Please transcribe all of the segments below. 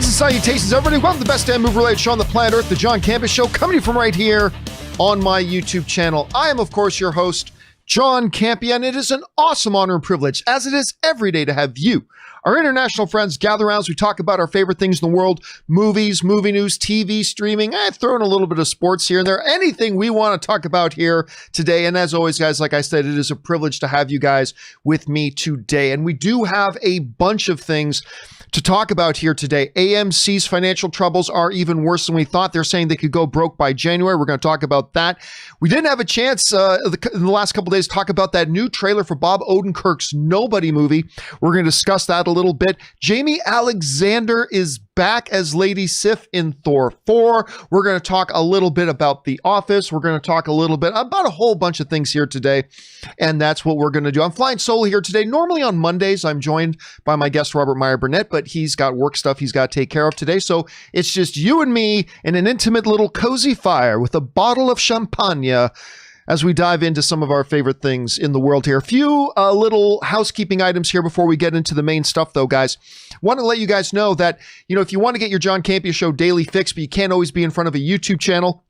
and salutations, everybody. Welcome to the best damn movie-related show on the planet Earth, the John Campea Show, coming to you from right here on my YouTube channel. I am, of course, your host, John Campea, and it is an awesome honor and privilege, as it is every day, to have you, our international friends, gather around as we talk about our favorite things in the world: movies, movie news, TV, streaming. I throw in a little bit of sports here and there, anything we want to talk about here today. And as always, guys, like I said, it is a privilege to have you guys with me today. And we do have a bunch of things to talk about here today. AMC's financial troubles are even worse than we thought. They're saying they could go broke by January. We're going to talk about that. We didn't have a chance in the last couple of days to talk about that new trailer for Bob Odenkirk's Nobody movie. We're going to discuss that a little bit. Jamie Alexander is back as Lady Sif in Thor 4. We're going to talk a little bit about The Office. We're going to talk a little bit about a whole bunch of things here today, and that's what we're going to do. I'm flying solo here today. Normally on Mondays, I'm joined by my guest, Robert Meyer Burnett, but he's got work stuff he's got to take care of today, so it's just you and me in an intimate little cozy fire with a bottle of champagne as we dive into some of our favorite things in the world here. A few little housekeeping items here before we get into the main stuff, though, guys. Want to let you guys know that, if you want to get your John Campea Show daily fix, but you can't always be in front of a YouTube channel,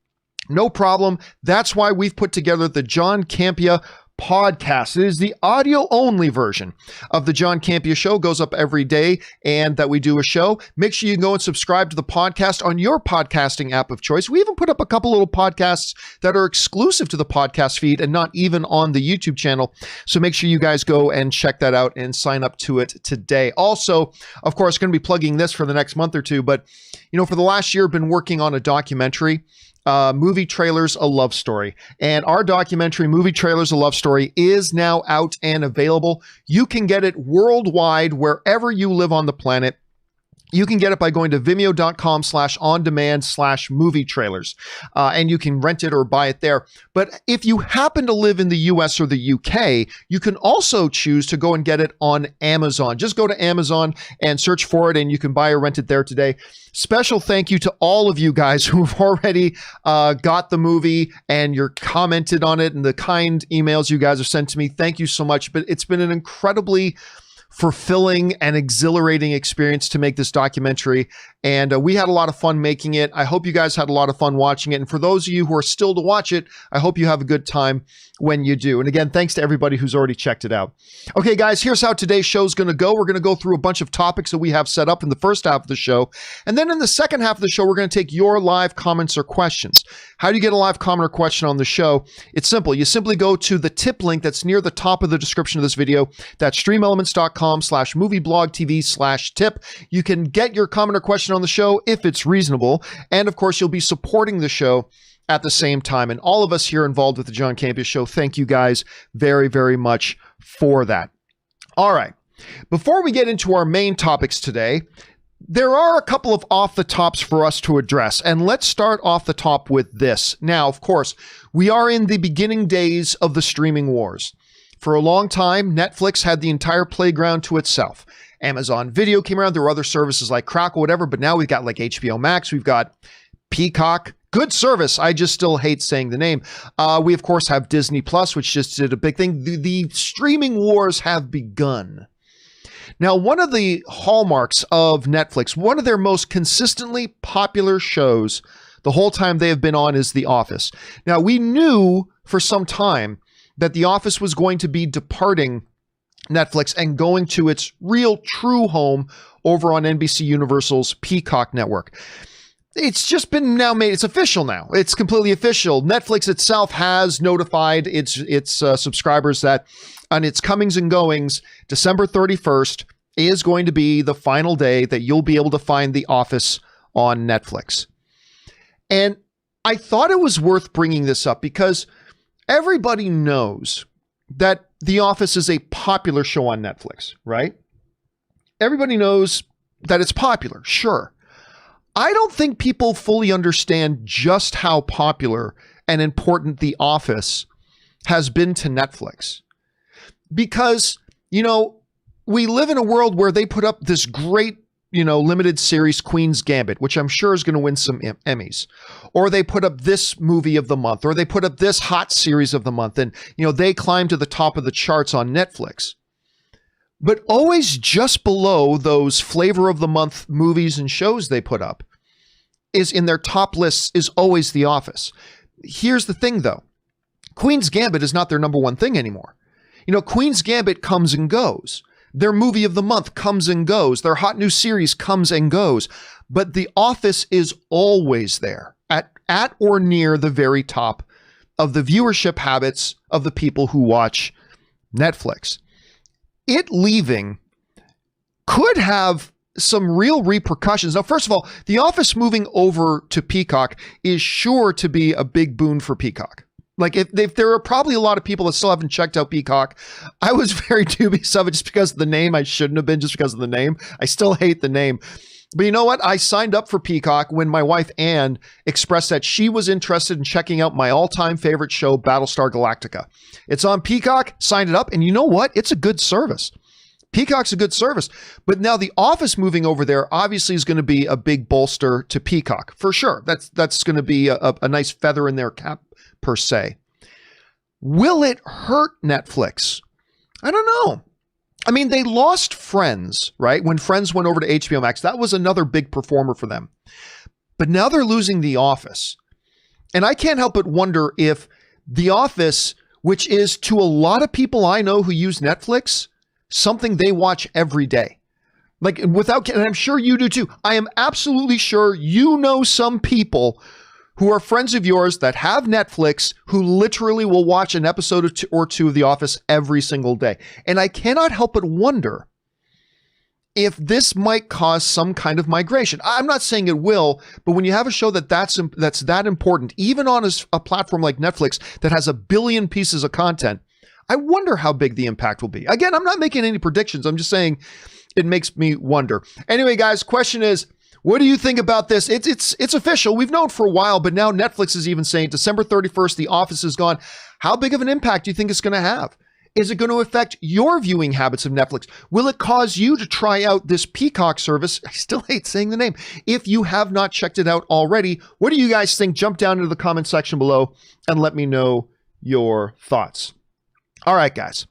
no problem. That's why we've put together the John Campea podcast. It is the audio only version of the John Campea Show. It goes up every day and that we do a show. Make sure you go and subscribe to the podcast on your podcasting app of choice. We even put up a couple little podcasts that are exclusive to the podcast feed and not even on the YouTube channel. So make sure you guys go and check that out and sign up to it today. Also, of course, going to be plugging this for the next month or two, but for the last year, I've been working on a documentary, Movie Trailers, A Love Story. And our documentary, Movie Trailers, A Love Story, is now out and available. You can get it worldwide, wherever you live on the planet. You can get it by going to vimeo.com/on-demand/movie trailers. And you can rent it or buy it there. But if you happen to live in the US or the UK, you can also choose to go and get it on Amazon. Just go to Amazon and search for it, and you can buy or rent it there today. Special thank you to all of you guys who've already got the movie and you're commented on it and the kind emails you guys have sent to me. Thank you so much. But it's been an incredibly fulfilling and exhilarating experience to make this documentary, and we had a lot of fun making it. I hope you guys had a lot of fun watching it, and for those of you who are still to watch it, I hope you have a good time when you do. And again, thanks to everybody who's already checked it out. Okay, guys, here's how today's show is going to go. We're going to go through a bunch of topics that we have set up in the first half of the show, and then in the second half of the show, we're going to take your live comments or questions. How do you get a live comment or question on the show? It's simple. You simply go to the tip link that's near the top of the description of this video. That's streamelements.com/movieblogtv/tip. You can get your comment or question on the show if it's reasonable. And of course, you'll be supporting the show at the same time. And all of us here involved with the John Campea Show, thank you guys very, very much for that. All right. Before we get into our main topics today, there are a couple of off the tops for us to address, and let's start off the top with this. Now, of course, we are in the beginning days of the streaming wars. For a long time, Netflix had the entire playground to itself. Amazon Video came around. There were other services like Crackle, whatever, but now we've got like HBO Max, we've got Peacock. Good service. I just still hate saying the name. We, of course, have Disney Plus, which just did a big thing. The streaming wars have begun. Now, one of the hallmarks of Netflix, one of their most consistently popular shows the whole time they have been on, is The Office. Now, we knew for some time that The Office was going to be departing Netflix and going to its real true home over on NBC Universal's Peacock network. It's just been now made, it's official now. It's completely official. Netflix itself has notified its subscribers that on its comings and goings, December 31st is going to be the final day that you'll be able to find The Office on Netflix. And I thought it was worth bringing this up because everybody knows that The Office is a popular show on Netflix, right? Everybody knows that it's popular, sure. I don't think people fully understand just how popular and important The Office has been to Netflix. Because, we live in a world where they put up this great, limited series, Queen's Gambit, which I'm sure is going to win some Emmys. Or they put up this movie of the month, or they put up this hot series of the month, and, they climb to the top of the charts on Netflix. But always just below those flavor of the month movies and shows they put up is in their top lists is always The Office. Here's the thing though. Queen's Gambit is not their number one thing anymore. You know, Queen's Gambit comes and goes. Their movie of the month comes and goes. Their hot new series comes and goes. But The Office is always there at or near the very top of the viewership habits of the people who watch Netflix. It leaving could have some real repercussions. Now, first of all, The Office moving over to Peacock is sure to be a big boon for Peacock. Like if there are probably a lot of people that still haven't checked out Peacock. I was very dubious of it just because of the name. I shouldn't have been just because of the name. I still hate the name. But you know what? I signed up for Peacock when my wife Ann expressed that she was interested in checking out my all-time favorite show, Battlestar Galactica. It's on Peacock, signed it up, and you know what? It's a good service. Peacock's a good service. But now The Office moving over there obviously is going to be a big bolster to Peacock, for sure. That's going to be a nice feather in their cap, per se. Will it hurt Netflix? I don't know. I mean, they lost Friends, right? When Friends went over to HBO Max, that was another big performer for them. But now they're losing The Office. And I can't help but wonder if The Office, which is to a lot of people I know who use Netflix, something they watch every day. Like without, and I'm sure you do too. I am absolutely sure you know some people who are friends of yours that have Netflix who literally will watch an episode or two of The Office every single day. And I cannot help but wonder if this might cause some kind of migration. I'm not saying it will, but when you have a show that's that important, even on a platform like Netflix that has 1 billion pieces of content, I wonder how big the impact will be. Again, I'm not making any predictions. I'm just saying it makes me wonder. Anyway, guys, question is, what do you think about this? It's official. We've known for a while, but now Netflix is even saying December 31st, The Office is gone. How big of an impact do you think it's going to have? Is it going to affect your viewing habits of Netflix? Will it cause you to try out this Peacock service? I still hate saying the name. If you have not checked it out already, what do you guys think? Jump down into the comment section below and let me know your thoughts. All right, guys.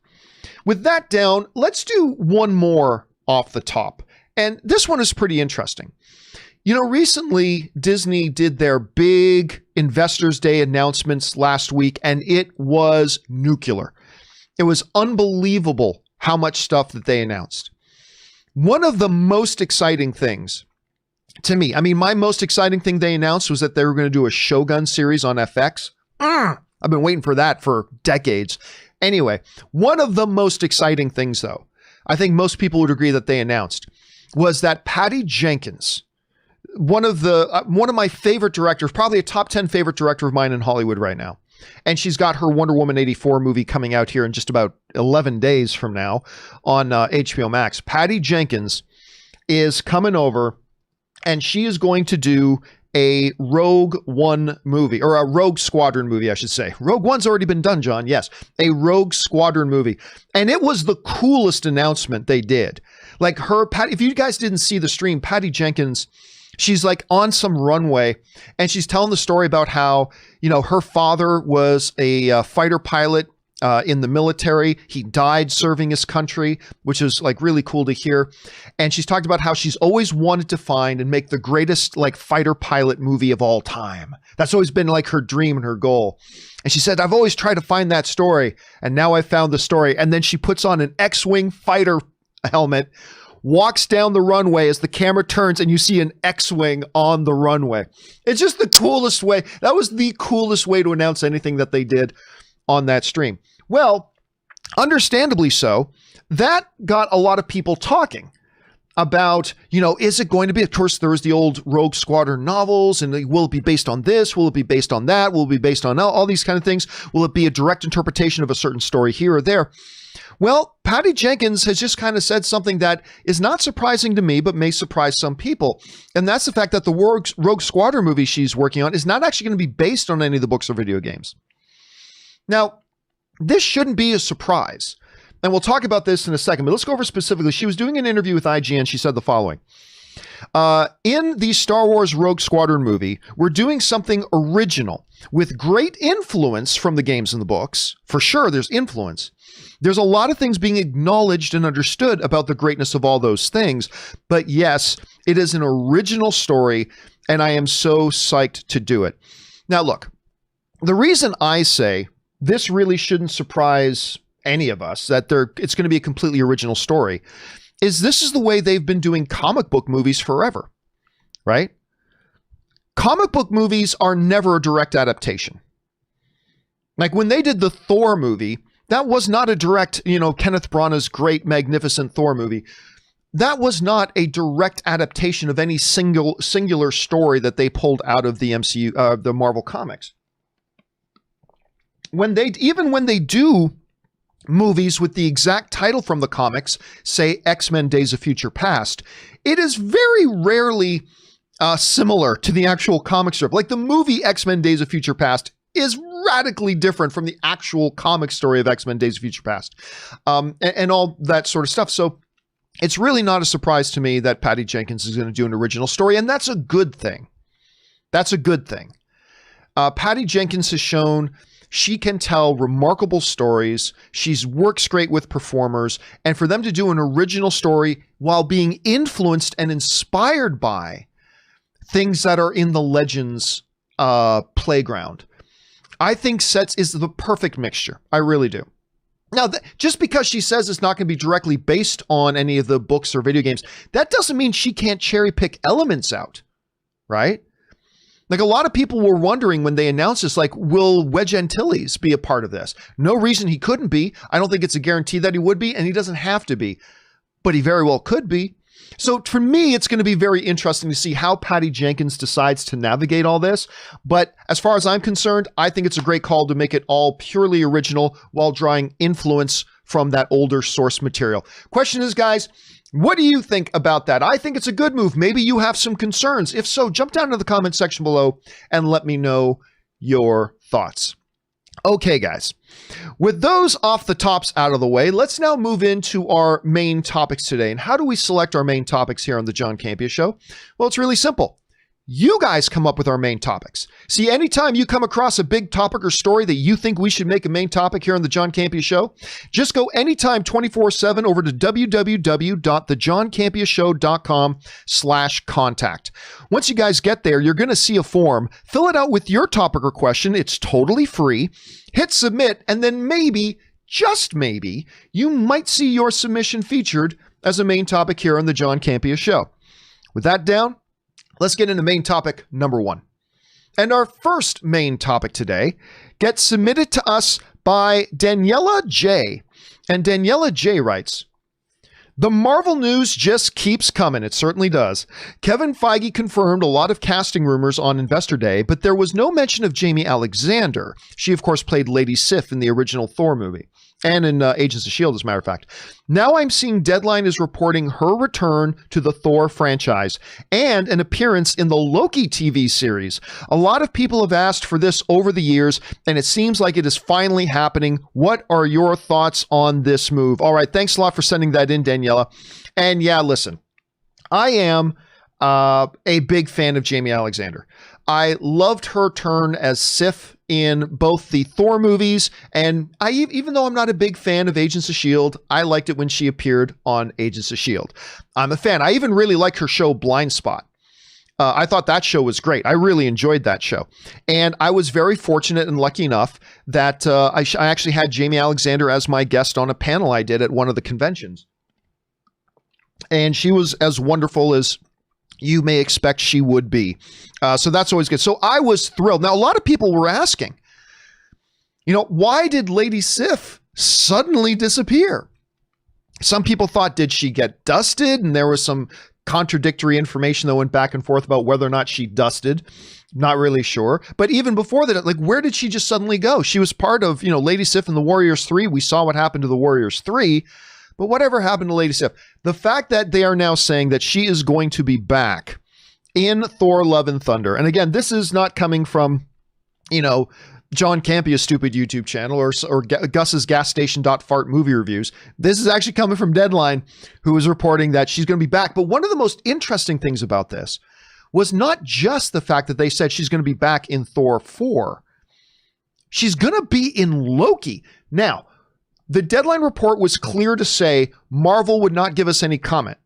With that down, let's do one more off the top. And this one is pretty interesting. You know, recently Disney did their big Investors Day announcements last week, and it was nuclear. It was unbelievable how much stuff that they announced. One of the most exciting things to me, I mean, my most exciting thing they announced was that they were going to do a Shogun series on FX. I've been waiting for that for decades. Anyway, one of the most exciting things, though, I think most people would agree that they announced, was that Patty Jenkins, one of my favorite directors, probably a top 10 favorite director of mine in Hollywood right now. And she's got her Wonder Woman 84 movie coming out here in just about 11 days from now on HBO Max. Patty Jenkins is coming over and she is going to do a Rogue One movie, or a Rogue Squadron movie, I should say. Rogue One's already been done, John. Yes, a Rogue Squadron movie. And it was the coolest announcement they did. Like if you guys didn't see the stream, Patty Jenkins, she's like on some runway and she's telling the story about how, you know, her father was a fighter pilot in the military. He died serving his country, which is like really cool to hear. And she's talked about how she's always wanted to find and make the greatest like fighter pilot movie of all time. That's always been like her dream and her goal. And she said, I've always tried to find that story. And now I found the story. And then she puts on an X-Wing fighter helmet, walks down the runway as the camera turns and you see an X-Wing on the runway. It's just the coolest way. That was the coolest way to announce anything that they did on that stream. Well, understandably so, that got a lot of people talking about, you know, is it going to be, of course, there was the old Rogue Squadron novels, and will it be based on this? Will it be based on that? Will it be based on all these kind of things? Will it be a direct interpretation of a certain story here or there? Well, Patty Jenkins has just kind of said something that is not surprising to me, but may surprise some people. And that's the fact that the Rogue Squadron movie she's working on is not actually going to be based on any of the books or video games. Now, this shouldn't be a surprise. And we'll talk about this in a second, but let's go over specifically. She was doing an interview with IGN. She said the following. In the Star Wars Rogue Squadron movie, we're doing something original with great influence from the games and the books. For sure, there's influence. There's a lot of things being acknowledged and understood about the greatness of all those things. But yes, it is an original story, and I am so psyched to do it. Now, look, the reason I say this really shouldn't surprise any of us, that it's going to be a completely original story, is this is the way they've been doing comic book movies forever, right? Comic book movies are never a direct adaptation. Like when they did the Thor movie, that was not a direct, Kenneth Branagh's great, magnificent Thor movie. That was not a direct adaptation of any singular story that they pulled out of the MCU, the Marvel Comics. When they do movies with the exact title from the comics, say X-Men Days of Future Past, it is very rarely similar to the actual comic strip. Like the movie X-Men Days of Future Past is radically different from the actual comic story of X-Men Days of Future Past, and all that sort of stuff. So it's really not a surprise to me that Patty Jenkins is going to do an original story, and that's a good thing. That's a good thing. Patty Jenkins has shown she can tell remarkable stories. She works great with performers, and for them to do an original story while being influenced and inspired by things that are in the Legends playground, I think is the perfect mixture. I really do. Now, just because she says it's not going to be directly based on any of the books or video games, that doesn't mean she can't cherry pick elements out, right? Like a lot of people were wondering when they announced this, like, will Wedge Antilles be a part of this? No reason he couldn't be. I don't think it's a guarantee that he would be, and he doesn't have to be, but he very well could be. So for me, it's going to be very interesting to see how Patty Jenkins decides to navigate all this. But as far as I'm concerned, I think it's a great call to make it all purely original while drawing influence from that older source material. Question is, guys, what do you think about that? I think it's a good move. Maybe you have some concerns. If so, jump down to the comment section below and let me know your thoughts. Okay, guys, with those off the tops out of the way, let's now move into our main topics today. And how do we select our main topics here on the John Campea Show? Well, it's really simple. You guys come up with our main topics. See, anytime you come across a big topic or story that you think we should make a main topic here on the John Campea Show, just go anytime 24/7 over to www.thejohncampeashow.com/contact. Once you guys get there, you're going to see a form. Fill it out with your topic or question. It's totally free. Hit submit, and then maybe, just maybe, you might see your submission featured as a main topic here on the John Campea Show. With that down, let's get into main topic number 1. And our first main topic today gets submitted to us by Daniela J. And Daniela J writes, "The Marvel news just keeps coming." It certainly does. Kevin Feige confirmed a lot of casting rumors on Investor Day, but there was no mention of Jamie Alexander. She, of course, played Lady Sif in the original Thor movie. And in Agents of S.H.I.E.L.D., as a matter of fact. Now I'm seeing Deadline is reporting her return to the Thor franchise and an appearance in the Loki TV series. A lot of people have asked for this over the years, and it seems like it is finally happening. What are your thoughts on this move? All right, thanks a lot for sending that in, Daniela. And yeah, listen, I am a big fan of Jamie Alexander. I loved her turn as Sif in both the Thor movies, and even though I'm not a big fan of Agents of S.H.I.E.L.D., I liked it when she appeared on Agents of S.H.I.E.L.D. I'm a fan. I even really like her show Blind Spot. I thought that show was great. I really enjoyed that show. And I was very fortunate and lucky enough that I actually had Jamie Alexander as my guest on a panel I did at one of the conventions. And she was as wonderful as you may expect she would be. So that's always good. So I was thrilled. Now, a lot of people were asking, why did Lady Sif suddenly disappear? Some people thought, did she get dusted? And there was some contradictory information that went back and forth about whether or not she dusted. Not really sure. But even before that, like, where did she just suddenly go? She was part of, Lady Sif in the Warriors 3. We saw what happened to the Warriors 3. But whatever happened to Lady Sif, the fact that they are now saying that she is going to be back in Thor Love and Thunder. And again, this is not coming from, John Campea's stupid YouTube channel or Gus's gasstation.fart movie reviews. This is actually coming from Deadline, who is reporting that she's going to be back. But one of the most interesting things about this was not just the fact that they said she's going to be back in Thor 4. She's going to be in Loki. Now, The Deadline report was clear to say Marvel would not give us any comment.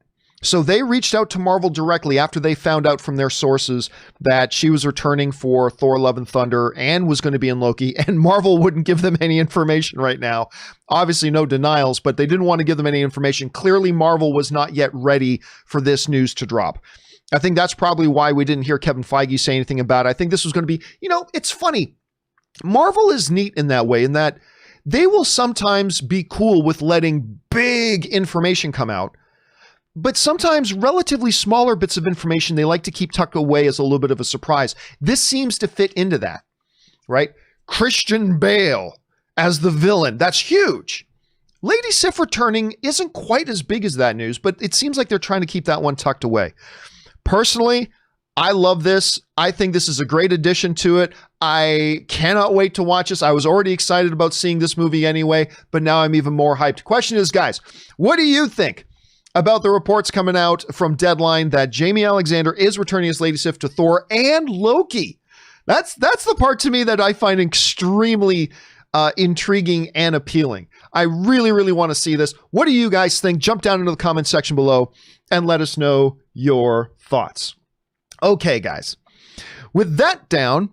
So they reached out to Marvel directly after they found out from their sources that she was returning for Thor: Love and Thunder and was going to be in Loki, and Marvel wouldn't give them any information right now. Obviously no denials, but they didn't want to give them any information. Clearly Marvel was not yet ready for this news to drop. I think that's probably why we didn't hear Kevin Feige say anything about it. I think this was going to be, it's funny. Marvel is neat in that way, in that they will sometimes be cool with letting big information come out, but sometimes relatively smaller bits of information they like to keep tucked away as a little bit of a surprise. This seems to fit into that, right? Christian Bale as the villain. That's huge. Lady Sif returning isn't quite as big as that news, but it seems like they're trying to keep that one tucked away. Personally, I love this. I think this is a great addition to it. I cannot wait to watch this. I was already excited about seeing this movie anyway, but now I'm even more hyped. Question is, guys, what do you think about the reports coming out from Deadline that Jamie Alexander is returning as Lady Sif to Thor and Loki? That's the part to me that I find extremely intriguing and appealing. I really, really want to see this. What do you guys think? Jump down into the comment section below and let us know your thoughts. Okay, guys. With that down,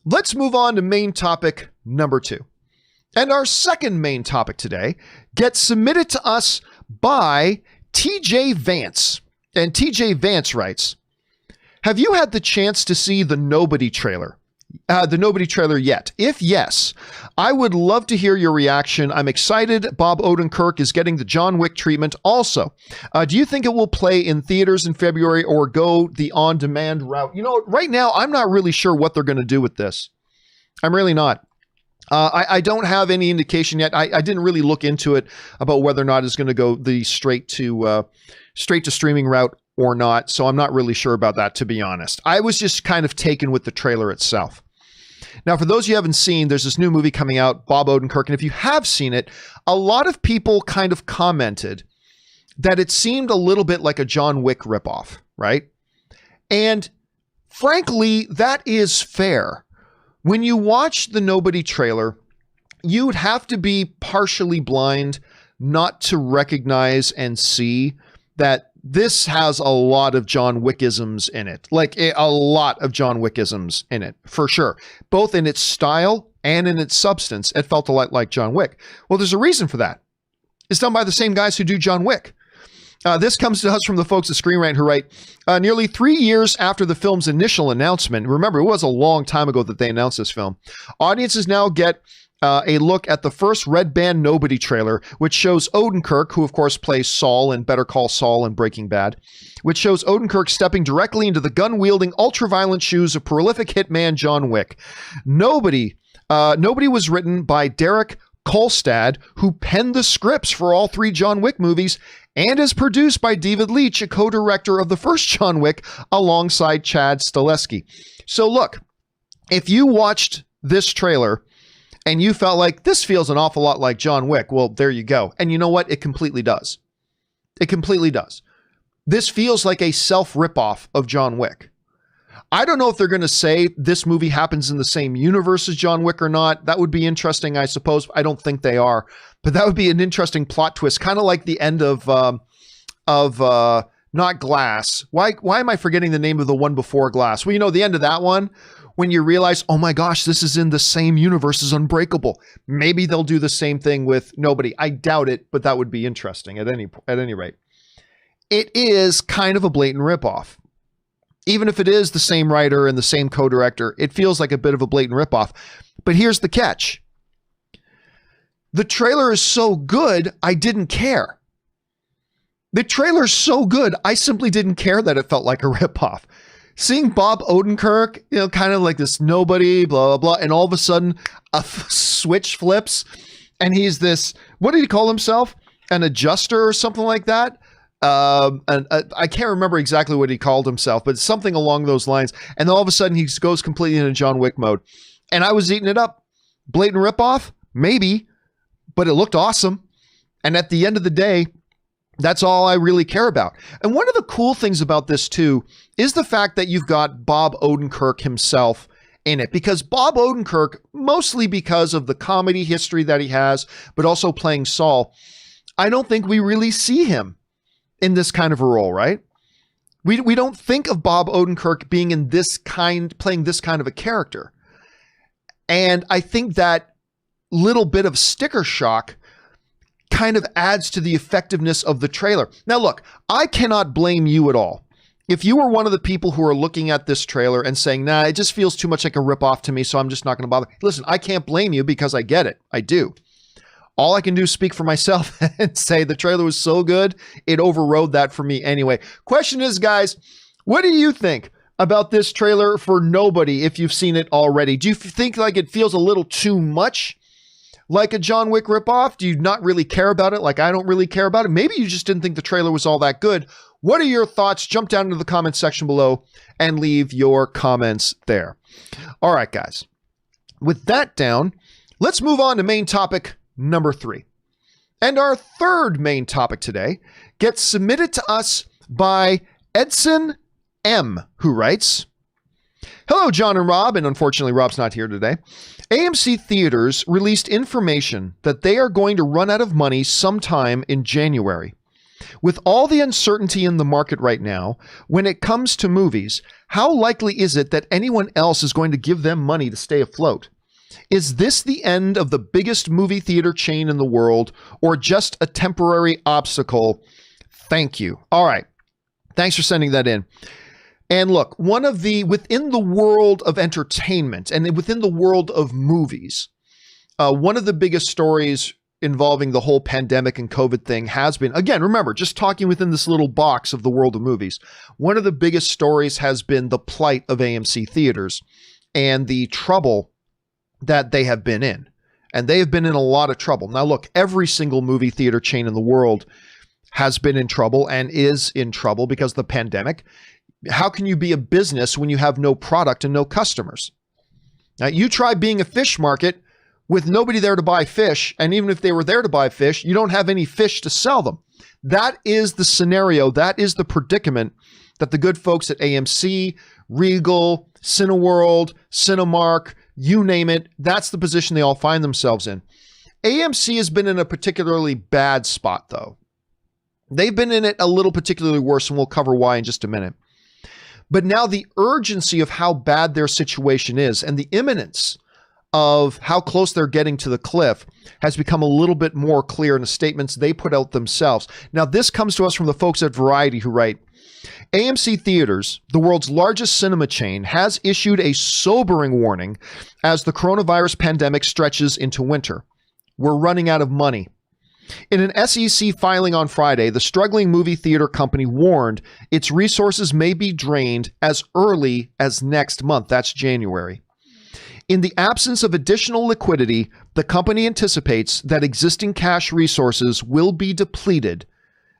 let's move on to main topic number 2. And our second main topic today gets submitted to us by TJ Vance. And TJ Vance writes, have you had the chance to see the Nobody trailer? The Nobody trailer yet? If yes, I would love to hear your reaction. I'm excited Bob Odenkirk is getting the John Wick treatment. Also, do you think it will play in theaters in February or go the on-demand route? Right now, I'm not really sure what they're going to do with this. I'm really not. I don't have any indication yet. I didn't really look into it about whether or not it's going to go the straight to streaming route or not. So I'm not really sure about that, to be honest. I was just kind of taken with the trailer itself. Now, for those you haven't seen, there's this new movie coming out, Bob Odenkirk. And if you have seen it, a lot of people kind of commented that it seemed a little bit like a John Wick ripoff, right? And frankly, that is fair. When you watch the Nobody trailer, you'd have to be partially blind not to recognize and see that this has a lot of John Wickisms in it, like a lot of John Wickisms in it, for sure. Both in its style and in its substance, it felt a lot like John Wick. Well, there's a reason for that. It's done by the same guys who do John Wick. This comes to us from the folks at Screen Rant who write, nearly 3 years after the film's initial announcement, remember, it was a long time ago that they announced this film, audiences now get a look at the first Red Band Nobody trailer, which shows Odenkirk, who of course plays Saul in Better Call Saul and Breaking Bad, which shows Odenkirk stepping directly into the gun-wielding, ultra-violent shoes of prolific hitman John Wick. Nobody was written by Derek Kolstad, who penned the scripts for all 3 John Wick movies, and is produced by David Leitch, a co-director of the first John Wick, alongside Chad Stahelski. So look, if you watched this trailer and you felt like this feels an awful lot like John Wick, well, there you go. And you know what? It completely does. It completely does. This feels like a self-ripoff of John Wick. I don't know if they're going to say this movie happens in the same universe as John Wick or not. That would be interesting, I suppose. I don't think they are, but that would be an interesting plot twist, kind of like the end of not Glass. Why am I forgetting the name of the one before Glass? Well, the end of that one, when you realize, oh my gosh, this is in the same universe as Unbreakable. Maybe they'll do the same thing with Nobody. I doubt it, but that would be interesting at any rate. It is kind of a blatant ripoff. Even if it is the same writer and the same co-director, it feels like a bit of a blatant ripoff. But here's the catch. The trailer is so good, I didn't care. The trailer is so good, I simply didn't care that it felt like a ripoff. Seeing Bob Odenkirk, kind of like this nobody, blah, blah, blah, and all of a sudden a switch flips and he's this, what did he call himself? An adjuster or something like that? And I can't remember exactly what he called himself, but something along those lines. And then all of a sudden he goes completely into John Wick mode. And I was eating it up. Blatant ripoff? Maybe, but it looked awesome. And at the end of the day, that's all I really care about. And one of the cool things about this too is the fact that you've got Bob Odenkirk himself in it, because Bob Odenkirk, mostly because of the comedy history that he has, but also playing Saul, I don't think we really see him in this kind of a role, right? We don't think of Bob Odenkirk being in playing this kind of a character. And I think that little bit of sticker shock kind of adds to the effectiveness of the trailer. Now, look, I cannot blame you at all. If you were one of the people who are looking at this trailer and saying, nah, it just feels too much like a ripoff to me, so I'm just not going to bother. Listen, I can't blame you because I get it. I do. All I can do is speak for myself and say the trailer was so good, it overrode that for me anyway. Question is, guys, what do you think about this trailer for Nobody if you've seen it already? Do you think like it feels a little too much like a John Wick ripoff? Do you not really care about it like I don't really care about it? Maybe you just didn't think the trailer was all that good. What are your thoughts? Jump down into the comment section below and leave your comments there. All right, guys. With that down, let's move on to main topic number 3. And our third main topic today gets submitted to us by Edson M, who writes, hello, John and Rob, and unfortunately Rob's not here today. AMC Theaters released information that they are going to run out of money sometime in January. With all the uncertainty in the market right now, when it comes to movies, how likely is it that anyone else is going to give them money to stay afloat? Is this the end of the biggest movie theater chain in the world, or just a temporary obstacle? Thank you. All right. Thanks for sending that in. And look, within the world of entertainment and within the world of movies, one of the biggest stories involving the whole pandemic and COVID thing has been, again, remember, just talking within this little box of the world of movies, one of the biggest stories has been the plight of AMC theaters and the trouble that they have been in. And they have been in a lot of trouble. Now, look, every single movie theater chain in the world has been in trouble and is in trouble because of the pandemic. How can you be a business when you have no product and no customers? Now, you try being a fish market with nobody there to buy fish, and even if they were there to buy fish, you don't have any fish to sell them. That is the scenario, that is the predicament that the good folks at AMC, Regal, Cineworld, Cinemark, you name it, that's the position they all find themselves in. AMC has been in a particularly bad spot, though. They've been in it a little particularly worse, and we'll cover why in just a minute. But now the urgency of how bad their situation is and the imminence of how close they're getting to the cliff has become a little bit more clear in the statements they put out themselves. Now, this comes to us from the folks at Variety who write, AMC Theaters, the world's largest cinema chain, has issued a sobering warning as the coronavirus pandemic stretches into winter. We're running out of money. In an SEC filing on Friday, the struggling movie theater company warned its resources may be drained as early as next month. That's January. In the absence of additional liquidity, the company anticipates that existing cash resources will be depleted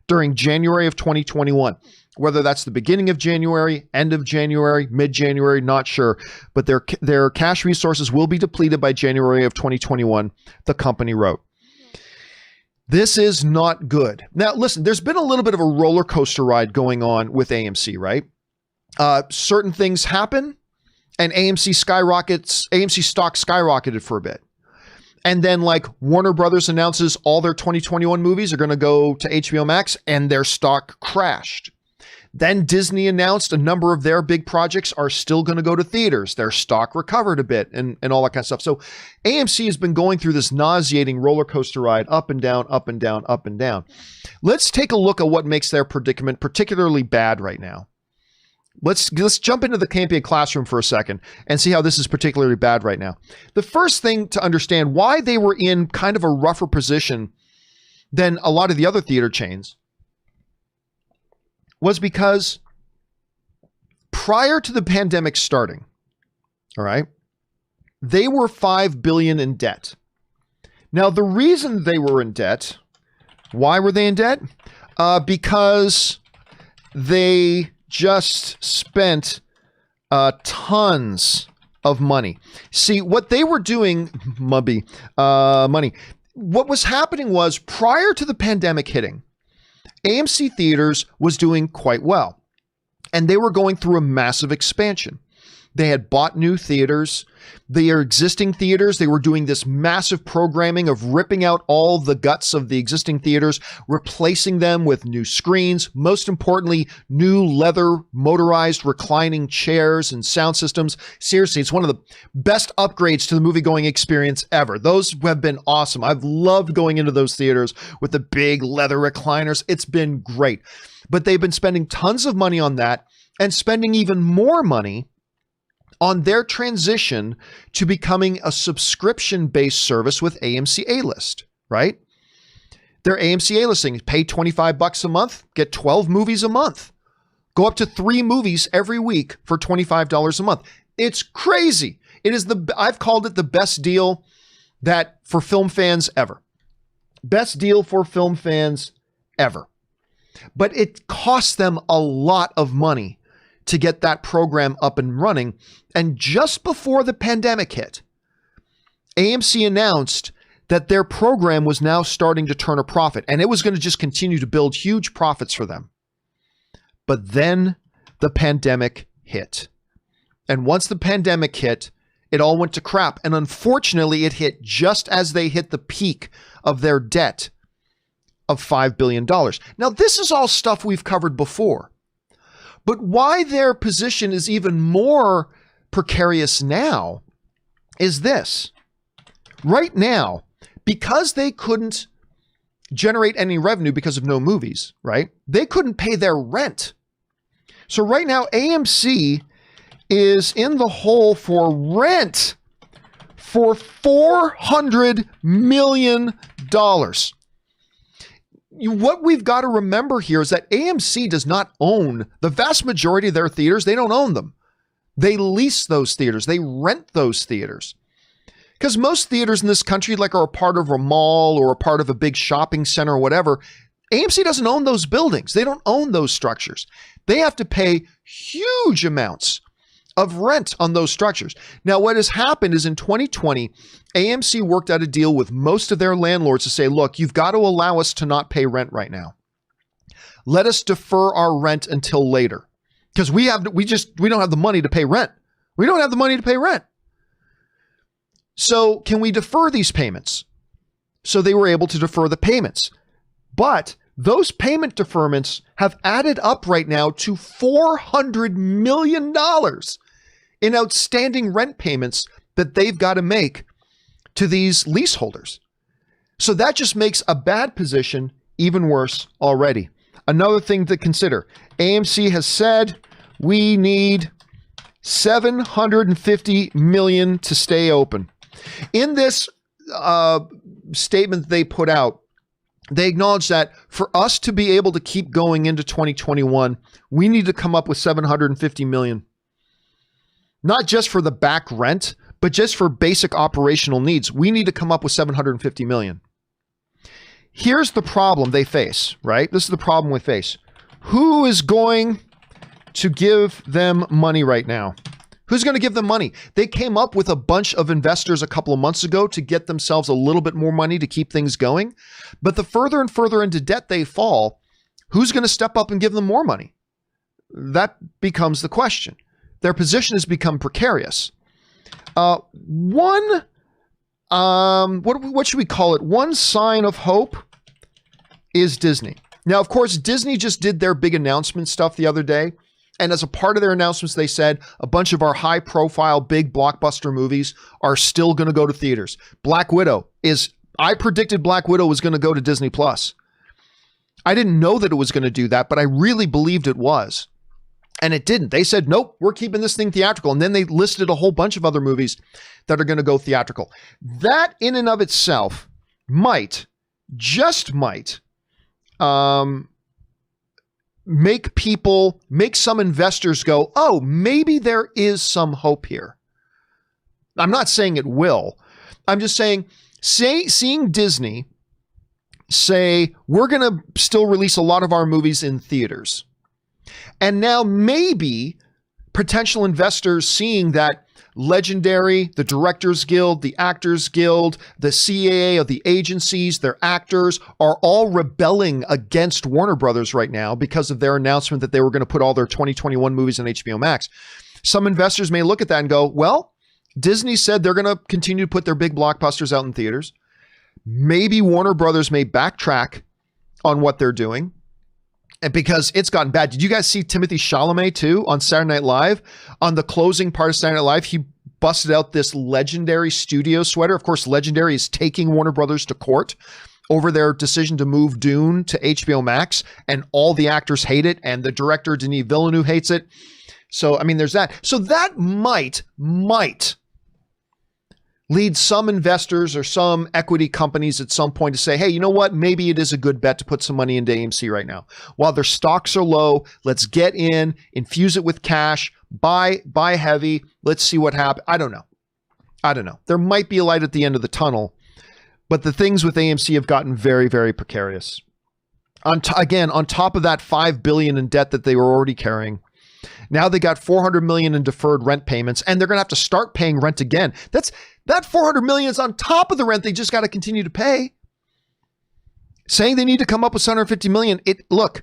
during January of 2021. Whether that's the beginning of January, end of January, mid-January, not sure. But their cash resources will be depleted by January of 2021, the company wrote. This is not good. Now, listen, there's been a little bit of a roller coaster ride going on with AMC, right? Certain things happen and AMC stock skyrocketed for a bit. And then like Warner Brothers announces all their 2021 movies are going to go to HBO Max and their stock crashed. Then Disney announced a number of their big projects are still going to go to theaters. Their stock recovered a bit and all that kind of stuff. So AMC has been going through this nauseating roller coaster ride, up and down, up and down, up and down. Let's take a look at what makes their predicament particularly bad right now. Let's jump into the Campea classroom for a second and see how this is particularly bad right now. The first thing to understand why they were in kind of a rougher position than a lot of the other theater chains was because prior to the pandemic starting, all right, they were $5 billion in debt. Now, the reason they were in debt, why were they in debt? Because they just spent tons of money. See, what they were doing, money. What was happening was prior to the pandemic hitting, AMC Theaters was doing quite well, and they were going through a massive expansion. They had bought new theaters. Their existing theaters, they were doing this massive programming of ripping out all the guts of the existing theaters, replacing them with new screens, most importantly, new leather motorized reclining chairs and sound systems. Seriously, it's one of the best upgrades to the movie-going experience ever. Those have been awesome. I've loved going into those theaters with the big leather recliners. It's been great. But they've been spending tons of money on that and spending even more money on their transition to becoming a subscription-based service with AMC A-List, right? Their AMC A-Listing, pay $25 a month, get 12 movies a month. Go up to 3 movies every week for $25 a month. It's crazy. It is I've called it the best deal that for film fans ever. Best deal for film fans ever. But it costs them a lot of money to get that program up and running. And just before the pandemic hit, AMC announced that their program was now starting to turn a profit, and it was going to just continue to build huge profits for them. But then the pandemic hit. And once the pandemic hit, it all went to crap. And unfortunately, it hit just as they hit the peak of their debt of $5 billion. Now, this is all stuff we've covered before. But why their position is even more precarious now is this. Right now, because they couldn't generate any revenue because of no movies, right? They couldn't pay their rent. So right now, AMC is in the hole for rent for $400 million. What we've got to remember here is that AMC does not own the vast majority of their theaters. They don't own them. They lease those theaters. They rent those theaters. Because most theaters in this country, like, are a part of a mall or a part of a big shopping center or whatever. AMC doesn't own those buildings. They don't own those structures. They have to pay huge amounts of rent on those structures. Now, what has happened is in 2020, AMC worked out a deal with most of their landlords to say, look, you've got to allow us to not pay rent right now. Let us defer our rent until later. Because we don't have the money to pay rent. We don't have the money to pay rent. So can we defer these payments? So they were able to defer the payments. But those payment deferments have added up right now to $400 million in outstanding rent payments that they've got to make to these leaseholders. So that just makes a bad position even worse already. Another thing to consider, AMC has said we need $750 million to stay open. In this statement they put out, they acknowledge that for us to be able to keep going into 2021, we need to come up with $750 million. Not just for the back rent, but just for basic operational needs. We need to come up with $750 million. Here's the problem they face, right? This is the problem we face. Who is going to give them money right now? Who's going to give them money? They came up with a bunch of investors a couple of months ago to get themselves a little bit more money to keep things going. But the further and further into debt they fall, who's going to step up and give them more money? That becomes the question. Their position has become precarious. What should we call it? One sign of hope is Disney. Now, of course, Disney just did their big announcement stuff the other day. And as a part of their announcements, they said a bunch of our high-profile, big blockbuster movies are still going to go to theaters. I predicted Black Widow was going to go to Disney+. I didn't know that it was going to do that, but I really believed it was. And it didn't. They said, nope, we're keeping this thing theatrical. And then they listed a whole bunch of other movies that are going to go theatrical. That in and of itself might make some investors go, oh, maybe there is some hope here. I'm not saying it will. I'm just saying, seeing Disney say, we're going to still release a lot of our movies in theaters. And now maybe potential investors seeing that Legendary, the Directors Guild, the Actors Guild, the CAA of the agencies, their actors are all rebelling against Warner Brothers right now because of their announcement that they were going to put all their 2021 movies on HBO Max. Some investors may look at that and go, well, Disney said they're going to continue to put their big blockbusters out in theaters. Maybe Warner Brothers may backtrack on what they're doing. And because it's gotten bad. Did you guys see Timothy Chalamet too on Saturday Night Live? On the closing part of Saturday Night Live, he busted out this Legendary studio sweater. Of course, Legendary is taking Warner Brothers to court over their decision to move Dune to HBO Max, and all the actors hate it, and the director, Denis Villeneuve, hates it. So, I mean, there's that. So that might lead some investors or some equity companies at some point to say, hey, you know what? Maybe it is a good bet to put some money into AMC right now. While their stocks are low, let's get in, infuse it with cash, buy heavy. Let's see what happens. I don't know. There might be a light at the end of the tunnel, but the things with AMC have gotten very, very precarious. Again, on top of that $5 billion in debt that they were already carrying, now they got $400 million in deferred rent payments, and they're going to have to start paying rent again. That $400 million is on top of the rent they just got to continue to pay. Saying they need to come up with $150 million. Look,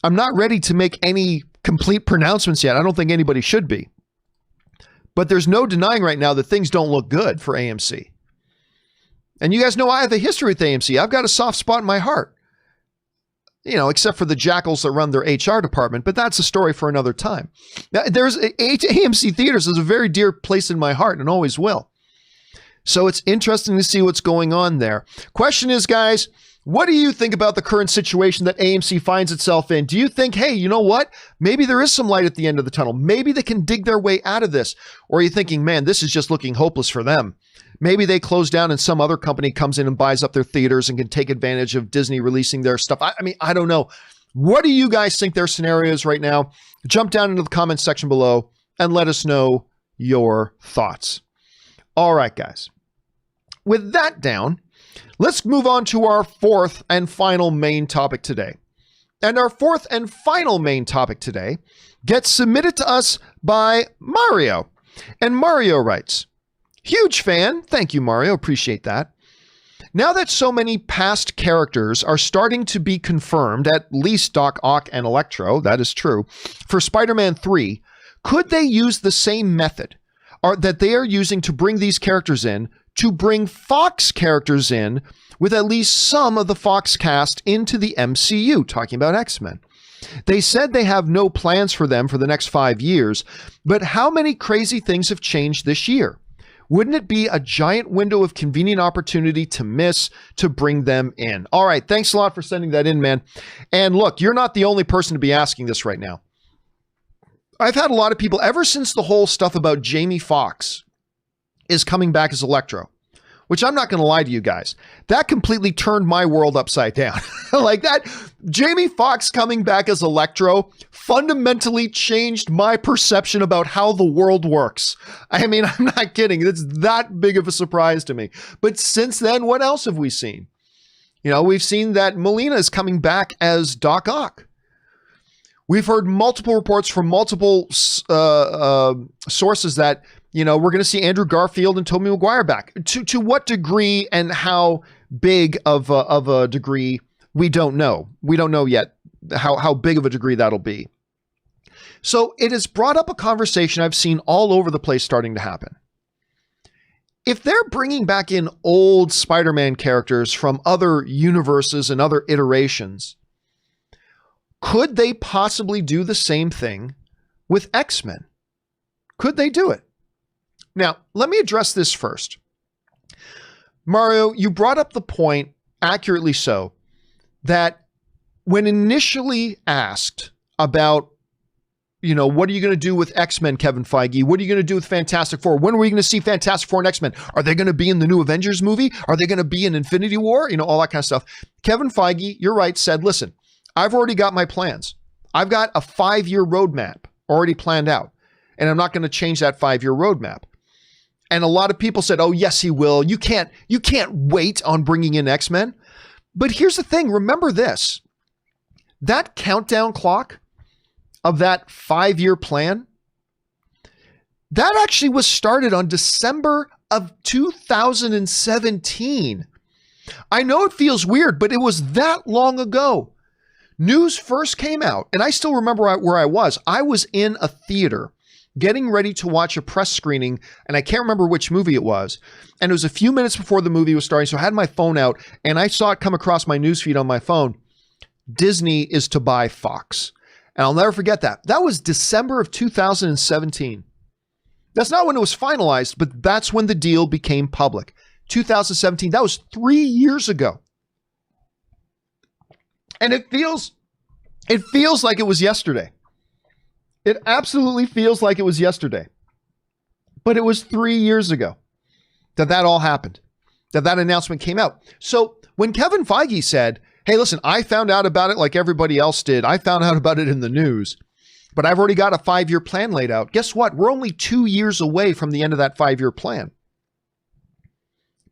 I'm not ready to make any complete pronouncements yet. I don't think anybody should be. But there's no denying right now that things don't look good for AMC. And you guys know I have a history with AMC. I've got a soft spot in my heart. You know, except for the jackals that run their HR department, but that's a story for another time. Now, there's AMC Theaters is a very dear place in my heart and always will. So it's interesting to see what's going on there. Question is, guys, what do you think about the current situation that AMC finds itself in? Do you think, hey, you know what? Maybe there is some light at the end of the tunnel. Maybe they can dig their way out of this. Or are you thinking, man, this is just looking hopeless for them? Maybe they close down and some other company comes in and buys up their theaters and can take advantage of Disney releasing their stuff. I mean, I don't know. What do you guys think their scenarios right now? Jump down into the comments section below and let us know your thoughts. All right, guys. With that down, let's move on to our fourth and final main topic today. And our fourth and final main topic today gets submitted to us by Mario. And Mario writes, huge fan. Thank you, Mario. Appreciate that. Now that so many past characters are starting to be confirmed, at least Doc Ock and Electro, that is true, for Spider-Man 3, could they use the same method that they are using to bring these characters in, to bring Fox characters in with at least some of the Fox cast into the MCU, talking about X-Men? They said they have no plans for them for the next 5 years, but how many crazy things have changed this year? Wouldn't it be a giant window of convenient opportunity to miss to bring them in? All right, thanks a lot for sending that in, man. And look, you're not the only person to be asking this right now. I've had a lot of people, ever since the whole stuff about Jamie Foxx is coming back as Electro, which I'm not going to lie to you guys, that completely turned my world upside down. Like that, Jamie Foxx coming back as Electro fundamentally changed my perception about how the world works. I mean, I'm not kidding. It's that big of a surprise to me. But since then, what else have we seen? You know, we've seen that Melina is coming back as Doc Ock. We've heard multiple reports from multiple sources that, you know, we're going to see Andrew Garfield and Tobey Maguire back. To what degree and how big of a degree, we don't know. We don't know yet how big of a degree that'll be. So it has brought up a conversation I've seen all over the place starting to happen. If they're bringing back in old Spider-Man characters from other universes and other iterations, could they possibly do the same thing with X-Men? Could they do it? Now, let me address this first. Mario, you brought up the point, accurately so, that when initially asked about, you know, what are you going to do with X-Men, Kevin Feige? What are you going to do with Fantastic Four? When are we going to see Fantastic Four and X-Men? Are they going to be in the new Avengers movie? Are they going to be in Infinity War? You know, all that kind of stuff. Kevin Feige, you're right, said, listen, I've already got my plans. I've got a 5-year roadmap already planned out, and I'm not going to change that 5-year roadmap. And a lot of people said, oh, yes, he will. You can't wait on bringing in X-Men. But here's the thing. Remember this. That countdown clock of that 5-year plan, that actually was started on December of 2017. I know it feels weird, but it was that long ago. News first came out, and I still remember where I was. I was in a theater getting ready to watch a press screening, and I can't remember which movie it was. And it was a few minutes before the movie was starting, so I had my phone out, and I saw it come across my newsfeed on my phone. Disney is to buy Fox. And I'll never forget that. That was December of 2017. That's not when it was finalized, but that's when the deal became public. 2017, that was 3 years ago. And it feels like it was yesterday. It absolutely feels like it was yesterday. But it was 3 years ago that all happened, that announcement came out. So when Kevin Feige said, hey, listen, I found out about it like everybody else did. I found out about it in the news, but I've already got a 5-year plan laid out. Guess what? We're only 2 years away from the end of that 5-year plan.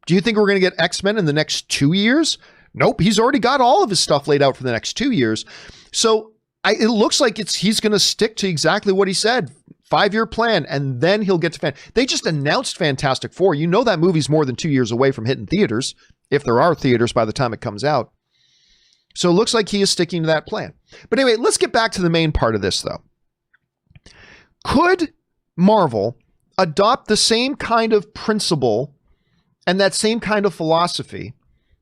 Do you think we're going to get X-Men in the next 2 years? Nope. He's already got all of his stuff laid out for the next 2 years. So it looks like he's going to stick to exactly what he said. 5-year plan, and then he'll get to They just announced Fantastic Four. You know that movie's more than 2 years away from hitting theaters, if there are theaters by the time it comes out. So it looks like he is sticking to that plan. But anyway, let's get back to the main part of this, though. Could Marvel adopt the same kind of principle and that same kind of philosophy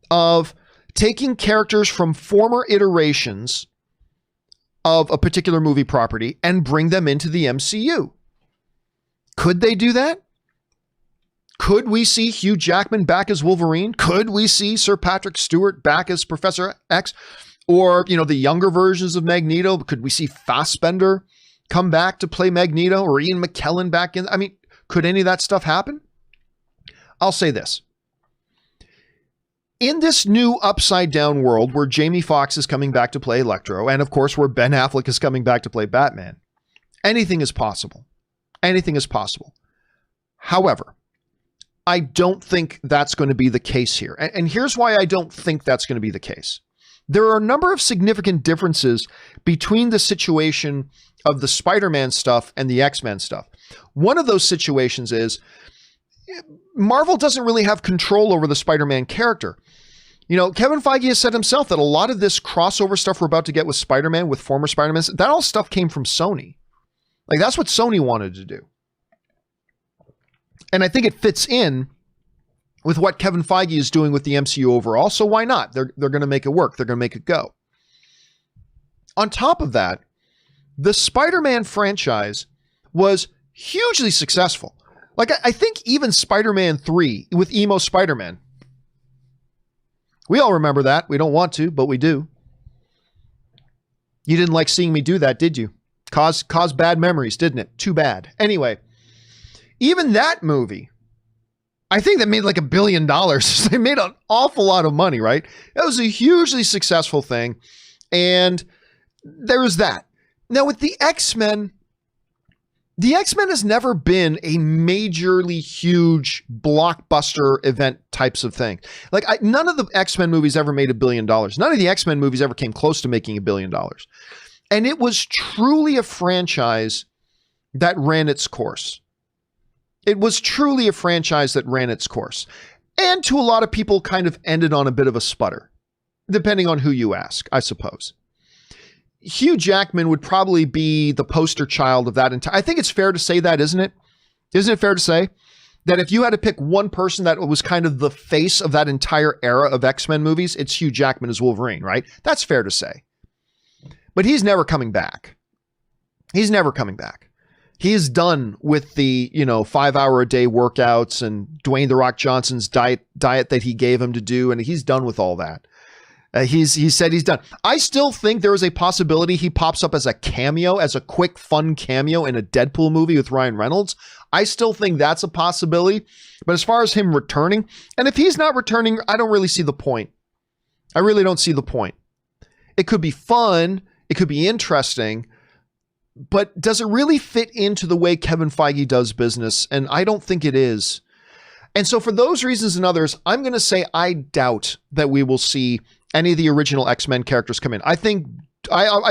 of taking characters from former iterations of a particular movie property and bring them into the MCU? Could they do that? Could we see Hugh Jackman back as Wolverine? Could we see Sir Patrick Stewart back as Professor X? Or, the younger versions of Magneto? Could we see Fassbender come back to play Magneto, or Ian McKellen back in? I mean, could any of that stuff happen? I'll say this. In this new upside down world where Jamie Foxx is coming back to play Electro, and of course where Ben Affleck is coming back to play Batman, anything is possible. Anything is possible. However, I don't think that's going to be the case here. And here's why I don't think that's going to be the case. There are a number of significant differences between the situation of the Spider-Man stuff and the X-Men stuff. One of those situations is Marvel doesn't really have control over the Spider-Man character. Kevin Feige has said himself that a lot of this crossover stuff we're about to get with Spider-Man, with former Spider-Man, that all stuff came from Sony. Like, that's what Sony wanted to do. And I think it fits in with what Kevin Feige is doing with the MCU overall. So why not? They're going to make it work. They're going to make it go. On top of that, the Spider-Man franchise was hugely successful. Like, I think even Spider-Man 3 with Emo Spider-Man. We all remember that. We don't want to, but we do. You didn't like seeing me do that, did you? Caused bad memories, didn't it? Too bad. Anyway, even that movie, I think they made like $1 billion. They made an awful lot of money, right? It was a hugely successful thing. And there was that. Now with the X-Men has never been a majorly huge blockbuster event types of thing. Like none of the X-Men movies ever made $1 billion. None of the X-Men movies ever came close to making $1 billion. And it was truly a franchise that ran its course. It was truly a franchise that ran its course. And to a lot of people kind of ended on a bit of a sputter, depending on who you ask, I suppose. Hugh Jackman would probably be the poster child of that entire. I think it's fair to say that, isn't it? Isn't it fair to say that if you had to pick one person that was kind of the face of that entire era of X-Men movies, it's Hugh Jackman as Wolverine, right? That's fair to say. But he's never coming back. He's never coming back. He is done with the, 5-hour-a-day workouts and Dwayne "The Rock" Johnson's diet that he gave him to do, and he's done with all that. He said he's done. I still think there is a possibility he pops up as a cameo, as a quick, fun cameo in a Deadpool movie with Ryan Reynolds. I still think that's a possibility. But as far as him returning, and if he's not returning, I don't really see the point. I really don't see the point. It could be fun. It could be interesting. But does it really fit into the way Kevin Feige does business? And I don't think it is. And so for those reasons and others, I'm going to say I doubt that we will see any of the original X-Men characters come in. I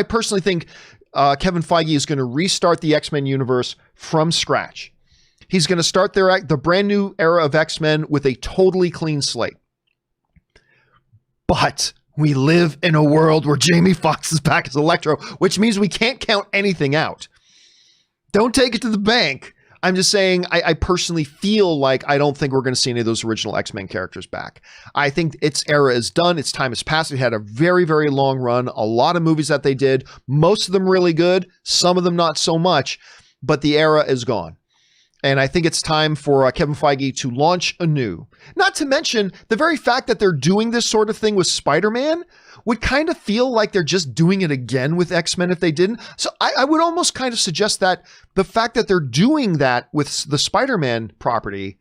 personally think Kevin Feige is going to restart the X-Men universe from scratch. He's going to start the brand new era of X-Men with a totally clean slate. But we live in a world where Jamie Foxx is back as Electro, which means we can't count anything out. Don't take it to the bank. I'm just saying I personally feel like I don't think we're going to see any of those original X-Men characters back. I think its era is done. Its time has passed. It had a very, very long run. A lot of movies that they did, most of them really good, some of them not so much, but the era is gone. And I think it's time for Kevin Feige to launch anew. Not to mention the very fact that they're doing this sort of thing with Spider-Man would kind of feel like they're just doing it again with X-Men if they didn't. So I would almost kind of suggest that the fact that they're doing that with the Spider-Man property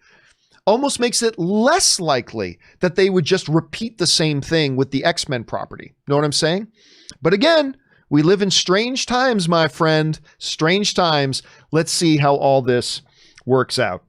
almost makes it less likely that they would just repeat the same thing with the X-Men property. Know what I'm saying? But again, we live in strange times, my friend. Strange times. Let's see how all this works out.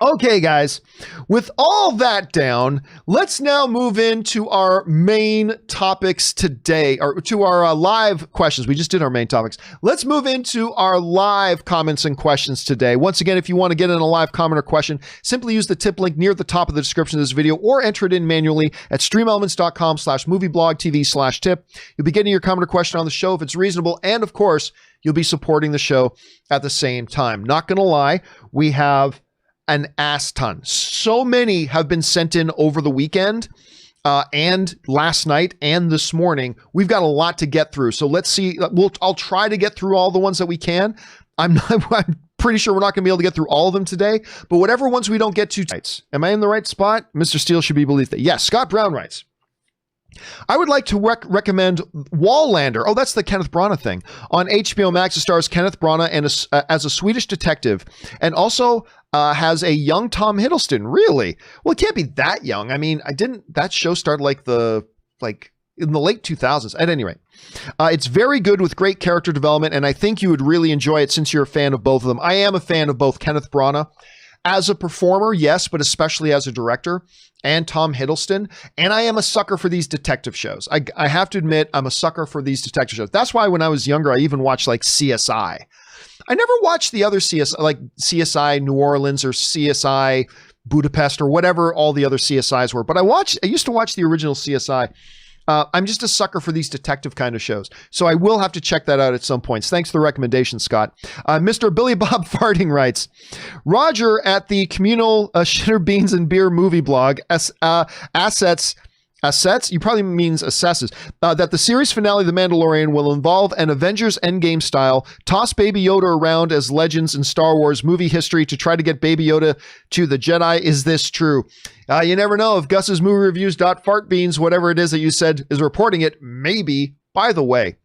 Okay, guys, with all that down, let's now move into our main topics today, or to our live questions. We just did our main topics. Let's move into our live comments and questions today. Once again, if you want to get in a live comment or question, simply use the tip link near the top of the description of this video or enter it in manually at streamelements.com/movieblog.tv/tip. You'll be getting your comment or question on the show if it's reasonable, and of course, you'll be supporting the show at the same time. Not going to lie, we have an ass ton. So many have been sent in over the weekend and last night and this morning. We've got a lot to get through. So let's see. I'll try to get through all the ones that we can. I'm pretty sure we're not going to be able to get through all of them today, but whatever ones we don't get to. Am I in the right spot? Mr. Steele should be believed that. Yes, Scott Brown writes, I would like to recommend Wallander. Oh, that's the Kenneth Branagh thing. On HBO Max, it stars Kenneth Branagh and as a Swedish detective, and also has a young Tom Hiddleston. Really? Well, it can't be that young. I mean, that show started like in the late 2000s. At any rate, it's very good with great character development, and I think you would really enjoy it since you're a fan of both of them. I am a fan of both Kenneth Branagh as a performer, yes, but especially as a director, and Tom Hiddleston. And I am a sucker for these detective shows. I have to admit, I'm a sucker for these detective shows. That's why when I was younger, I even watched like CSI. I never watched the other CSI, like CSI New Orleans or CSI Budapest or whatever all the other CSIs were. But I used to watch the original CSI. I'm just a sucker for these detective kind of shows. So I will have to check that out at some points. Thanks for the recommendation, Scott. Mr. Billy Bob Farting writes, Roger at the communal Shitter Beans and Beer movie blog assets, you probably means assesses, that the series finale, The Mandalorian, will involve an Avengers Endgame style, toss Baby Yoda around as legends in Star Wars movie history to try to get Baby Yoda to the Jedi. Is this true? You never know. If Gus's movie reviews .fartbeans, whatever it is that you said, is reporting it, maybe. By the way,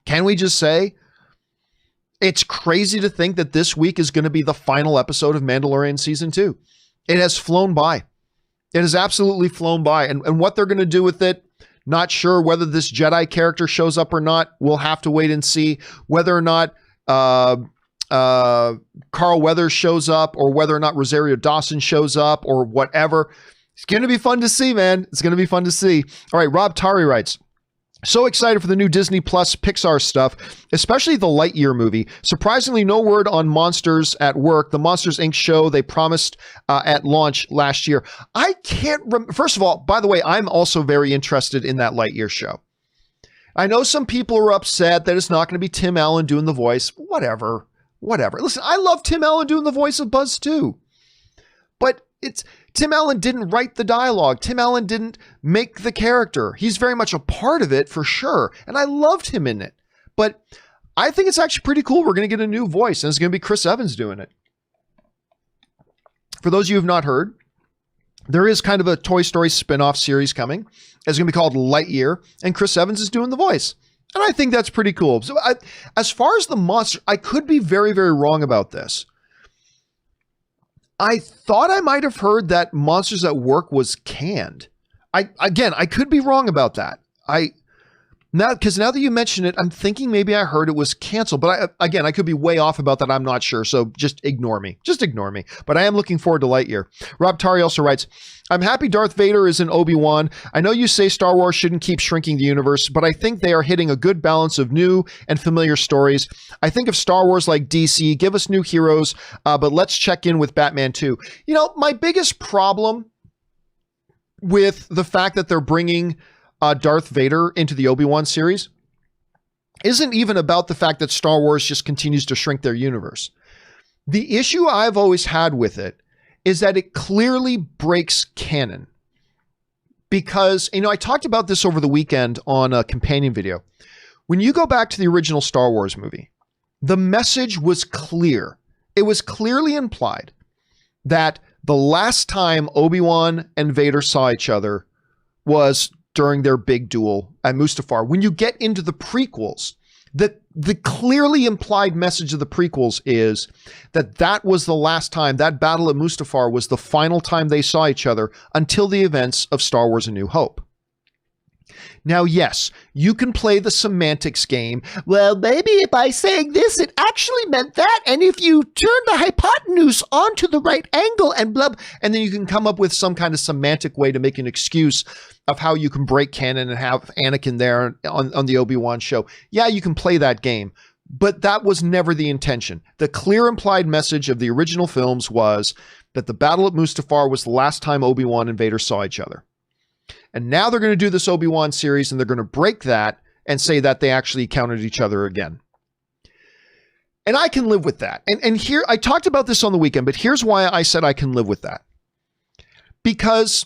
can we just say, it's crazy to think that this week is going to be the final episode of Mandalorian Season 2. It has flown by. It has absolutely flown by. And what they're going to do with it, not sure. Whether this Jedi character shows up or not, we'll have to wait and see. Whether or not Carl Weathers shows up, or whether or not Rosario Dawson shows up, or whatever. It's going to be fun to see, man. It's going to be fun to see. All right, Rob Tari writes, so excited for the new Disney Plus Pixar stuff, especially the Lightyear movie. Surprisingly, no word on Monsters at Work, the Monsters, Inc. show they promised at launch last year. I can't First of all, by the way, I'm also very interested in that Lightyear show. I know some people are upset that it's not going to be Tim Allen doing the voice. Whatever. Listen, I love Tim Allen doing the voice of Buzz too. But Tim Allen didn't write the dialogue. Tim Allen didn't make the character. He's very much a part of it for sure. And I loved him in it. But I think it's actually pretty cool. We're going to get a new voice, and it's going to be Chris Evans doing it. For those of you who have not heard, there is kind of a Toy Story spin-off series coming. It's going to be called Lightyear, and Chris Evans is doing the voice. And I think that's pretty cool. So as far as the monster, I could be very, very wrong about this. I thought I might have heard that Monsters at Work was canned. I could be wrong about that. Because now that you mention it, I'm thinking maybe I heard it was canceled. But I could be way off about that. I'm not sure. So just ignore me. But I am looking forward to Lightyear. Rob Tari also writes, I'm happy Darth Vader is in Obi-Wan. I know you say Star Wars shouldn't keep shrinking the universe, but I think they are hitting a good balance of new and familiar stories. I think of Star Wars like DC, give us new heroes, but let's check in with Batman 2. You know, my biggest problem with the fact that they're bringing Darth Vader into the Obi-Wan series isn't even about the fact that Star Wars just continues to shrink their universe. The issue I've always had with it is that it clearly breaks canon. Because, I talked about this over the weekend on a companion video. When you go back to the original Star Wars movie, the message was clear. It was clearly implied that the last time Obi-Wan and Vader saw each other was during their big duel at Mustafar. When you get into the prequels, the clearly implied message of the prequels is that was the last time, that battle at Mustafar was the final time they saw each other until the events of Star Wars A New Hope. Now, yes, you can play the semantics game. Well, maybe by saying this, it actually meant that. And if you turn the hypotenuse onto the right angle and blah, and then you can come up with some kind of semantic way to make an excuse of how you can break canon and have Anakin there on the Obi-Wan show. Yeah, you can play that game, but that was never the intention. The clear implied message of the original films was that the battle at Mustafar was the last time Obi-Wan and Vader saw each other. And now they're going to do this Obi-Wan series and they're going to break that and say that they actually encountered each other again. And I can live with that. And here, I talked about this on the weekend, but here's why I said I can live with that. Because,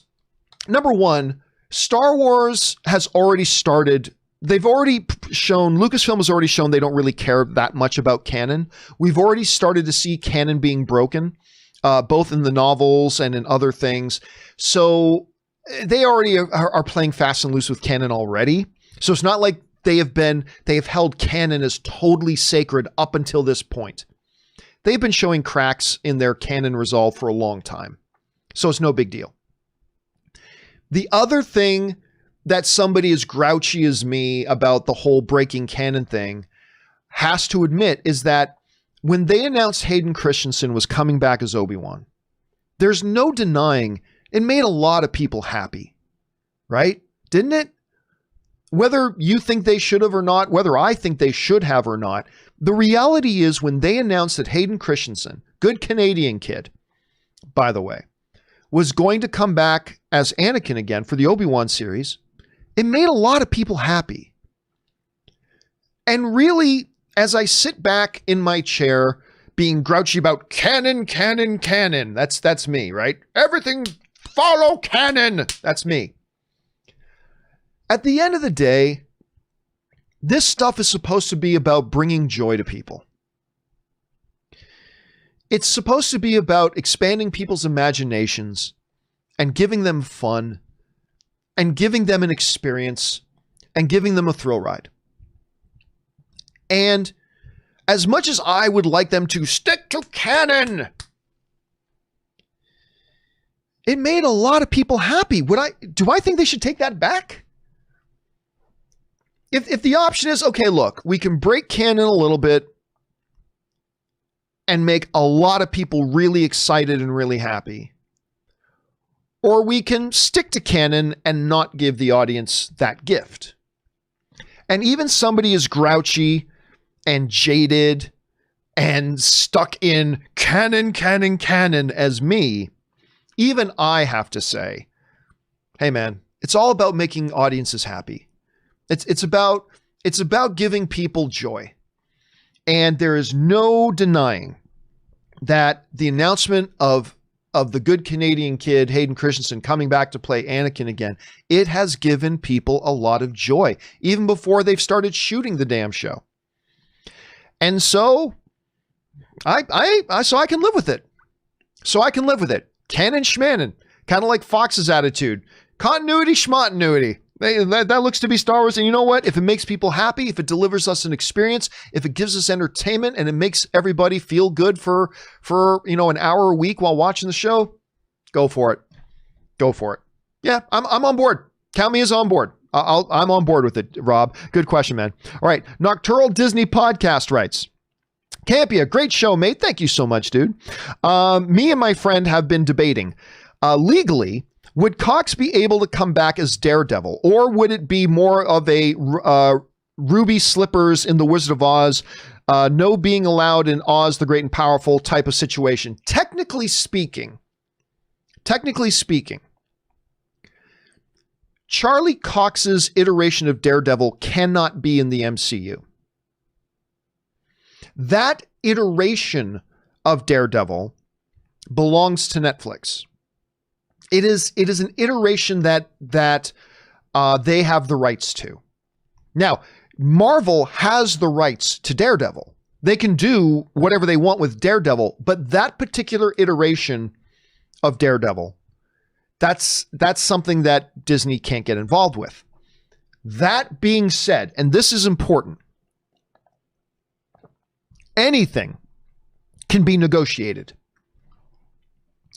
number one, Star Wars has already started. They've already shown, Lucasfilm has already shown they don't really care that much about canon. We've already started to see canon being broken, both in the novels and in other things. So they already are playing fast and loose with canon already. So it's not like they have held canon as totally sacred up until this point. They've been showing cracks in their canon resolve for a long time. So it's no big deal. The other thing that somebody as grouchy as me about the whole breaking canon thing has to admit is that when they announced Hayden Christensen was coming back as Obi-Wan, there's no denying it made a lot of people happy, right? Didn't it? Whether you think they should have or not, whether I think they should have or not, the reality is when they announced that Hayden Christensen, good Canadian kid, by the way, was going to come back as Anakin again for the Obi-Wan series, it made a lot of people happy. And really, as I sit back in my chair being grouchy about canon, that's me, right? Everything follow canon. That's me. At the end of the day, this stuff is supposed to be about bringing joy to people. It's supposed to be about expanding people's imaginations and giving them fun and giving them an experience and giving them a thrill ride. And as much as I would like them to stick to canon, it made a lot of people happy. Do I think they should take that back? If the option is, okay, look, we can break canon a little bit and make a lot of people really excited and really happy, or we can stick to canon and not give the audience that gift. And even somebody as grouchy and jaded and stuck in canon as me, even I have to say, hey man, it's all about making audiences happy. It's about giving people joy. And there is no denying that the announcement of the good Canadian kid, Hayden Christensen, coming back to play Anakin again, it has given people a lot of joy, even before they've started shooting the damn show. And so I can live with it. Canon schmanon, kind of like Fox's attitude. Continuity schmontinuity. That looks to be Star Wars. And you know what? If it makes people happy, if it delivers us an experience, if it gives us entertainment and it makes everybody feel good for an hour a week while watching the show, go for it. Yeah, I'm on board. Count me as on board. I'm on board with it, Rob. Good question, man. All right. Nocturnal Disney Podcast writes, Campea, great show, mate. Thank you so much, dude. Me and my friend have been debating. Legally, would Cox be able to come back as Daredevil, or would it be more of a Ruby Slippers in The Wizard of Oz, no being allowed in Oz the Great and Powerful type of situation? Technically speaking, Charlie Cox's iteration of Daredevil cannot be in the MCU. That iteration of Daredevil belongs to Netflix. It is an iteration that they have the rights to. Now, Marvel has the rights to Daredevil. They can do whatever they want with Daredevil, but that particular iteration of Daredevil, that's something that Disney can't get involved with. That being said, and this is important, anything can be negotiated.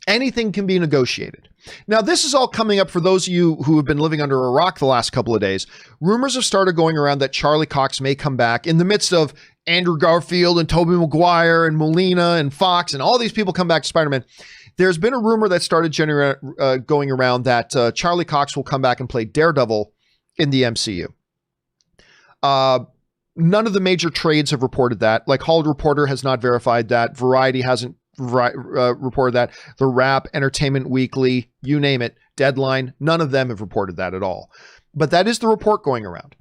Anything can be negotiated. Now, this is all coming up for those of you who have been living under a rock the last couple of days. Rumors have started going around that Charlie Cox may come back in the midst of Andrew Garfield and Tobey Maguire and Molina and Fox and all these people come back to Spider-Man. There's been a rumor that started going around that Charlie Cox will come back and play Daredevil in the MCU. None of the major trades have reported that. Like Hollywood Reporter has not verified that. Variety hasn't reported that. The Wrap, Entertainment Weekly, you name it, Deadline, none of them have reported that at all. But that is the report going around.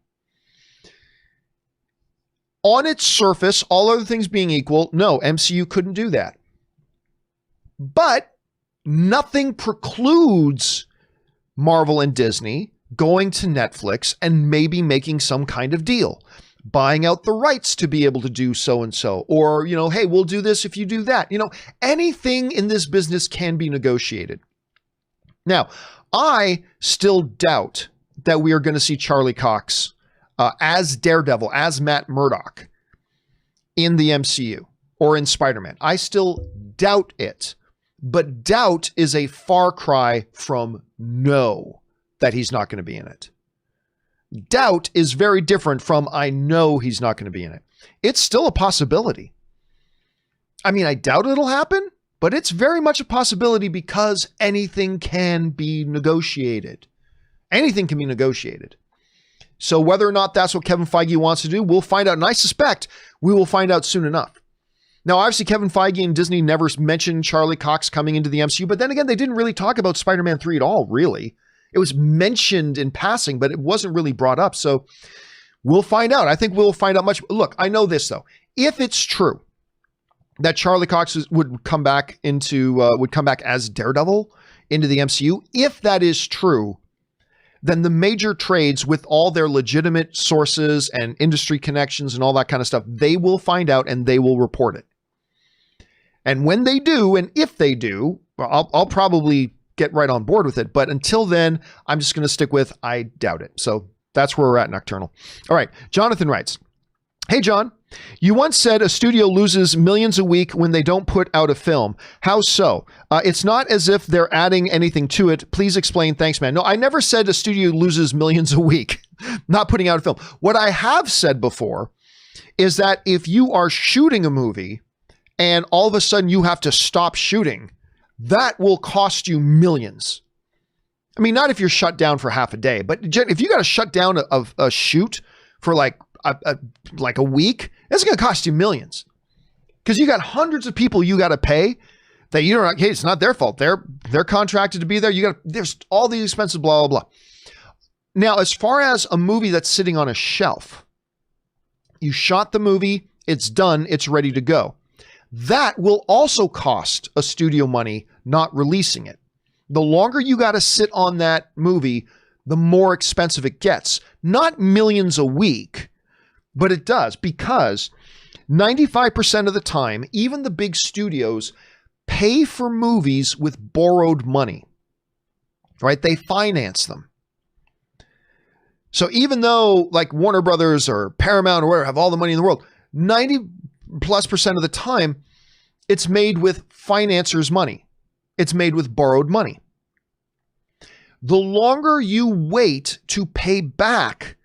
On its surface, all other things being equal, no, MCU couldn't do that. But nothing precludes Marvel and Disney going to Netflix and maybe making some kind of deal, buying out the rights to be able to do so and so, or, hey, we'll do this if you do that. Anything in this business can be negotiated. Now, I still doubt that we are going to see Charlie Cox as Daredevil, as Matt Murdock in the MCU or in Spider-Man. I still doubt it, but doubt is a far cry from no, that he's not going to be in it. Doubt is very different from I know he's not going to be in it. It's still a possibility. I mean, I doubt it'll happen, but it's very much a possibility because anything can be negotiated. Anything can be negotiated. So whether or not that's what Kevin Feige wants to do, we'll find out. And I suspect we will find out soon enough. Now, obviously, Kevin Feige and Disney never mentioned Charlie Cox coming into the MCU, but then again, they didn't really talk about Spider-Man 3 at all, really. It was mentioned in passing, but it wasn't really brought up. So we'll find out. I think we'll find out much. Look, I know this, though. If it's true that Charlie Cox would come back as Daredevil into the MCU, if that is true, then the major trades with all their legitimate sources and industry connections and all that kind of stuff, they will find out and they will report it. And when they do, and if they do, I'll probably get right on board with it. But until then, I'm just going to stick with I doubt it. So that's where we're at, Nocturnal. All right. Jonathan writes, "Hey, John, you once said a studio loses millions a week when they don't put out a film. How so? It's not as if they're adding anything to it. Please explain. Thanks, man." No, I never said a studio loses millions a week not putting out a film. What I have said before is that if you are shooting a movie and all of a sudden you have to stop shooting, that will cost you millions. I mean, not if you're shut down for half a day, but if you got to shut down a shoot for like a week, that's going to cost you millions because you got hundreds of people you got to pay that you don't. Hey, it's not their fault. They're contracted to be there. There's all these expenses, blah, blah, blah. Now, as far as a movie that's sitting on a shelf, you shot the movie, it's done, it's ready to go. That will also cost a studio money not releasing it. The longer you got to sit on that movie, the more expensive it gets. Not millions a week, but it does, because 95% of the time, even the big studios pay for movies with borrowed money, right? They finance them. So even though like Warner Brothers or Paramount or whatever have all the money in the world, 90+% of the time, it's made with financiers' money. It's made with borrowed money. The longer you wait to pay back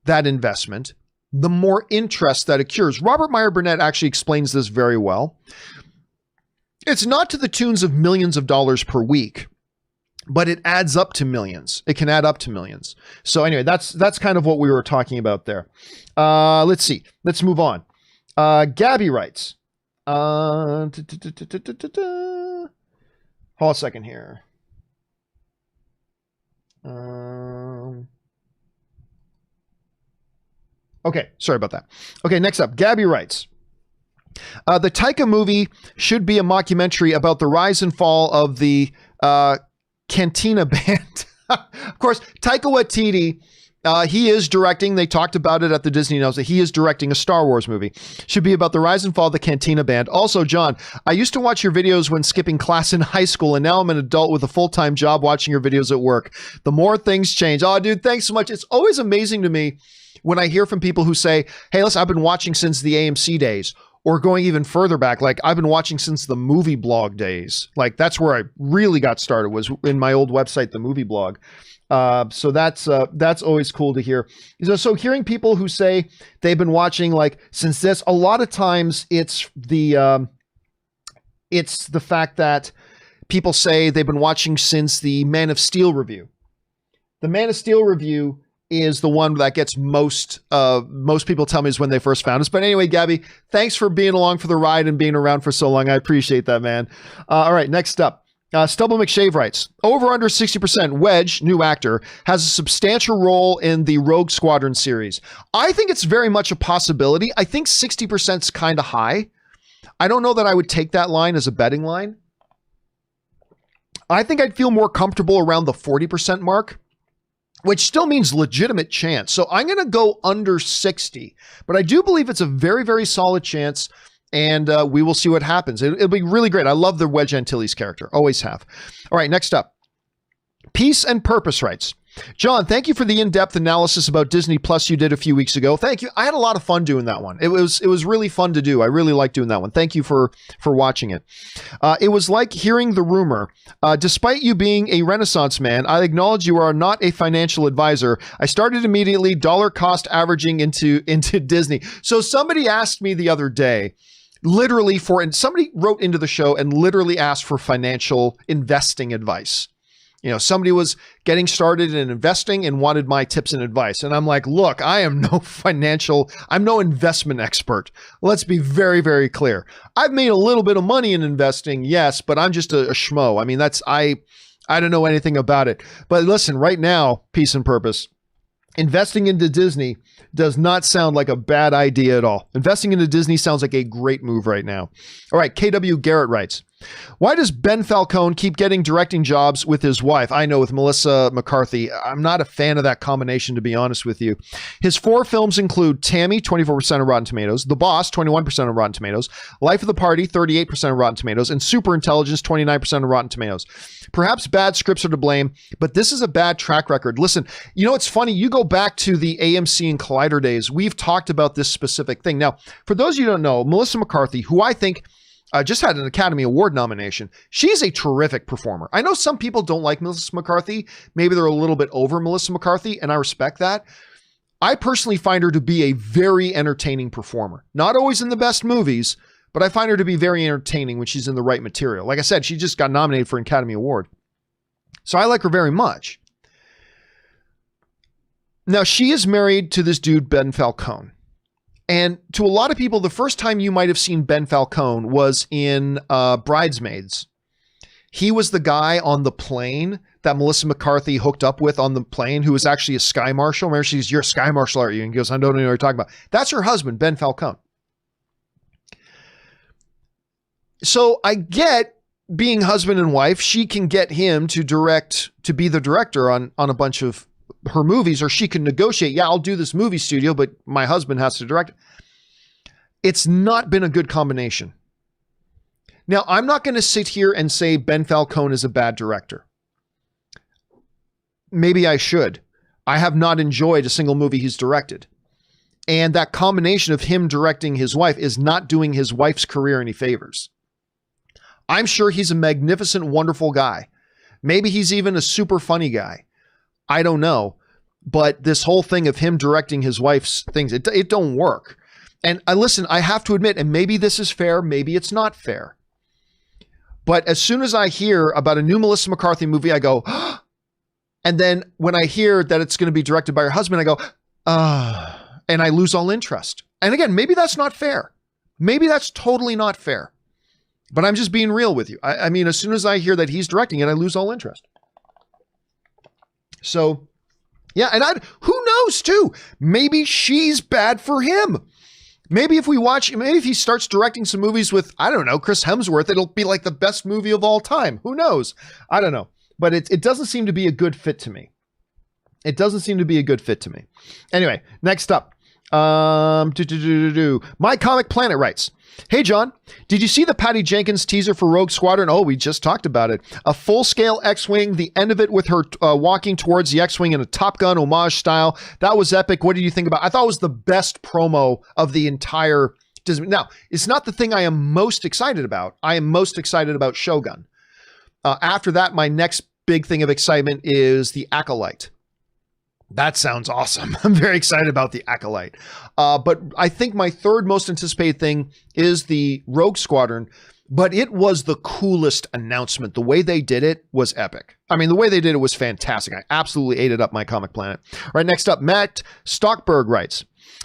that investment, the more interest that accrues. Robert Meyer Burnett actually explains this very well. It's not to the tunes of millions of dollars per week, but it adds up to millions. It can add up to millions. So anyway, that's kind of what we were talking about there. Let's see. Let's move on. Gabby writes, hold a second here. Okay, sorry about that. Okay, next up, Gabby writes, The Taika movie should be a mockumentary about the rise and fall of the Cantina Band. Of course, Taika Waititi, he is directing. They talked about it at the Disney Notes that he is directing a Star Wars movie. Should be about the rise and fall of the Cantina Band. Also, John, I used to watch your videos when skipping class in high school, and now I'm an adult with a full-time job watching your videos at work. The more things change. Oh, dude, thanks so much. It's always amazing to me when I hear from people who say, hey, listen, I've been watching since the AMC days, or going even further back, like I've been watching since the movie blog days. Like that's where I really got started, was in my old website, the movie blog. So that's always cool to hear. So hearing people who say they've been watching like since this, a lot of times it's the fact that people say they've been watching since the Man of Steel review. The Man of Steel review is the one that gets most people tell me is when they first found us. But anyway, Gabby, thanks for being along for the ride and being around for so long. I appreciate that, man. All right, next up. Stubble McShave writes, over under 60%, Wedge, new actor, has a substantial role in the Rogue Squadron series. I think it's very much a possibility. I think 60% is kind of high. I don't know that I would take that line as a betting line. I think I'd feel more comfortable around the 40% mark, which still means legitimate chance. So I'm going to go under 60, but I do believe it's a very, very solid chance. And we will see what happens. It'll be really great. I love the Wedge Antilles character. Always have. All right, next up. Peace and Purpose writes, John, thank you for the in-depth analysis about Disney Plus you did a few weeks ago. Thank you. I had a lot of fun doing that one. It was really fun to do. I really liked doing that one. Thank you for watching it. It was like hearing the rumor. Despite you being a Renaissance man, I acknowledge you are not a financial advisor. I started immediately dollar cost averaging into Disney. So somebody asked me the other day, and somebody wrote into the show and literally asked for financial investing advice. You know, somebody was getting started in investing and wanted my tips and advice. And I'm like, look, I'm no investment expert. Let's be very, very clear. I've made a little bit of money in investing, yes, but I'm just a schmo. I mean, I don't know anything about it. But listen, right now, Peace and Purpose, investing into Disney does not sound like a bad idea at all. Investing into Disney sounds like a great move right now. All right, KW Garrett writes, why does Ben Falcone keep getting directing jobs with his wife? I know, with Melissa McCarthy. I'm not a fan of that combination, to be honest with you. His 4 films include Tammy, 24% of Rotten Tomatoes, The Boss, 21% of Rotten Tomatoes, Life of the Party, 38% of Rotten Tomatoes, and Superintelligence, 29% of Rotten Tomatoes. Perhaps bad scripts are to blame, but this is a bad track record. Listen, you know, it's funny. You go back to the AMC and Collider days. We've talked about this specific thing. Now, for those of you who don't know, Melissa McCarthy, who I think just had an Academy Award nomination. She's a terrific performer. I know some people don't like Melissa McCarthy. Maybe they're a little bit over Melissa McCarthy, and I respect that. I personally find her to be a very entertaining performer. Not always in the best movies, but I find her to be very entertaining when she's in the right material. Like I said, she just got nominated for an Academy Award. So I like her very much. Now, she is married to this dude, Ben Falcone. And to a lot of people, the first time you might have seen Ben Falcone was in Bridesmaids. He was the guy on the plane that Melissa McCarthy hooked up with on the plane, who was actually a sky marshal. Remember, you're a sky marshal, aren't you? And he goes, I don't know what you're talking about. That's her husband, Ben Falcone. So I get being husband and wife. She can get him to be the director on a bunch of her movies, or she can negotiate. Yeah, I'll do this movie studio, but my husband has to direct it. It's not been a good combination. Now, I'm not going to sit here and say Ben Falcone is a bad director. Maybe I should. I have not enjoyed a single movie he's directed. And that combination of him directing his wife is not doing his wife's career any favors. I'm sure he's a magnificent, wonderful guy. Maybe he's even a super funny guy. I don't know, but this whole thing of him directing his wife's things, it don't work. And listen, I have to admit, and maybe this is fair, maybe it's not fair. But as soon as I hear about a new Melissa McCarthy movie, I go, and then when I hear that it's going to be directed by her husband, I go, and I lose all interest. And again, maybe that's not fair. Maybe that's totally not fair. But I'm just being real with you. I mean, as soon as I hear that he's directing it, I lose all interest. So, yeah, and who knows too? Maybe she's bad for him. Maybe if he starts directing some movies with, I don't know, Chris Hemsworth, it'll be like the best movie of all time. Who knows? I don't know. But it doesn't seem to be a good fit to me. It doesn't seem to be a good fit to me. Anyway, next up. My Comic Planet writes, "Hey John, did you see the Patty Jenkins teaser for Rogue Squadron?" Oh, we just talked about it. A full-scale X-Wing, the end of it with her walking towards the X-Wing in a Top Gun homage style. That was epic. What did you think about it? I thought it was the best promo of the entire Disney. Now, it's not the thing I am most excited about. I am most excited about Shogun. After that, my next big thing of excitement is the Acolyte. That sounds awesome. I'm very excited about the Acolyte. But I think my third most anticipated thing is the Rogue Squadron, but it was the coolest announcement. The way they did it was epic. I mean, the way they did it was fantastic. I absolutely ate it up, my Comic Planet. All right, next up, Matt Stockberg writes,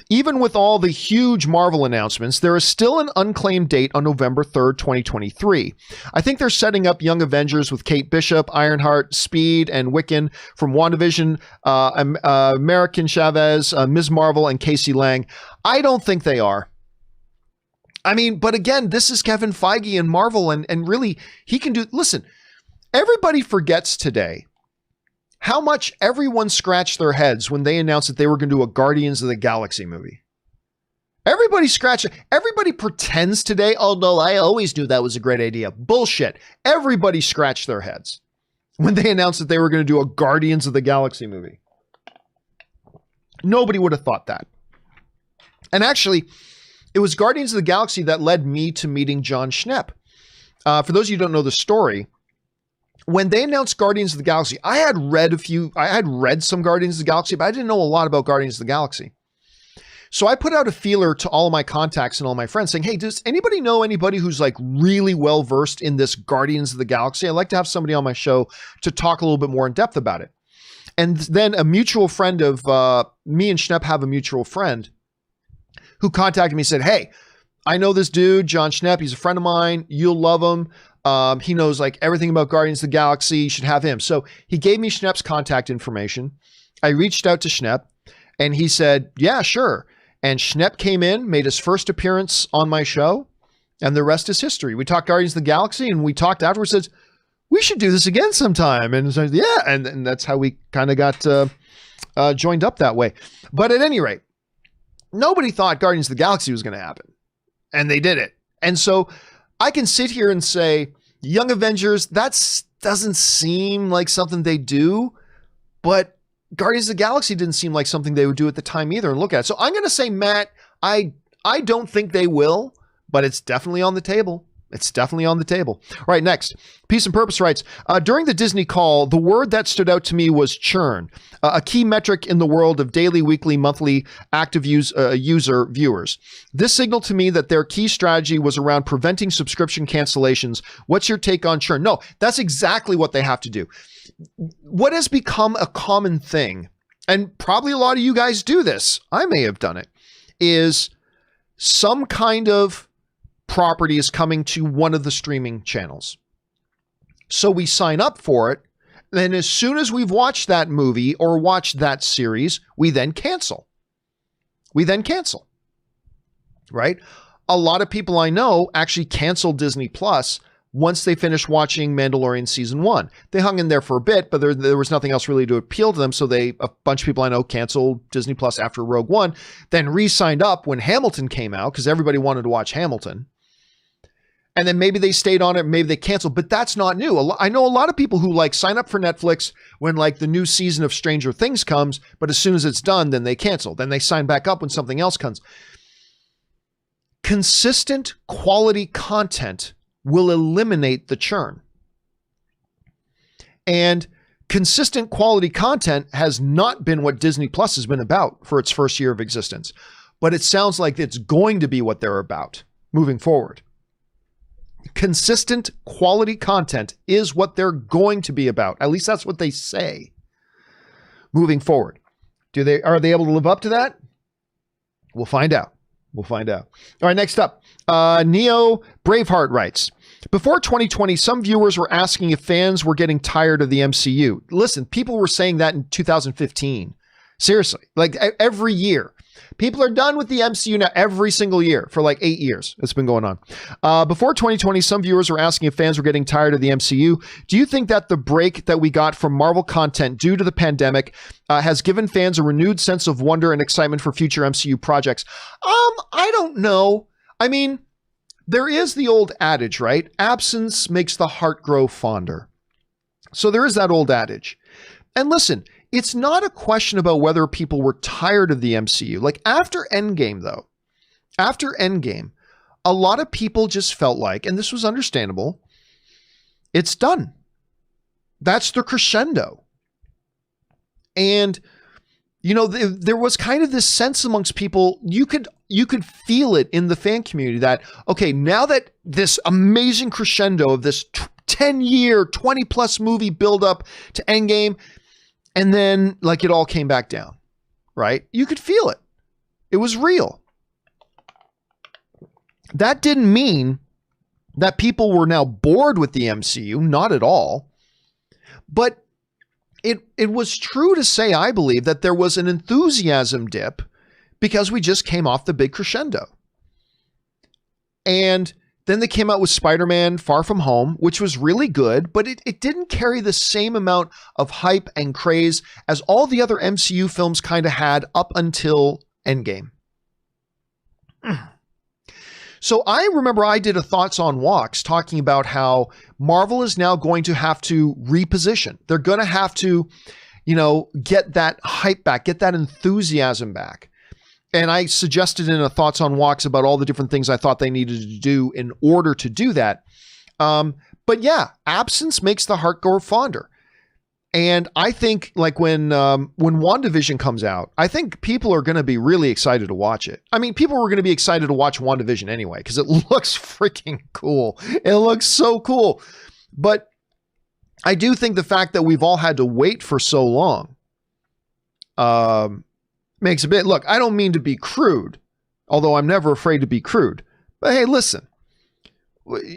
"Even with all the huge Marvel announcements, there is still an unclaimed date on November 3rd, 2023. I think they're setting up Young Avengers with Kate Bishop, Ironheart, Speed, and Wiccan from WandaVision, American Chavez, Ms. Marvel, and Casey Lang. I don't think they are. I mean, but again, this is Kevin Feige and Marvel, and really, he can do... Listen, everybody forgets today how much everyone scratched their heads when they announced that they were going to do a Guardians of the Galaxy movie. Everybody pretends today, oh no, I always knew that was a great idea. Bullshit. Everybody scratched their heads when they announced that they were going to do a Guardians of the Galaxy movie. Nobody would have thought that. And actually, it was Guardians of the Galaxy that led me to meeting John Schnepp. For those of you who don't know the story, when they announced Guardians of the Galaxy, I had read some Guardians of the Galaxy, but I didn't know a lot about Guardians of the Galaxy. So I put out a feeler to all of my contacts and all my friends saying, hey, does anybody know anybody who's like really well versed in this Guardians of the Galaxy? I'd like to have somebody on my show to talk a little bit more in depth about it. And then a mutual friend of me and Schnepp have a mutual friend who contacted me and said, hey, I know this dude, John Schnepp. He's a friend of mine. You'll love him. He knows like everything about Guardians of the Galaxy. You should have him. So he gave me Schnepp's contact information. I reached out to Schnepp and he said, yeah, sure. And Schnepp came in, made his first appearance on my show, and the rest is history. We talked Guardians of the Galaxy and we talked afterwards, said, we should do this again sometime. And so, yeah, and that's how we kind of got joined up that way. But at any rate, nobody thought Guardians of the Galaxy was going to happen. And they did it. And so I can sit here and say, Young Avengers, that doesn't seem like something they do, but Guardians of the Galaxy didn't seem like something they would do at the time either. And look at it. So I'm going to say, Matt, I don't think they will, but it's definitely on the table. It's definitely on the table. All right, next. Peace and Purpose writes, during the Disney call, the word that stood out to me was churn, a key metric in the world of daily, weekly, monthly active user viewers. This signaled to me that their key strategy was around preventing subscription cancellations. What's your take on churn? No, that's exactly what they have to do. What has become a common thing, and probably a lot of you guys do this, I may have done it, is some kind of property is coming to one of the streaming channels. So we sign up for it. Then as soon as we've watched that movie or watched that series, we then cancel. Right? A lot of people I know actually canceled Disney Plus once they finished watching Mandalorian season 1. They hung in there for a bit, but there was nothing else really to appeal to them. So a bunch of people I know canceled Disney Plus after Rogue One, then re-signed up when Hamilton came out because everybody wanted to watch Hamilton. And then maybe they stayed on it, maybe they canceled, but that's not new. I know a lot of people who like sign up for Netflix when like the new season of Stranger Things comes, but as soon as it's done, then they cancel. Then they sign back up when something else comes. Consistent quality content will eliminate the churn. And consistent quality content has not been what Disney Plus has been about for its first year of existence, but it sounds like it's going to be what they're about moving forward. Consistent quality content is what they're going to be about. At least that's what they say moving forward. Are they able to live up to that? We'll find out. All right, next up, Neo Braveheart writes, before 2020, some viewers were asking if fans were getting tired of the MCU. Listen, people were saying that in 2015. Seriously, like every year. People are done with the MCU now every single year for like 8 years. It's been going on. Before 2020, some viewers were asking if fans were getting tired of the MCU. Do you think that the break that we got from Marvel content due to the pandemic has given fans a renewed sense of wonder and excitement for future MCU projects? I don't know. I mean, there is the old adage, right? Absence makes the heart grow fonder. So there is that old adage. And listen, it's not a question about whether people were tired of the MCU. Like after Endgame, though, a lot of people just felt like, and this was understandable, it's done. That's the crescendo. And, you know, there was kind of this sense amongst people, you could feel it in the fan community that, okay, now that this amazing crescendo of this 10-year, 20-plus movie build-up to Endgame, and then like it all came back down, right? You could feel it. It was real. That didn't mean that people were now bored with the MCU, not at all. But it was true to say, I believe, that there was an enthusiasm dip because we just came off the big crescendo. And then they came out with Spider-Man Far From Home, which was really good, but it didn't carry the same amount of hype and craze as all the other MCU films kind of had up until Endgame. So I remember I did a Thoughts on Walks talking about how Marvel is now going to have to reposition. They're going to have to, you know, get that hype back, get that enthusiasm back. And I suggested in a Thoughts on Walks about all the different things I thought they needed to do in order to do that. But yeah, absence makes the heart grow fonder. And I think like when WandaVision comes out, I think people are going to be really excited to watch it. I mean, people were going to be excited to watch WandaVision anyway, because it looks freaking cool. It looks so cool. But I do think the fact that we've all had to wait for so long, makes a bit, look, I don't mean to be crude, although I'm never afraid to be crude. But hey, listen,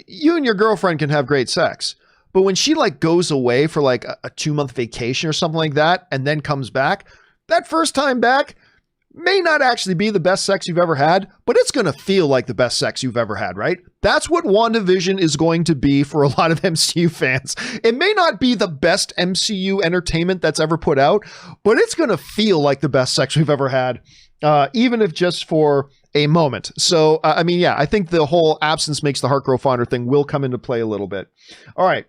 you and your girlfriend can have great sex, but when she like goes away for like a 2-month vacation or something like that, and then comes back, that first time back may not actually be the best sex you've ever had, but it's going to feel like the best sex you've ever had, right? That's what WandaVision is going to be for a lot of MCU fans. It may not be the best MCU entertainment that's ever put out, but it's going to feel like the best sex we've ever had, even if just for a moment. So, I mean, yeah, I think the whole absence makes the heart grow fonder thing will come into play a little bit. All right,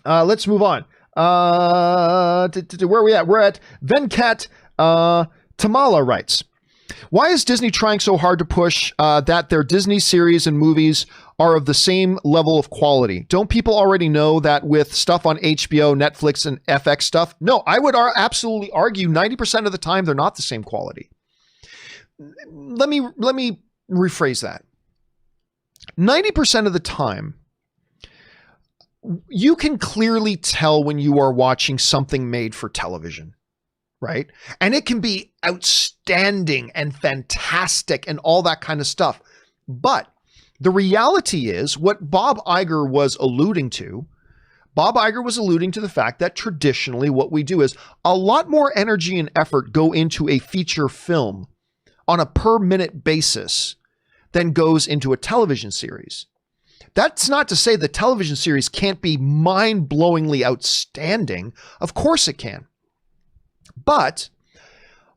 let's move on. Where are we at? We're at Venkat Tamala writes, why is Disney trying so hard to push that their Disney series and movies are of the same level of quality? Don't people already know that with stuff on HBO, Netflix, and FX stuff? No, I would absolutely argue 90% of the time they're not the same quality. Let me rephrase that. 90% of the time, you can clearly tell when you are watching something made for television. Right? And it can be outstanding and fantastic and all that kind of stuff. But the reality is what Bob Iger was alluding to. Bob Iger was alluding to the fact that traditionally what we do is a lot more energy and effort go into a feature film on a per minute basis than goes into a television series. That's not to say the television series can't be mind-blowingly outstanding. Of course it can. But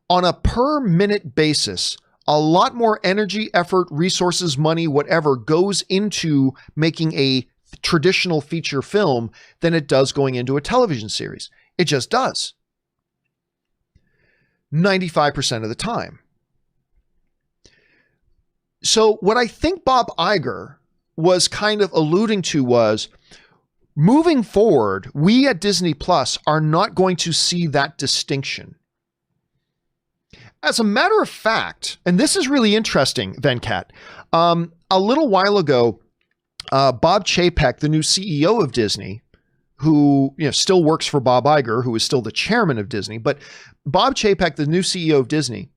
on a per minute basis, a lot more energy, effort, resources, money, whatever goes into making a traditional feature film than it does going into a television series. It just does. 95% of the time. So what I think Bob Iger was kind of alluding to was, moving forward, we at Disney Plus are not going to see that distinction. As a matter of fact, and this is really interesting, Venkat, a little while ago, Bob Chapek, the new CEO of Disney, who still works for Bob Iger, who is still the chairman of Disney, but Bob Chapek, the new CEO of Disney,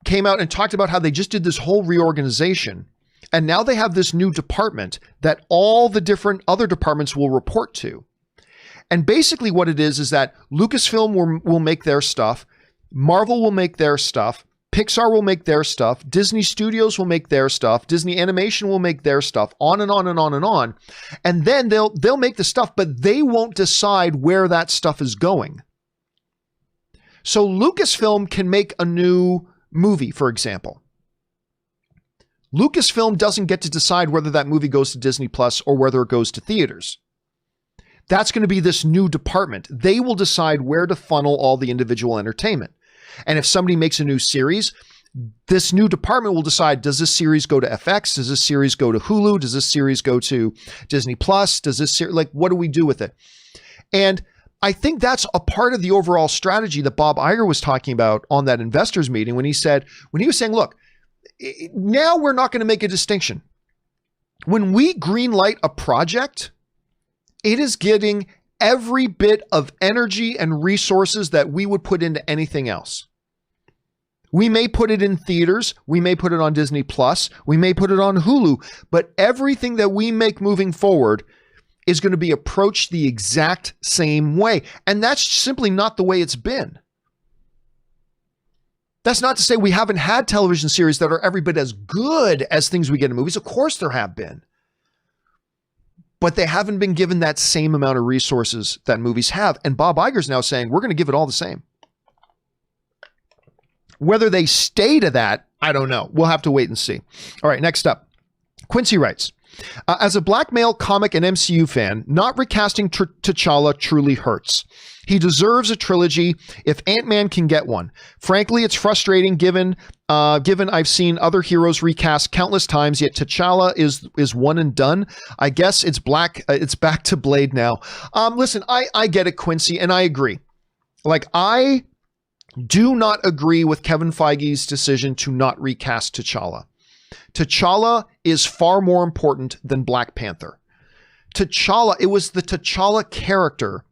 came out and talked about how they just did this whole reorganization. And now they have this new department that all the different other departments will report to. And basically what it is that Lucasfilm will make their stuff, Marvel will make their stuff, Pixar will make their stuff. Disney Studios will make their stuff. Disney Animation will make their stuff, on and on and on and on. And then they'll make the stuff, but they won't decide where that stuff is going. So Lucasfilm can make a new movie, for example. Lucasfilm doesn't get to decide whether that movie goes to Disney Plus or whether it goes to theaters. That's going to be this new department. They will decide where to funnel all the individual entertainment. And if somebody makes a new series, this new department will decide, does this series go to FX? Does this series go to Hulu? Does this series go to Disney Plus? Does this what do we do with it? And I think that's a part of the overall strategy that Bob Iger was talking about on that investors meeting when he was saying, look, now we're not going to make a distinction. When we greenlight a project, it is getting every bit of energy and resources that we would put into anything else. We may put it in theaters. We may put it on Disney Plus. We may put it on Hulu. But everything that we make moving forward is going to be approached the exact same way. And that's simply not the way it's been. That's not to say we haven't had television series that are every bit as good as things we get in movies. Of course there have been. But they haven't been given that same amount of resources that movies have. And Bob Iger's now saying, we're going to give it all the same. Whether they stay to that, I don't know. We'll have to wait and see. All right, next up. Quincy writes, as a black male comic and MCU fan, not recasting T'Challa truly hurts. He deserves a trilogy if Ant-Man can get one. Frankly, it's frustrating given I've seen other heroes recast countless times, yet T'Challa is one and done. I guess it's back to Blade now. Listen, I get it, Quincy, and I agree. Like, I do not agree with Kevin Feige's decision to not recast T'Challa. T'Challa is far more important than Black Panther. T'Challa, it was the T'Challa character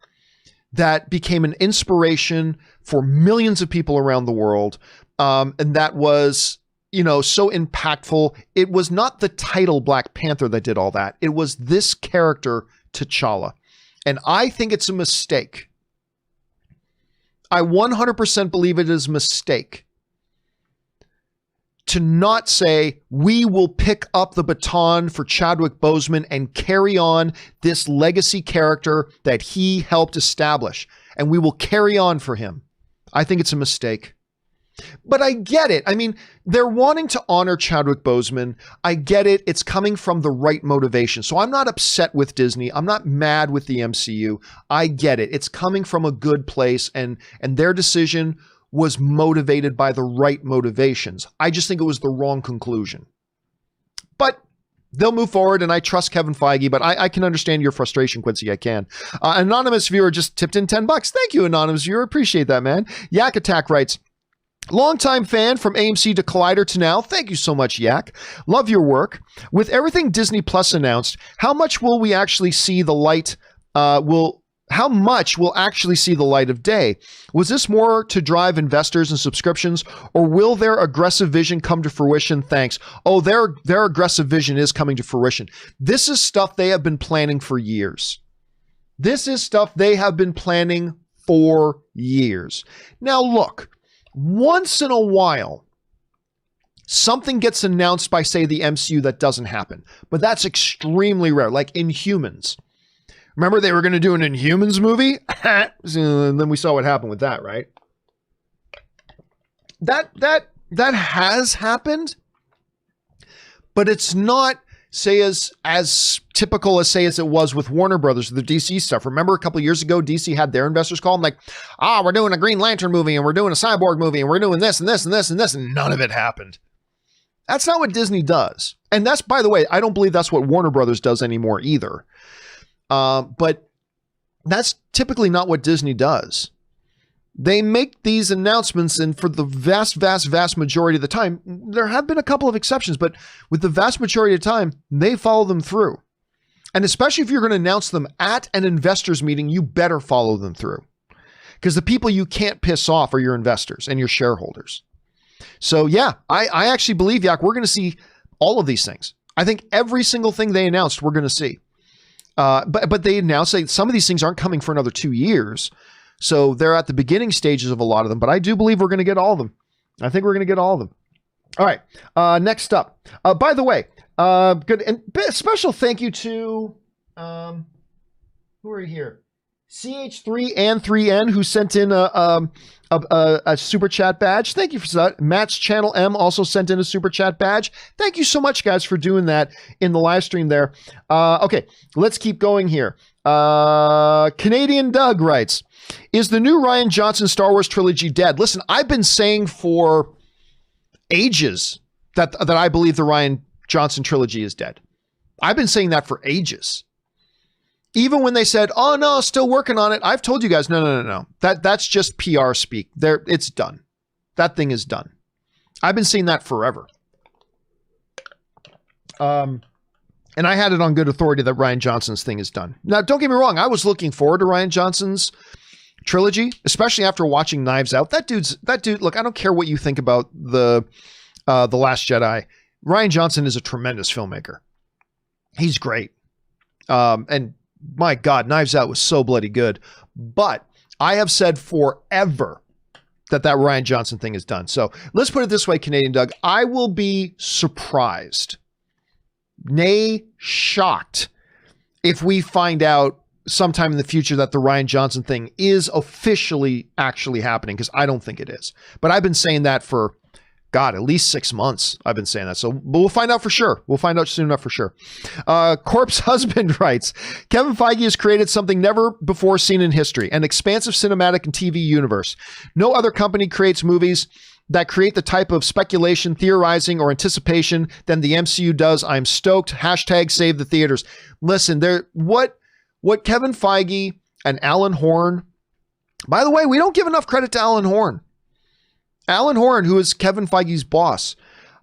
that became an inspiration for millions of people around the world. And that was, so impactful. It was not the title Black Panther that did all that. It was this character, T'Challa. And I think it's a mistake. I 100% believe it is a mistake to not say, we will pick up the baton for Chadwick Boseman and carry on this legacy character that he helped establish, and we will carry on for him. I think it's a mistake. But I get it. I mean, they're wanting to honor Chadwick Boseman. I get it. It's coming from the right motivation. So I'm not upset with Disney. I'm not mad with the MCU. I get it. It's coming from a good place, and their decision was motivated by the right motivations. I just think it was the wrong conclusion. But they'll move forward, and I trust Kevin Feige, but I can understand your frustration, Quincy. I can. Anonymous viewer just tipped in $10. Thank you, anonymous viewer. Appreciate that, man. Yak Attack writes, longtime fan from AMC to Collider to now. Thank you so much, Yak. Love your work. With everything Disney Plus announced, how much will we actually see the light? How much will actually see the light of day? Was this more to drive investors and subscriptions, or will their aggressive vision come to fruition? Thanks. Oh, their aggressive vision is coming to fruition. This is stuff they have been planning for years. Now, look, once in a while, something gets announced by, say, the MCU that doesn't happen, but that's extremely rare, like Inhumans. Remember they were going to do an Inhumans movie? And then we saw what happened with that, right? That has happened, but it's not, say, as typical as it was with Warner Brothers, the DC stuff. Remember a couple of years ago, DC had their investors call them like, we're doing a Green Lantern movie, and we're doing a Cyborg movie, and we're doing this and this and this and this, and none of it happened. That's not what Disney does. And that's, by the way, I don't believe that's what Warner Brothers does anymore either. But that's typically not what Disney does. They make these announcements, and for the vast, vast, vast majority of the time, there have been a couple of exceptions, but with the vast majority of the time, they follow them through. And especially if you're going to announce them at an investors meeting, you better follow them through. Because the people you can't piss off are your investors and your shareholders. So yeah, I actually believe, Yak, we're going to see all of these things. I think every single thing they announced, we're going to see. But they now say some of these things aren't coming for another 2 years. So they're at the beginning stages of a lot of them, but I do believe we're going to get all of them. I think we're going to get all of them. All right. Next up. By the way, good and special thank you to who are you here? CH3 and 3N, who sent in a super chat badge. Thank you for that. Matt's Channel M also sent in a super chat badge. Thank you so much, guys, for doing that in the live stream there. Okay, let's keep going here. Canadian Doug writes, is the new Rian Johnson Star Wars trilogy dead? Listen, I've been saying for ages that I believe the Rian Johnson trilogy is dead. I've been saying that for ages. Even when they said, oh no, still working on it, I've told you guys, no. That's just PR speak. It's done. That thing is done. I've been saying that forever. And I had it on good authority that Rian Johnson's thing is done. Now, don't get me wrong. I was looking forward to Rian Johnson's trilogy, especially after watching Knives Out. That dude, look, I don't care what you think about the Last Jedi. Rian Johnson is a tremendous filmmaker. He's great. And my God, Knives Out was so bloody good. But I have said forever that Rian Johnson thing is done. So let's put it this way, Canadian Doug. I will be surprised, nay, shocked, if we find out sometime in the future that the Rian Johnson thing is officially actually happening, because I don't think it is. But I've been saying that for, God, at least 6 months. I've been saying that. So we'll find out for sure. We'll find out soon enough for sure. Corpse Husband writes, Kevin Feige has created something never before seen in history, an expansive cinematic and TV universe. No other company creates movies that create the type of speculation, theorizing, or anticipation than the MCU does. I'm stoked. Hashtag save the theaters. Listen, what Kevin Feige and Alan Horn, by the way, we don't give enough credit to Alan Horn. Alan Horn, who is Kevin Feige's boss,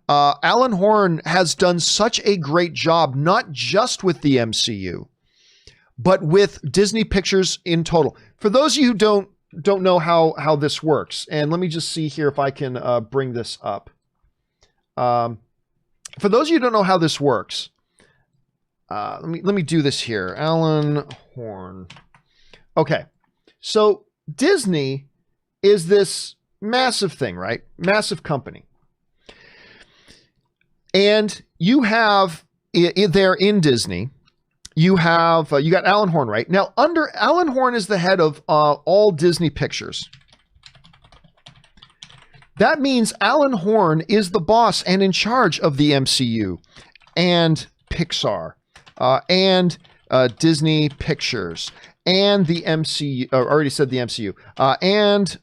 Alan Horn has done such a great job, not just with the MCU, but with Disney Pictures in total. For those of you who don't know how this works, and let me just see here if I can bring this up. For those of you who don't know how this works, let me do this here. Alan Horn. Okay, so Disney is this massive thing, right? Massive company. And you have there in Disney, you got Alan Horn, right? Now, under Alan Horn is the head of all Disney Pictures. That means Alan Horn is the boss and in charge of the MCU and Pixar and Disney Pictures and the MCU. Already said the MCU and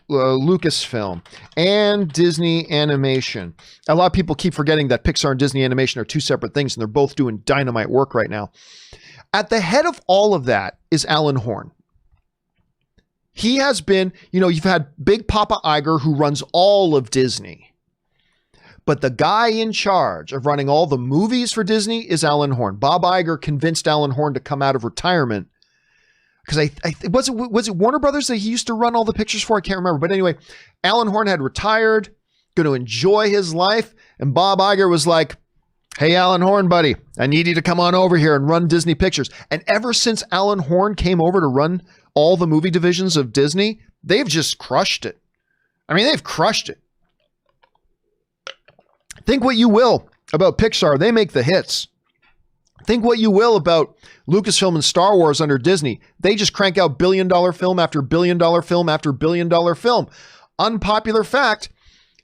Lucasfilm and Disney Animation. A lot of people keep forgetting that Pixar and Disney Animation are two separate things, and they're both doing dynamite work right now. At the head of all of that is Alan Horn. He has been, you've had Big Papa Iger, who runs all of Disney. But the guy in charge of running all the movies for Disney is Alan Horn. Bob Iger convinced Alan Horn to come out of retirement. Because was it Warner Brothers that he used to run all the pictures for? I can't remember. But anyway, Alan Horn had retired, going to enjoy his life. And Bob Iger was like, hey, Alan Horn, buddy, I need you to come on over here and run Disney Pictures. And ever since Alan Horn came over to run all the movie divisions of Disney, they've just crushed it. I mean, they've crushed it. Think what you will about Pixar. They make the hits. Think what you will about Lucasfilm and Star Wars under Disney. They just crank out billion-dollar film after billion-dollar film after billion-dollar film. Unpopular fact,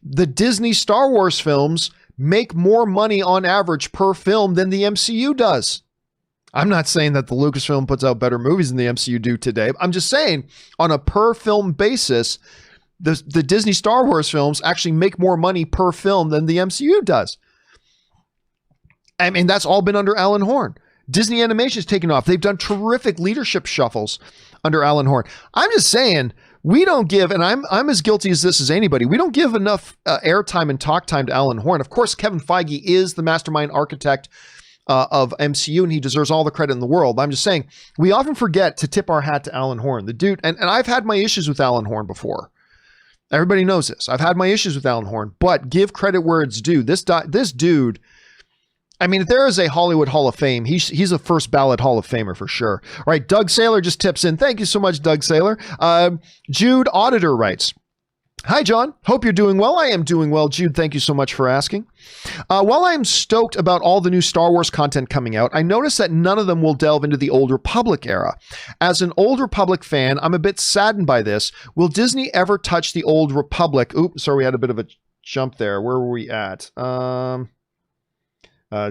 the Disney Star Wars films make more money on average per film than the MCU does. I'm not saying that the Lucasfilm puts out better movies than the MCU do today. I'm just saying on a per film basis, the Disney Star Wars films actually make more money per film than the MCU does. I mean, that's all been under Alan Horn. Disney Animation has taken off. They've done terrific leadership shuffles under Alan Horn. I'm just saying, we don't give, and I'm as guilty as this as anybody, we don't give enough airtime and talk time to Alan Horn. Of course, Kevin Feige is the mastermind architect of MCU, and he deserves all the credit in the world. I'm just saying, we often forget to tip our hat to Alan Horn. The dude, and I've had my issues with Alan Horn before. Everybody knows this. I've had my issues with Alan Horn, but give credit where it's due. This dude, I mean, if there is a Hollywood Hall of Fame, he's a first ballot Hall of Famer for sure. All right, Doug Saylor just tips in. Thank you so much, Doug Saylor. Jude Auditor writes, Hi, John. Hope you're doing well. I am doing well, Jude. Thank you so much for asking. While I am stoked about all the new Star Wars content coming out, I noticed that none of them will delve into the Old Republic era. As an Old Republic fan, I'm a bit saddened by this. Will Disney ever touch the Old Republic? Oops, sorry, we had a bit of a jump there. Where were we at?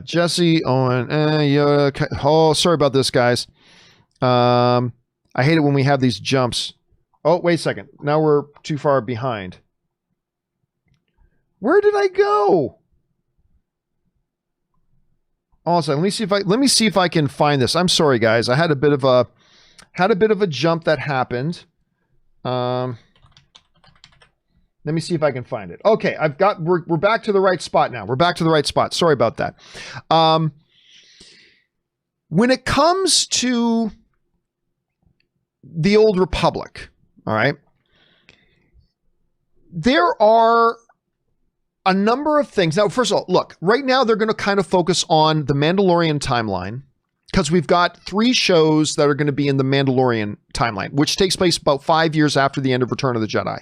Jesse, Owen, Yoda. Oh, sorry about this, guys. I hate it when we have these jumps. Oh, wait a second. Now we're too far behind. Where did I go? Also, let me see if I can find this. I'm sorry, guys. I had a bit of a jump that happened. Let me see if I can find it. Okay, we're back to the right spot now. We're back to the right spot. Sorry about that. When it comes to the Old Republic, all right, there are a number of things. Now, first of all, look, right now they're going to kind of focus on the Mandalorian timeline because we've got 3 shows that are going to be in the Mandalorian timeline, which takes place about 5 years after the end of Return of the Jedi.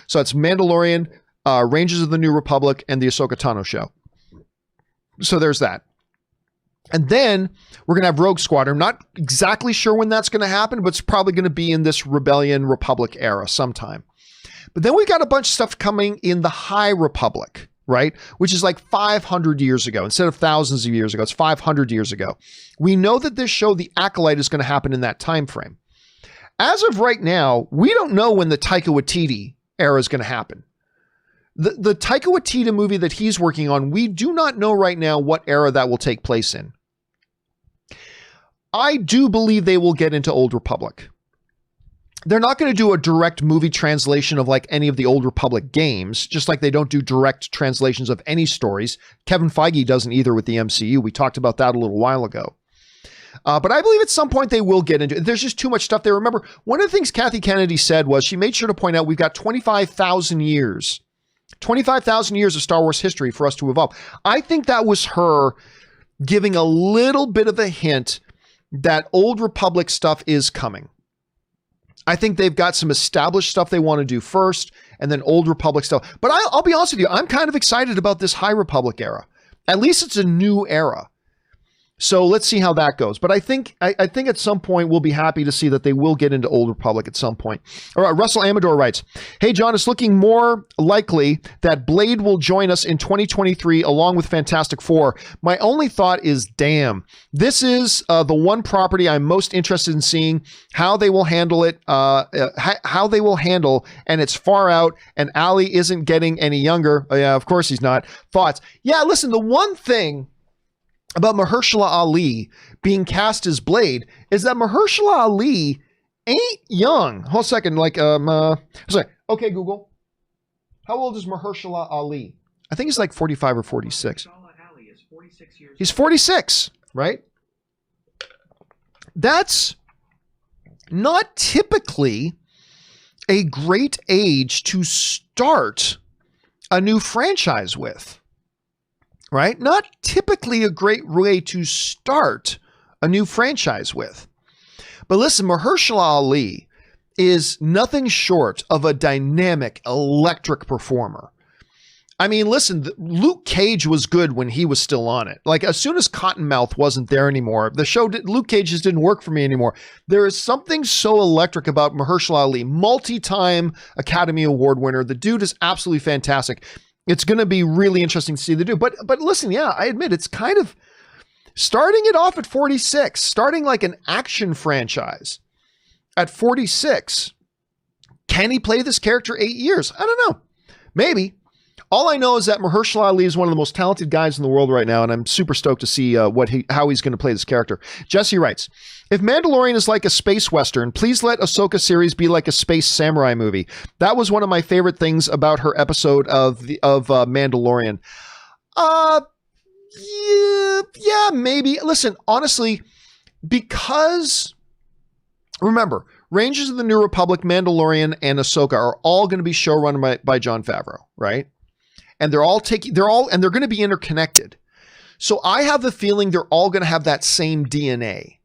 So it's Mandalorian, Rangers of the New Republic, and the Ahsoka Tano show. So there's that. And then we're going to have Rogue Squadron. I'm not exactly sure when that's going to happen, but it's probably going to be in this Rebellion Republic era sometime. But then we've got a bunch of stuff coming in the High Republic, right? Which is like 500 years ago. Instead of thousands of years ago, it's 500 years ago. We know that this show, The Acolyte, is going to happen in that time frame. As of right now, we don't know when the Taika Waititi era is going to happen. The Taika Waititi movie that he's working on, we do not know right now what era that will take place in. I do believe they will get into Old Republic. They're not going to do a direct movie translation of like any of the Old Republic games, just like they don't do direct translations of any stories. Kevin Feige doesn't either with the MCU. We talked about that a little while ago. But I believe at some point they will get into it. There's just too much stuff there. Remember, one of the things Kathy Kennedy said was she made sure to point out we've got 25,000 years. 25,000 years of Star Wars history for us to evolve. I think that was her giving a little bit of a hint that Old Republic stuff is coming. I think they've got some established stuff they want to do first, and then Old Republic stuff. But I'll be honest with you, I'm kind of excited about this High Republic era. At least it's a new era. So let's see how that goes. But I think at some point we'll be happy to see that they will get into Old Republic at some point. All right, Russell Amador writes, "Hey John, it's looking more likely that Blade will join us in 2023 along with Fantastic Four. My only thought is, damn, this is the one property I'm most interested in seeing how they will handle it, how they will handle, and it's far out, and Ali isn't getting any younger." Oh, yeah, of course he's not. Thoughts? Yeah, listen, the one thing about Mahershala Ali being cast as Blade is that Mahershala Ali ain't young. Hold a second, sorry. Okay, Google. How old is Mahershala Ali? I think he's like 45 or 46. He's 46, right? That's not typically a great age to start a new franchise with. Right? Not typically a great way to start a new franchise with. But listen, Mahershala Ali is nothing short of a dynamic, electric performer. I mean, listen, Luke Cage was good when he was still on it. Like, as soon as Cottonmouth wasn't there anymore, the show, Luke Cage just didn't work for me anymore. There is something so electric about Mahershala Ali, multi-time Academy Award winner. The dude is absolutely fantastic. It's going to be really interesting to see the dude. But listen, yeah, I admit it's kind of starting it off at 46, starting like an action franchise at 46. Can he play this character 8 years? I don't know. Maybe. All I know is that Mahershala Ali is one of the most talented guys in the world right now, and I'm super stoked to see how he's going to play this character. Jesse writes, "If Mandalorian is like a space western, please let Ahsoka series be like a space samurai movie. That was one of my favorite things about her episode of Mandalorian." Yeah, maybe. Listen, honestly, because remember, Rangers of the New Republic, Mandalorian, and Ahsoka are all going to be showrun by Jon Favreau, right? And they're going to be interconnected. So I have the feeling they're all going to have that same DNA.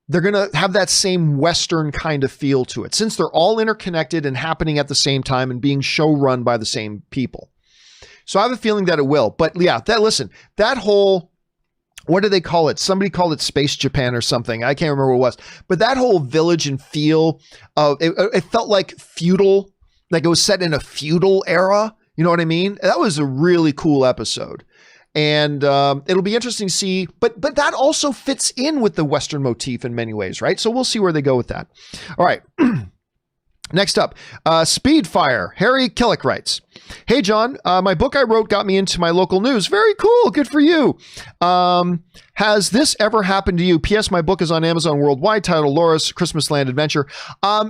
they're going to have that same Western kind of feel to it, since they're all interconnected and happening at the same time and being show run by the same people. So I have a feeling that it will. But yeah, that whole, what do they call it? Somebody called it Space Japan or something. I can't remember what it was. But that whole village and feel of it felt like feudal, like it was set in a feudal era. You know what I mean? That was a really cool episode. And it'll be interesting to see, but that also fits in with the Western motif in many ways, right? So we'll see where they go with that. All right. Next up, Speedfire. Harry Killick writes, "Hey, John, my book I wrote got me into my local news. Very cool. Good for you. Has this ever happened to you? P.S. My book is on Amazon worldwide, titled Laura's Christmas Land Adventure."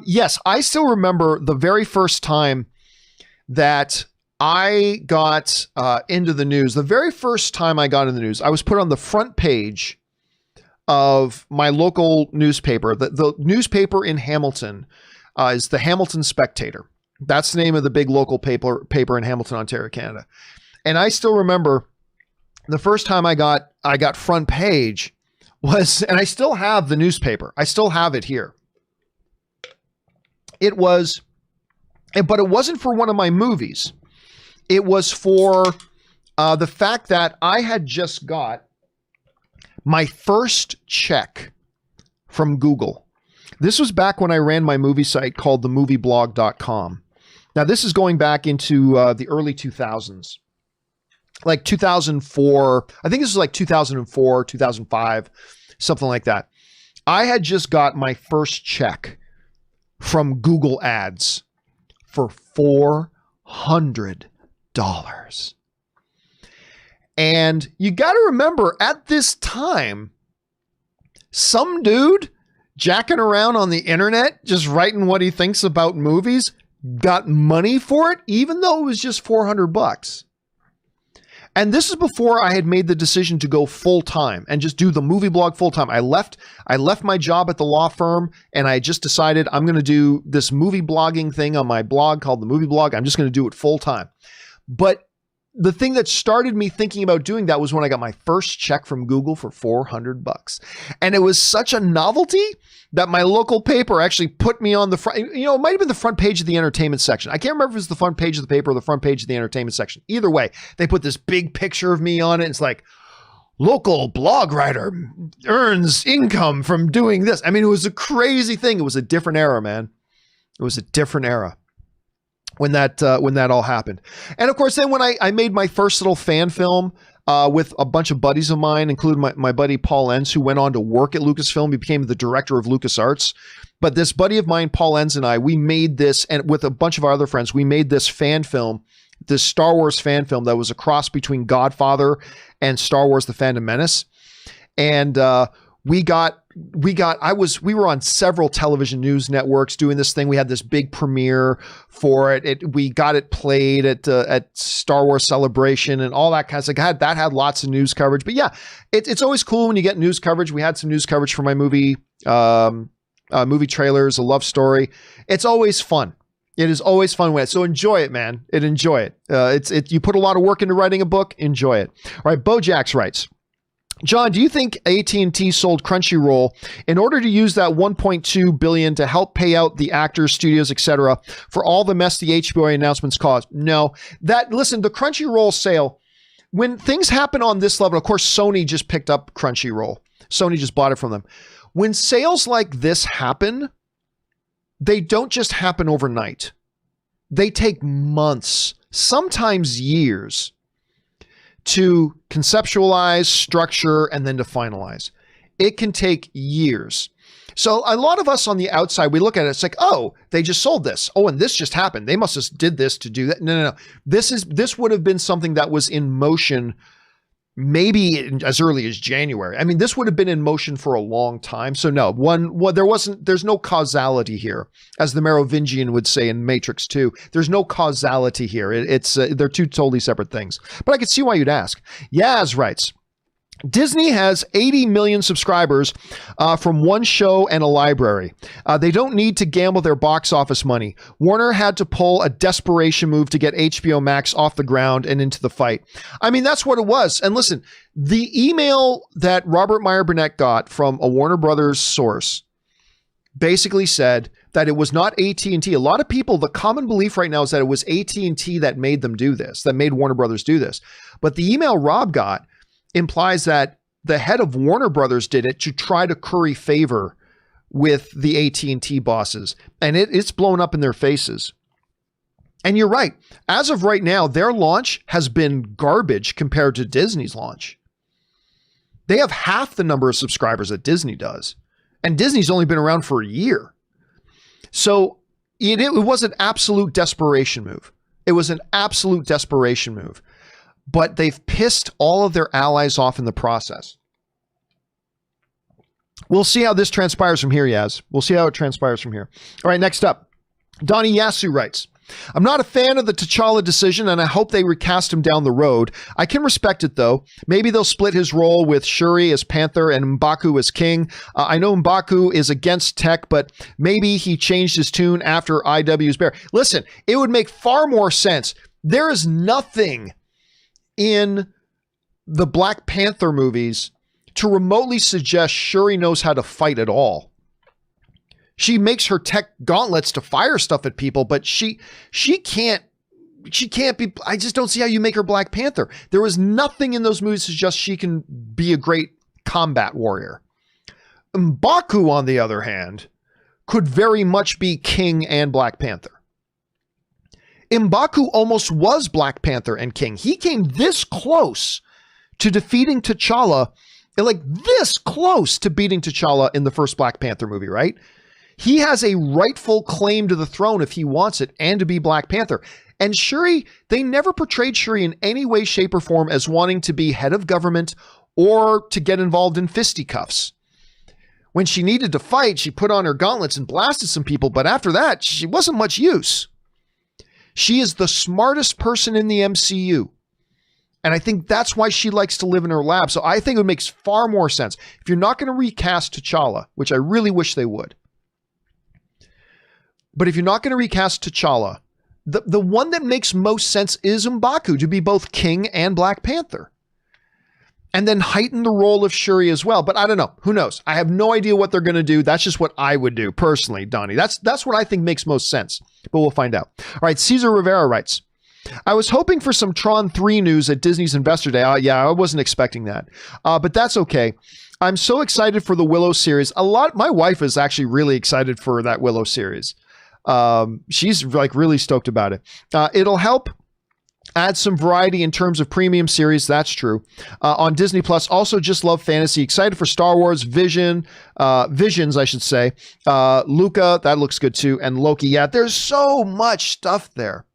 Yes, I still remember the very first time that I got into the news. The very first time I got in the news, I was put on the front page of my local newspaper. The newspaper in Hamilton is the Hamilton Spectator. That's the name of the big local paper in Hamilton, Ontario, Canada. And I still remember the first time I got front page was, and I still have the newspaper. I still have it here. It was, but it wasn't for one of my movies. It was for the fact that I had just got my first check from Google. This was back when I ran my movie site called themovieblog.com. Now, this is going back into the early 2000s, like 2004. I think this was like 2004, 2005, something like that. I had just got my first check from Google Ads for $400. And you got to remember, at this time, some dude jacking around on the internet, just writing what he thinks about movies, got money for it, even though it was just $400. And this is before I had made the decision to go full time and just do the movie blog full time. I left my job at the law firm, and I just decided I'm going to do this movie blogging thing on my blog called The Movie Blog. I'm just going to do it full time. But the thing that started me thinking about doing that was when I got my first check from Google for $400. And it was such a novelty that my local paper actually put me on the front. You know, it might have been the front page of the entertainment section. I can't remember if it was the front page of the paper or the front page of the entertainment section. Either way, they put this big picture of me on it. It's like, local blog writer earns income from doing this. I mean, it was a crazy thing. It was a different era, man. It was a different era when that all happened. And of course, then when I made my first little fan film with a bunch of buddies of mine, including my buddy Paul Enns, who went on to work at Lucasfilm. He became the director of LucasArts. But this buddy of mine, Paul Enns, and I, we made this, and with a bunch of our other friends, we made this fan film, this Star Wars fan film that was a cross between Godfather and Star Wars: The Phantom Menace. And we were on several television news networks doing this thing. We had this big premiere for it. We got it played at Star Wars Celebration and all that kind of stuff. That had lots of news coverage. But yeah, it's always cool when you get news coverage. We had some news coverage for my movie, movie trailers, a love story. It's always fun. It is always fun with it. So enjoy it, man. Enjoy it. You put a lot of work into writing a book. Enjoy it. All right. Bojax writes, John, do you think AT&T sold Crunchyroll in order to use that $1.2 billion to help pay out the actors, studios, etc., for all the mess the HBO announcements caused? No. Listen, the Crunchyroll sale, when things happen on this level, of course, Sony just picked up Crunchyroll. Sony just bought it from them. When sales like this happen, they don't just happen overnight. They take months, sometimes years, to conceptualize, structure, and then to finalize. It can take years. So a lot of us on the outside, we look at it, it's like, oh, they just sold this. Oh, and this just happened. They must have did this to do that. No. This would have been something that was in motion maybe as early as January. I mean, this would have been in motion for a long time. So no, there's no causality here. As the Merovingian would say in Matrix 2, there's no causality here. They're two totally separate things. But I could see why you'd ask. Yaz writes, Disney has 80 million subscribers from one show and a library. They don't need to gamble their box office money. Warner had to pull a desperation move to get HBO Max off the ground and into the fight. I mean, that's what it was. And listen, the email that Robert Meyer Burnett got from a Warner Brothers source basically said that it was not AT&T. A lot of people, the common belief right now is that it was AT&T that made them do this, that made Warner Brothers do this. But the email Rob got implies that the head of Warner Brothers did it to try to curry favor with the AT&T bosses. And it's blown up in their faces. And you're right. As of right now, their launch has been garbage compared to Disney's launch. They have half the number of subscribers that Disney does. And Disney's only been around for a year. So it was an absolute desperation move. It was an absolute desperation move. But they've pissed all of their allies off in the process. We'll see how this transpires from here, Yaz. We'll see how it transpires from here. All right, next up. Donnie Yasu writes, I'm not a fan of the T'Challa decision, and I hope they recast him down the road. I can respect it, though. Maybe they'll split his role with Shuri as Panther and M'Baku as King. I know M'Baku is against tech, but maybe he changed his tune after IW's Bear. Listen, it would make far more sense. There is nothing in the Black Panther movies to remotely suggest Shuri knows how to fight at all. She makes her tech gauntlets to fire stuff at people, but she can't be, I just don't see how you make her Black Panther. There was nothing in those movies to suggest she can be a great combat warrior. M'Baku, on the other hand, could very much be King and Black Panther. M'Baku almost was Black Panther and King. He came this close to defeating T'Challa, like this close to beating T'Challa in the first Black Panther movie, right? He has a rightful claim to the throne if he wants it and to be Black Panther. And Shuri, they never portrayed Shuri in any way, shape, or form as wanting to be head of government or to get involved in fisticuffs. When she needed to fight, she put on her gauntlets and blasted some people, but after that, she wasn't much use. She is the smartest person in the MCU. And I think that's why she likes to live in her lab. So I think it makes far more sense. If you're not going to recast T'Challa, which I really wish they would, but if you're not going to recast T'Challa, the one that makes most sense is M'Baku to be both King and Black Panther. And then heighten the role of Shuri as well. But I don't know. Who knows? I have no idea what they're going to do. That's just what I would do personally, Donnie. That's what I think makes most sense. But we'll find out. All right. Cesar Rivera writes, I was hoping for some Tron 3 news at Disney's Investor Day. Yeah, I wasn't expecting that. But that's okay. I'm so excited for the Willow series. My wife is actually really excited for that Willow series. She's like really stoked about it. It'll help add some variety in terms of premium series. That's true. On Disney Plus, also just love fantasy. Excited for Star Wars, Visions, I should say. Luca, that looks good too. And Loki. Yeah, there's so much stuff there.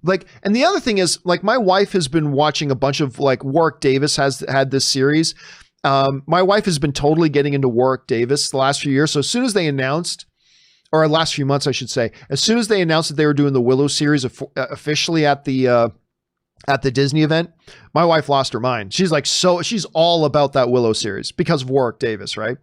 Like, and the other thing is, like, my wife has been watching a bunch of, like, Warwick Davis has had this series. My wife has been totally getting into Warwick Davis the last few years. So as soon as they announced, or last few months, I should say, as soon as they announced that they were doing the Willow series officially at the Disney event, my wife lost her mind. She's like, she's all about that Willow series because of Warwick Davis, right?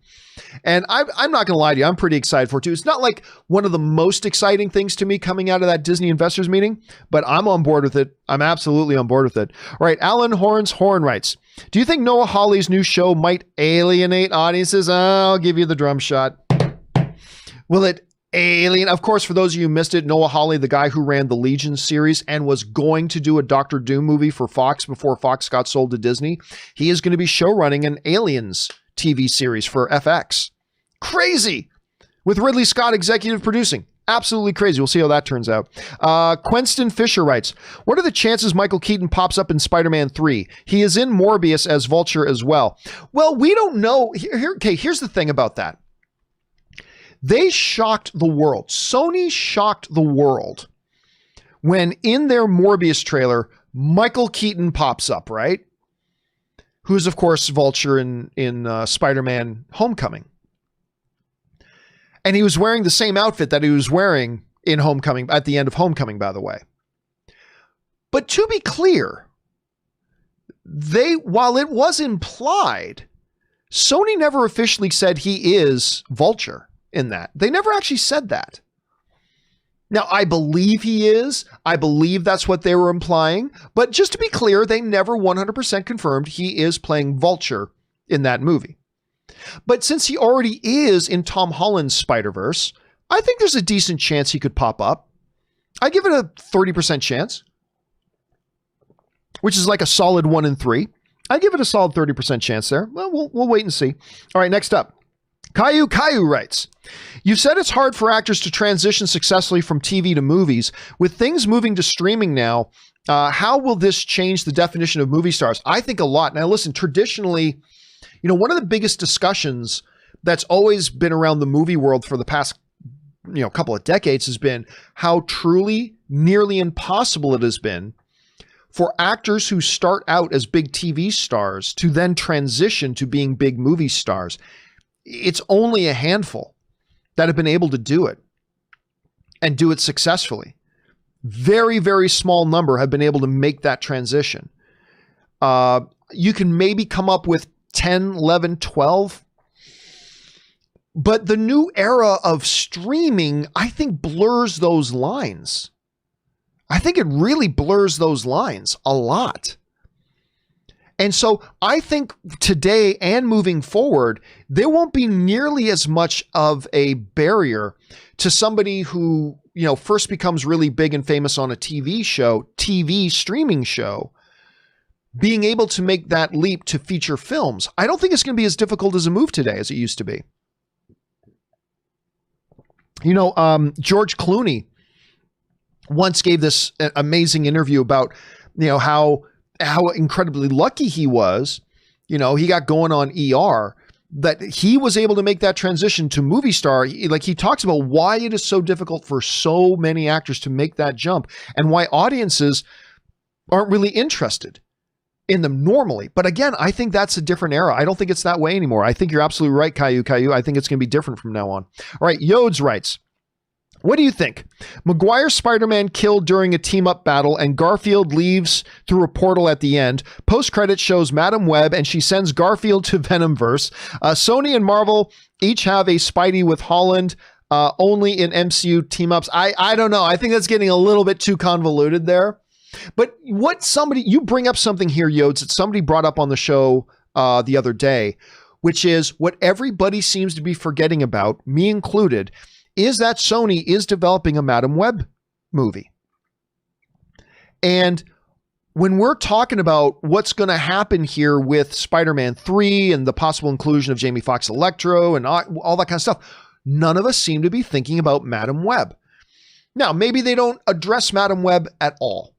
And I'm not going to lie to you, I'm pretty excited for it too. It's not like one of the most exciting things to me coming out of that Disney investors meeting, but I'm on board with it. I'm absolutely on board with it. All right, Alan Horn writes, do you think Noah Hawley's new show might alienate audiences? I'll give you the drum shot. Will it alien? Of course, for those of you who missed it, Noah Hawley, the guy who ran the Legion series and was going to do a Doctor Doom movie for Fox before Fox got sold to Disney, he is going to be showrunning an Aliens TV series for FX. Crazy! With Ridley Scott executive producing. Absolutely crazy. We'll see how that turns out. Quenston Fisher writes, what are the chances Michael Keaton pops up in Spider-Man 3? He is in Morbius as Vulture as well. Well, we don't know. Here's the thing about that. They shocked the world. Sony shocked the world when in their Morbius trailer, Michael Keaton pops up, right? Who's, of course, Vulture in Spider-Man Homecoming. And he was wearing the same outfit that he was wearing in Homecoming, at the end of Homecoming, by the way. But to be clear, while it was implied, Sony never officially said he is Vulture in that. They never actually said that. Now, I believe he is. I believe that's what they were implying. But just to be clear, they never 100% confirmed he is playing Vulture in that movie. But since he already is in Tom Holland's Spider-Verse, I think there's a decent chance he could pop up. I give it a 30% chance, which is like a solid 1 in 3. I give it a solid 30% chance there. Well, we'll wait and see. All right, next up. Caillou writes, "You've said it's hard for actors to transition successfully from TV to movies. With things moving to streaming now, how will this change the definition of movie stars?" I think a lot. Now, listen, traditionally, one of the biggest discussions that's always been around the movie world for the past, couple of decades has been how truly nearly impossible it has been for actors who start out as big TV stars to then transition to being big movie stars. It's only a handful that have been able to do it and do it successfully. Very, very small number have been able to make that transition. You can maybe come up with 10, 11, 12. But the new era of streaming, I think, blurs those lines. I think it really blurs those lines a lot. And so I think today and moving forward, there won't be nearly as much of a barrier to somebody who, first becomes really big and famous on a TV streaming show, being able to make that leap to feature films. I don't think it's going to be as difficult as a move today as it used to be. George Clooney once gave this amazing interview about, how incredibly lucky he was. He got going on ER, that he was able to make that transition to movie star. He talks about why it is so difficult for so many actors to make that jump and why audiences aren't really interested in them normally. But again, I think that's a different era. I don't think it's that way anymore. I think you're absolutely right, Caillou. I think it's going to be different from now on. All right, Yodes writes, "What do you think? Maguire's Spider-Man killed during a team-up battle and Garfield leaves through a portal at the end. Post-credit shows Madam Web and she sends Garfield to Venomverse. Sony and Marvel each have a Spidey with Holland, only in MCU team-ups." I don't know. I think that's getting a little bit too convoluted there. But you bring up something here, Yodes, that somebody brought up on the show the other day, which is what everybody seems to be forgetting about, me included, is that Sony is developing a Madam Web movie. And when we're talking about what's going to happen here with Spider-Man 3 and the possible inclusion of Jamie Foxx Electro and all that kind of stuff, none of us seem to be thinking about Madam Web. Now, maybe they don't address Madam Web at all.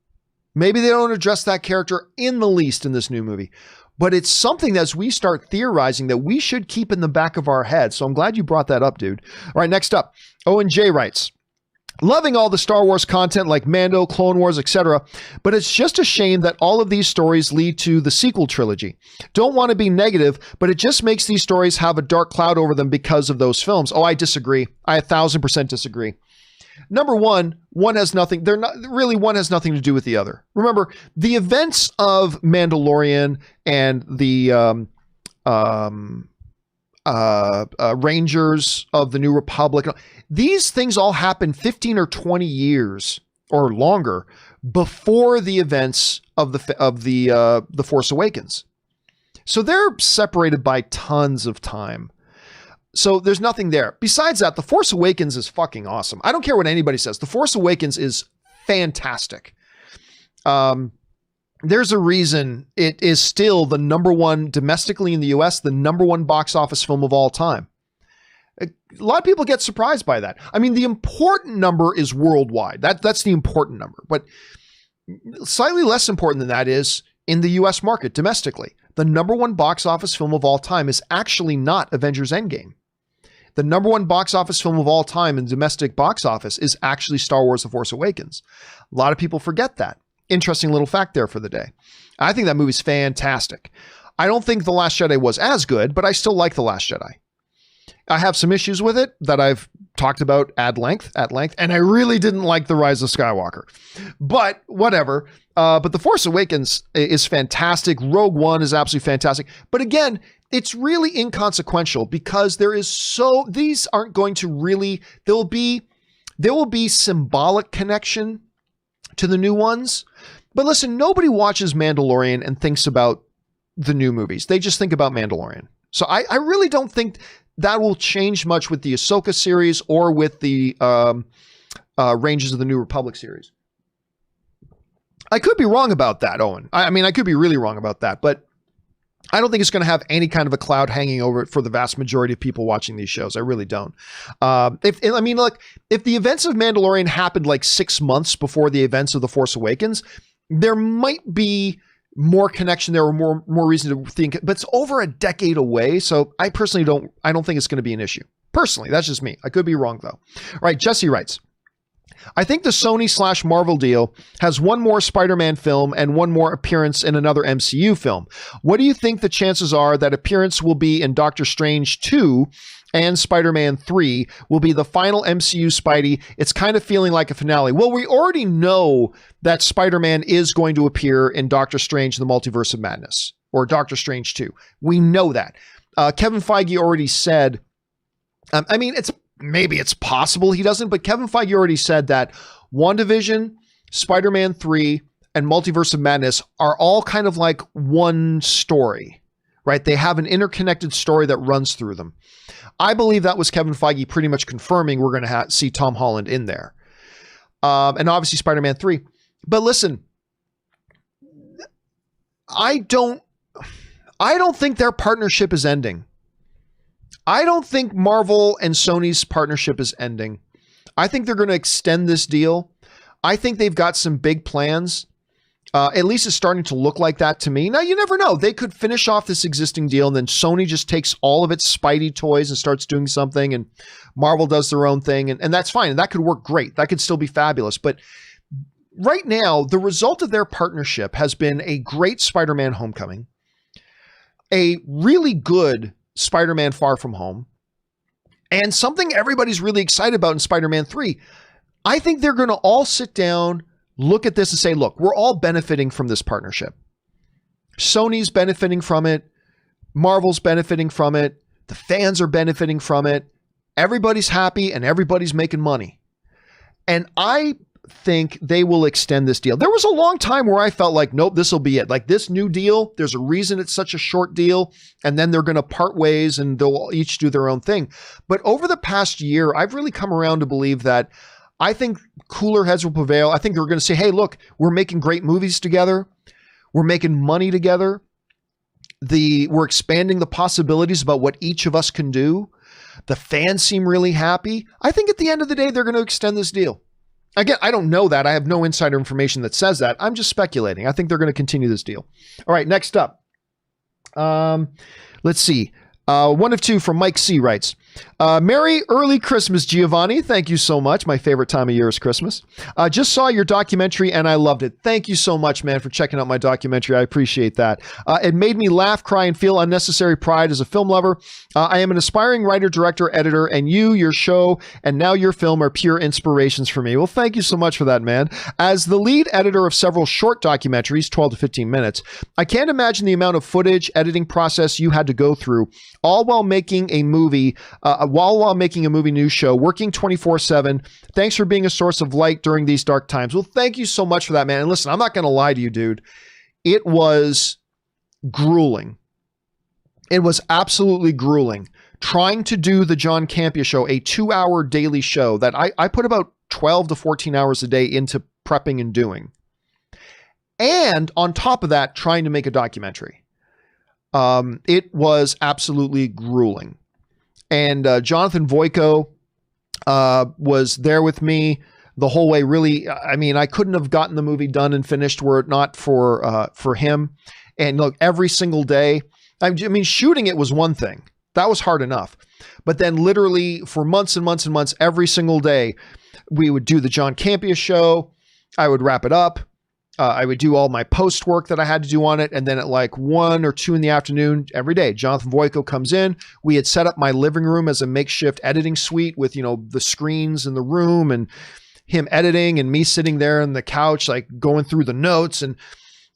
Maybe they don't address that character in the least in this new movie. But it's something that as we start theorizing that we should keep in the back of our head. So I'm glad you brought that up, dude. All right, next up, Owen J writes, "Loving all the Star Wars content like Mando, Clone Wars, etc. But it's just a shame that all of these stories lead to the sequel trilogy. Don't want to be negative, but it just makes these stories have a dark cloud over them because of those films." Oh, I disagree. I 1,000% disagree. Number one has nothing. One has nothing to do with the other. Remember, the events of Mandalorian and the Rangers of the New Republic, these things all happened 15 or 20 years or longer before the events of the Force Awakens. So they're separated by tons of time. So there's nothing there. Besides that, The Force Awakens is fucking awesome. I don't care what anybody says. The Force Awakens is fantastic. There's a reason it is still the number one domestically in the US, the number one box office film of all time. A lot of people get surprised by that. I mean, the important number is worldwide. That's the important number. But slightly less important than that is in the US market domestically. The number one box office film of all time is actually not Avengers Endgame. The number one box office film of all time in domestic box office is actually Star Wars: The Force Awakens. A lot of people forget that. Interesting little fact there for the day. I think that movie's fantastic. I don't think The Last Jedi was as good, but I still like The Last Jedi. I have some issues with it that I've talked about at length, and I really didn't like The Rise of Skywalker, but whatever. But The Force Awakens is fantastic. Rogue One is absolutely fantastic. But again, it's really inconsequential because these aren't going to really, there will be symbolic connection to the new ones. But listen, nobody watches Mandalorian and thinks about the new movies. They just think about Mandalorian. So I really don't think that will change much with the Ahsoka series or with the Rangers of the New Republic series. I could be wrong about that, Owen. I mean, I could be really wrong about that, but I don't think it's going to have any kind of a cloud hanging over it for the vast majority of people watching these shows. I really don't. If the events of Mandalorian happened like 6 months before the events of The Force Awakens, there might be more connection there or more reason to think, but it's over a decade away. So I personally don't think it's going to be an issue. Personally, that's just me. I could be wrong though. All right. Jesse writes, I think the Sony/Marvel deal has one more Spider-Man film and one more appearance in another MCU film. What do you think the chances are that appearance will be in Doctor Strange 2 and Spider-Man 3 will be the final MCU Spidey? It's kind of feeling like a finale. Well, we already know that Spider-Man is going to appear in Doctor Strange and the Multiverse of Madness, or Doctor Strange 2. We know that. Kevin Feige already said, maybe it's possible he doesn't, but Kevin Feige already said that WandaVision, Spider-Man 3, and Multiverse of Madness are all kind of like one story, right? They have an interconnected story that runs through them. I believe that was Kevin Feige pretty much confirming we're going to see Tom Holland in there. And obviously Spider-Man 3. But listen, I don't think their partnership is ending. I don't think Marvel and Sony's partnership is ending. I think they're going to extend this deal. I think they've got some big plans. At least it's starting to look like that to me. Now, you never know. They could finish off this existing deal and then Sony just takes all of its Spidey toys and starts doing something and Marvel does their own thing. And that's fine. And that could work great. That could still be fabulous. But right now, the result of their partnership has been a great Spider-Man Homecoming, a really good Spider-Man Far From Home, and something everybody's really excited about in Spider-Man 3. I think they're going to all sit down, look at this and say, look, we're all benefiting from this partnership. Sony's benefiting from it. Marvel's benefiting from it. The fans are benefiting from it. Everybody's happy and everybody's making money. And I think they will extend this deal. There was a long time where I felt like, nope, this will be it. Like this new deal, there's a reason it's such a short deal, and then they're going to part ways and they'll each do their own thing. But over the past year, I've really come around to believe that I think cooler heads will prevail. I think they're going to say, hey, look, we're making great movies together. We're making money together. We're expanding the possibilities about what each of us can do. The fans seem really happy. I think at the end of the day, they're going to extend this deal. Again, I don't know that. I have no insider information that says that. I'm just speculating. I think they're going to continue this deal. All right, next up. Let's see. One of two from Mike C writes, Merry early Christmas, Giovanni. Thank you so much. My favorite time of year is Christmas. Just saw your documentary and I loved it. Thank you so much, man, for checking out my documentary. I appreciate that. It made me laugh, cry, and feel unnecessary pride as a film lover. I am an aspiring writer, director, editor, and your show, and now your film are pure inspirations for me. Well, thank you so much for that, man. As the lead editor of several short documentaries, 12 to 15 minutes, I can't imagine the amount of footage, editing process you had to go through, all while making a movie, while making a movie news show, working 24/7. Thanks for being a source of light during these dark times. Well, thank you so much for that, man. And listen, I'm not going to lie to you, dude. It was grueling. It was absolutely grueling trying to do the John Campea Show, a 2-hour daily show that I put about 12 to 14 hours a day into prepping and doing. And on top of that, trying to make a documentary. It was absolutely grueling. And Jonathan Voico was there with me the whole way. Really, I mean, I couldn't have gotten the movie done and finished were it not for him. And look, every single day, I mean, shooting it was one thing. That was hard enough. But then literally for months and months and months, every single day, we would do the John Campea Show. I would wrap it up. I would do all my post work that I had to do on it. And then at like 1 or 2 in the afternoon every day, Jonathan Voico comes in. We had set up my living room as a makeshift editing suite with, the screens in the room and him editing and me sitting there on the couch, like going through the notes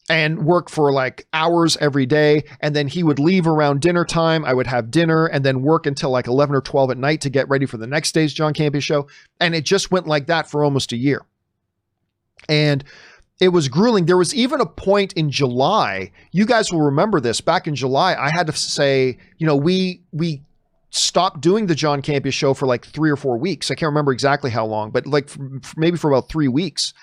and work for like hours every day. And then he would leave around dinner time. I would have dinner and then work until like 11 or 12 at night to get ready for the next day's John Campea Show. And it just went like that for almost a year. And it was grueling. There was even a point in July, you guys will remember this, back in July, I had to say, we stopped doing the John Campea Show for like 3 or 4 weeks. I can't remember exactly how long, but like maybe for about 3 weeks.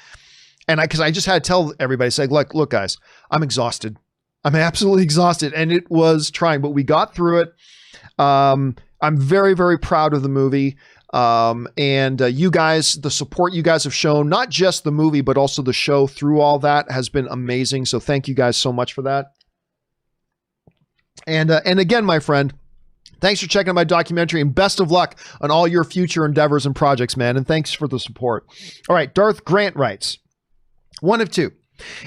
And because I just had to tell everybody, say, look, guys, I'm exhausted. I'm absolutely exhausted. And it was trying, but we got through it. I'm very, very proud of the movie. And you guys, the support you guys have shown, not just the movie, but also the show through all that has been amazing. So thank you guys so much for that. And again, my friend, thanks for checking out my documentary and best of luck on all your future endeavors and projects, man. And thanks for the support. All right. Darth Grant writes, 1 of 2.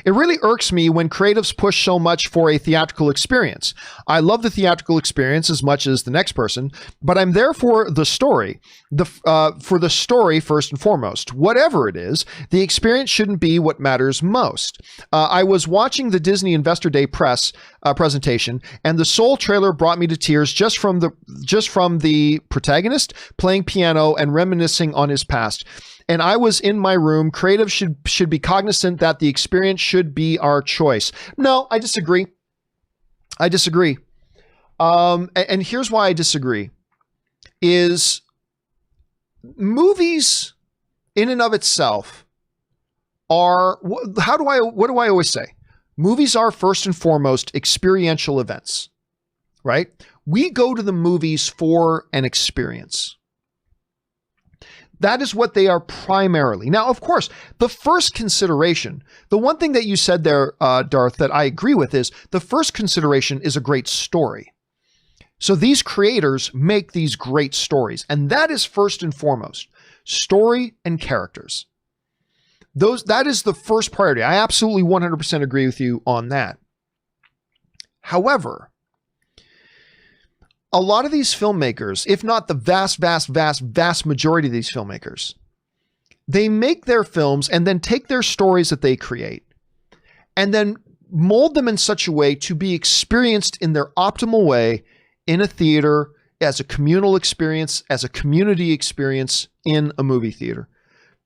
It really irks me when creatives push so much for a theatrical experience. I love the theatrical experience as much as the next person, but I'm there for the story, for the story first and foremost. Whatever it is, the experience shouldn't be what matters most. I was watching the Disney Investor Day press presentation, and the Soul trailer brought me to tears just from the protagonist playing piano and reminiscing on his past. And I was in my room. Creative should be cognizant that the experience should be our choice. No, I disagree. And here's why I disagree. Is movies in and of itself are, what do I always say? Movies are first and foremost experiential events, right? We go to the movies for an experience. That is what they are primarily. Now, of course, the first consideration, the one thing that you said there, Darth, that I agree with is the first consideration is a great story. So these creators make these great stories, and that is first and foremost, story and characters. That is the first priority. I absolutely 100% agree with you on that. However, a lot of these filmmakers, if not the vast, vast, vast, vast majority of these filmmakers, they make their films and then take their stories that they create and then mold them in such a way to be experienced in their optimal way in a theater, as a communal experience, as a community experience in a movie theater.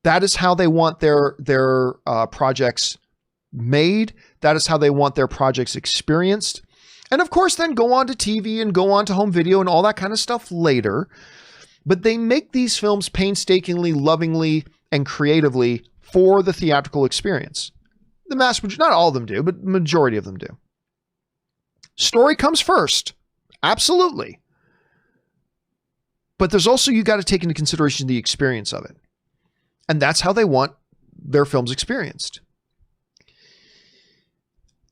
That is how they want their projects made. That is how they want their projects experienced. And of course, then go on to TV and go on to home video and all that kind of stuff later. But they make these films painstakingly, lovingly, and creatively for the theatrical experience. The mass majority, not all of them do, but the majority of them do. Story comes first. Absolutely. But there's also, you got to take into consideration the experience of it. And that's how they want their films experienced.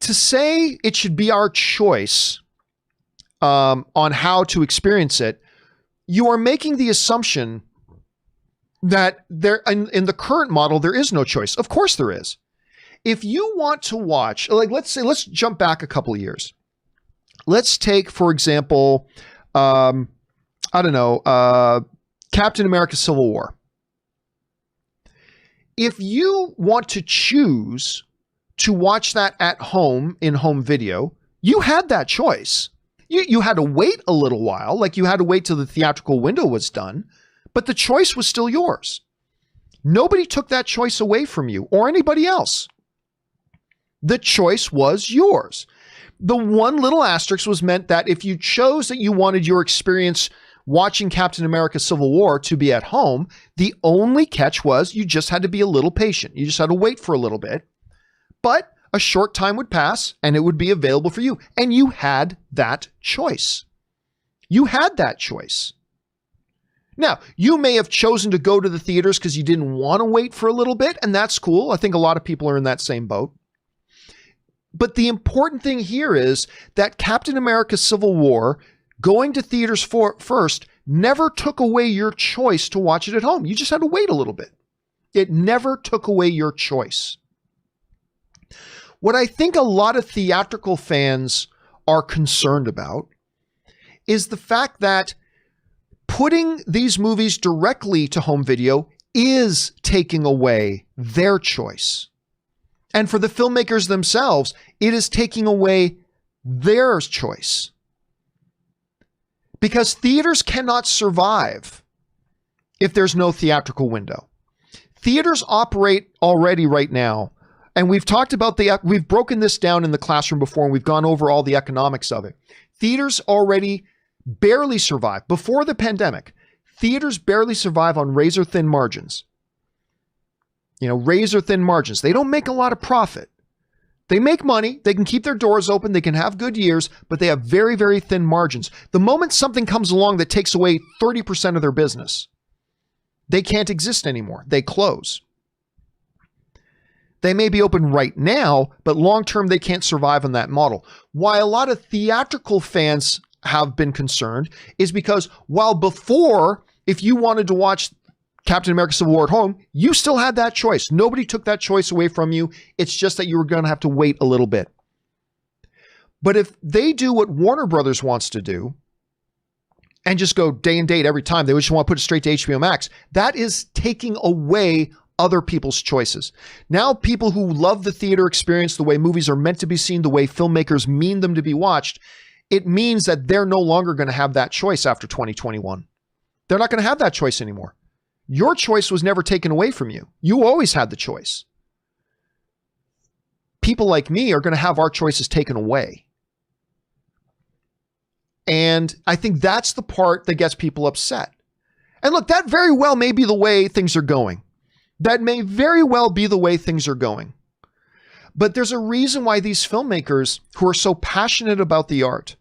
To say it should be our choice on how to experience it, you are making the assumption that there in the current model, there is no choice. Of course there is. If you want to watch, like let's jump back a couple of years. Let's take, for example, Captain America Civil War. If you want to choose to watch that at home in home video, you had that choice. You had to wait a little while, like you had to wait till the theatrical window was done, but the choice was still yours. Nobody took that choice away from you or anybody else. The choice was yours. The one little asterisk was meant that if you chose that you wanted your experience watching Captain America Civil War to be at home, the only catch was you just had to be a little patient. You just had to wait for a little bit. But a short time would pass and it would be available for you. And you had that choice. You had that choice. Now, you may have chosen to go to the theaters because you didn't want to wait for a little bit, and that's cool. I think a lot of people are in that same boat. But the important thing here is that Captain America Civil War, going to theaters first, never took away your choice to watch it at home. You just had to wait a little bit. It never took away your choice. What I think a lot of theatrical fans are concerned about is the fact that putting these movies directly to home video is taking away their choice. And for the filmmakers themselves, it is taking away their choice. Because theaters cannot survive if there's no theatrical window. Theaters operate already right now, and we've talked about we've broken this down in the classroom before, and we've gone over all the economics of it. Theaters already barely survive. Before the pandemic, theaters barely survive on razor thin margins. Razor thin margins. They don't make a lot of profit. They make money. They can keep their doors open. They can have good years, but they have very, very thin margins. The moment something comes along that takes away 30% of their business, they can't exist anymore. They close. They may be open right now, but long-term, they can't survive on that model. Why a lot of theatrical fans have been concerned is because while before, if you wanted to watch Captain America Civil War at home, you still had that choice. Nobody took that choice away from you. It's just that you were going to have to wait a little bit. But if they do what Warner Brothers wants to do and just go day and date every time, they just want to put it straight to HBO Max, that is taking away other people's choices. Now people who love the theater experience, the way movies are meant to be seen, the way filmmakers mean them to be watched, it means that they're no longer going to have that choice after 2021. They're not going to have that choice anymore. Your choice was never taken away from you. You always had the choice. People like me are going to have our choices taken away. And I think that's the part that gets people upset. And look, that very well may be the way things are going. That may very well be the way things are going. But there's a reason why these filmmakers who are so passionate about the art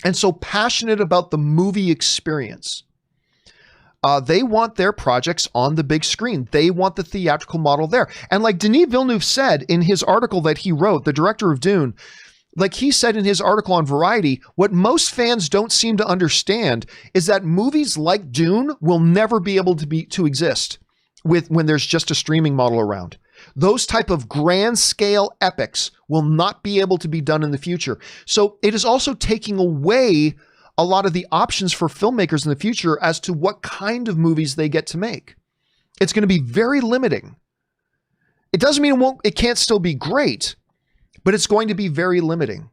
and so passionate about the movie experience, they want their projects on the big screen. They want the theatrical model there. And like Denis Villeneuve said in his article that he wrote, the director of Dune, like he said in his article on Variety, what most fans don't seem to understand is that movies like Dune will never be able to exist when there's just a streaming model around. Those type of grand scale epics will not be able to be done in the future. So it is also taking away a lot of the options for filmmakers in the future as to what kind of movies they get to make. It's going to be very limiting. It doesn't mean it can't still be great, but it's going to be very limiting.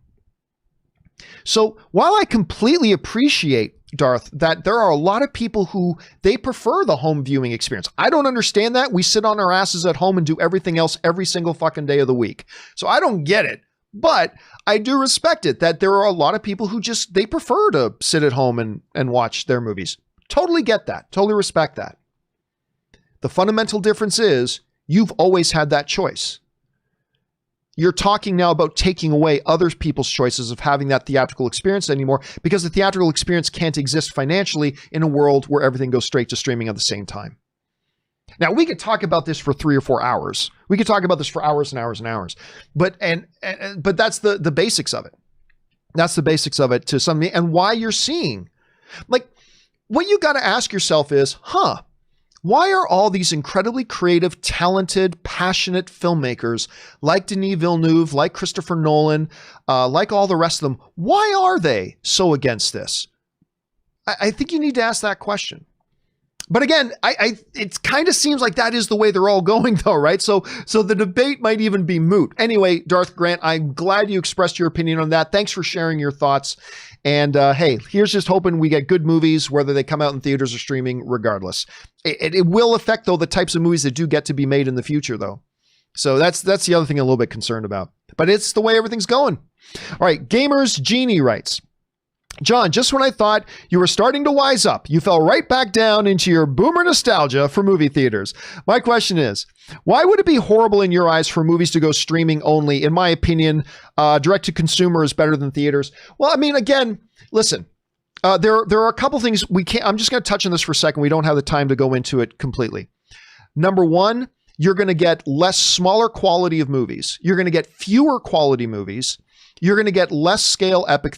So while I completely appreciate, Darth, that there are a lot of people who they prefer the home viewing experience. I don't understand that. We sit on our asses at home and do everything else every single fucking day of the week. So I don't get it. But I do respect it that there are a lot of people who they prefer to sit at home and watch their movies. Totally get that. Totally respect that. The fundamental difference is you've always had that choice. You're talking now about taking away other people's choices of having that theatrical experience anymore because the theatrical experience can't exist financially in a world where everything goes straight to streaming at the same time. Now, we could talk about this for 3 or 4 hours. We could talk about this for hours and hours and hours. But that's the basics of it. That's the basics of it to some, and why you're seeing. Like, what you got to ask yourself is, why are all these incredibly creative, talented, passionate filmmakers like Denis Villeneuve, like Christopher Nolan, like all the rest of them, why are they so against this? I think you need to ask that question. But again, it kind of seems like that is the way they're all going though, right? So the debate might even be moot. Anyway, Darth Grant, I'm glad you expressed your opinion on that. Thanks for sharing your thoughts. And hey, here's just hoping we get good movies, whether they come out in theaters or streaming, regardless. It will affect though the types of movies that do get to be made in the future though. So that's the other thing I'm a little bit concerned about. But it's the way everything's going. All right, Gamers Genie writes, John, just when I thought you were starting to wise up, you fell right back down into your boomer nostalgia for movie theaters. My question is, why would it be horrible in your eyes for movies to go streaming only? In my opinion, direct to consumer is better than theaters. Well, I mean, again, listen, there are a couple things I'm just going to touch on this for a second. We don't have the time to go into it completely. Number one, you're going to get smaller quality of movies. You're going to get fewer quality movies. You're going to get less scale epic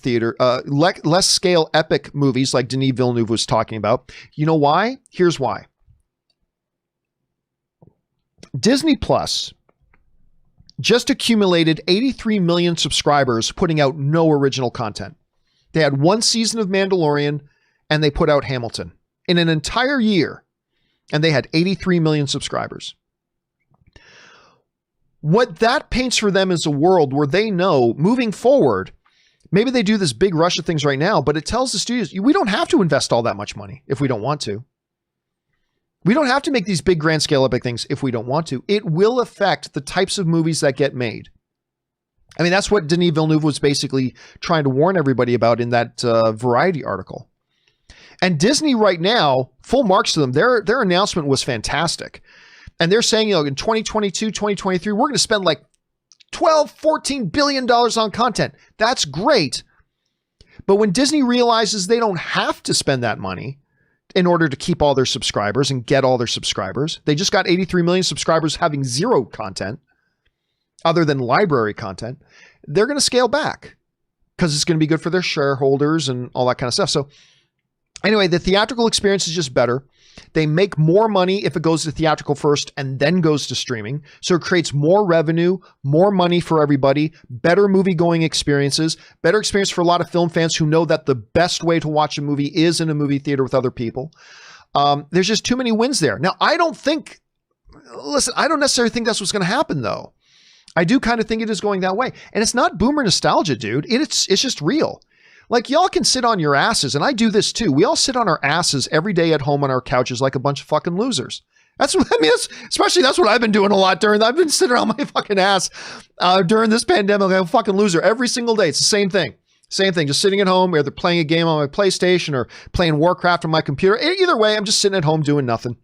movies like Denis Villeneuve was talking about. You know why? Here's why. Disney Plus just accumulated 83 million subscribers putting out no original content. They had one season of Mandalorian and they put out Hamilton in an entire year, and they had 83 million subscribers. What that paints for them is a world where they know moving forward, maybe they do this big rush of things right now, but it tells the studios, we don't have to invest all that much money if we don't want to. We don't have to make these big grand scale epic things if we don't want to. It will affect the types of movies that get made. I mean, that's what Denis Villeneuve was basically trying to warn everybody about in that Variety article. And Disney right now, full marks to them, their announcement was fantastic. And they're saying, in 2022, 2023, we're going to spend like $12, $14 billion on content. That's great. But when Disney realizes they don't have to spend that money in order to keep all their subscribers and get all their subscribers, they just got 83 million subscribers having zero content other than library content, they're going to scale back because it's going to be good for their shareholders and all that kind of stuff. So anyway, the theatrical experience is just better. They make more money if it goes to theatrical first and then goes to streaming. So it creates more revenue, more money for everybody, better movie going experiences, better experience for a lot of film fans who know that the best way to watch a movie is in a movie theater with other people. There's just too many wins there. Now, I don't necessarily think that's what's going to happen though. I do kind of think it is going that way. And it's not boomer nostalgia, dude. It's just real. Like, y'all can sit on your asses, and I do this too. We all sit on our asses every day at home on our couches like a bunch of fucking losers. That's what I mean. That's what I've been doing a lot I've been sitting on my fucking ass during this pandemic. I'm a fucking loser every single day. It's the same thing. Same thing. Just sitting at home, either playing a game on my PlayStation or playing Warcraft on my computer. Either way, I'm just sitting at home doing nothing.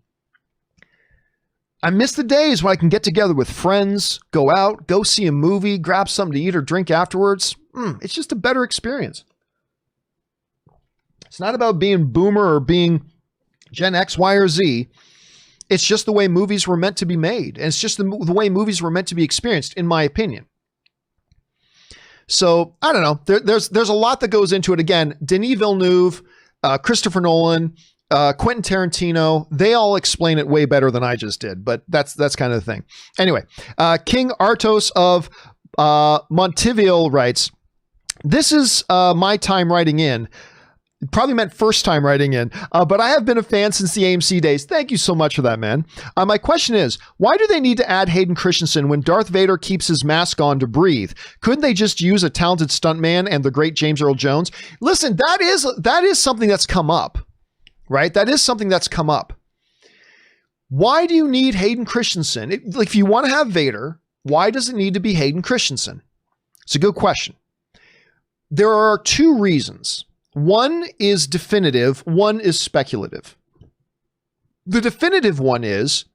I miss the days when I can get together with friends, go out, go see a movie, grab something to eat or drink afterwards. It's just a better experience. It's not about being boomer or being Gen X, Y, or Z. It's just the way movies were meant to be made. And it's just the way movies were meant to be experienced, in my opinion. So, I don't know. There's a lot that goes into it. Again, Denis Villeneuve, Christopher Nolan, Quentin Tarantino, they all explain it way better than I just did. But that's kind of the thing. Anyway, King Artos of Montevideo writes, this is my time writing in. Probably meant first time writing in, but I have been a fan since the AMC days. Thank you so much for that, man. My question is, why do they need to add Hayden Christensen when Darth Vader keeps his mask on to breathe? Couldn't they just use a talented stuntman and the great James Earl Jones? Listen, that is something that's come up, right? That is something that's come up. Why do you need Hayden Christensen? If you want to have Vader, why does it need to be Hayden Christensen? It's a good question. There are two reasons. One is definitive, one is speculative. The definitive one is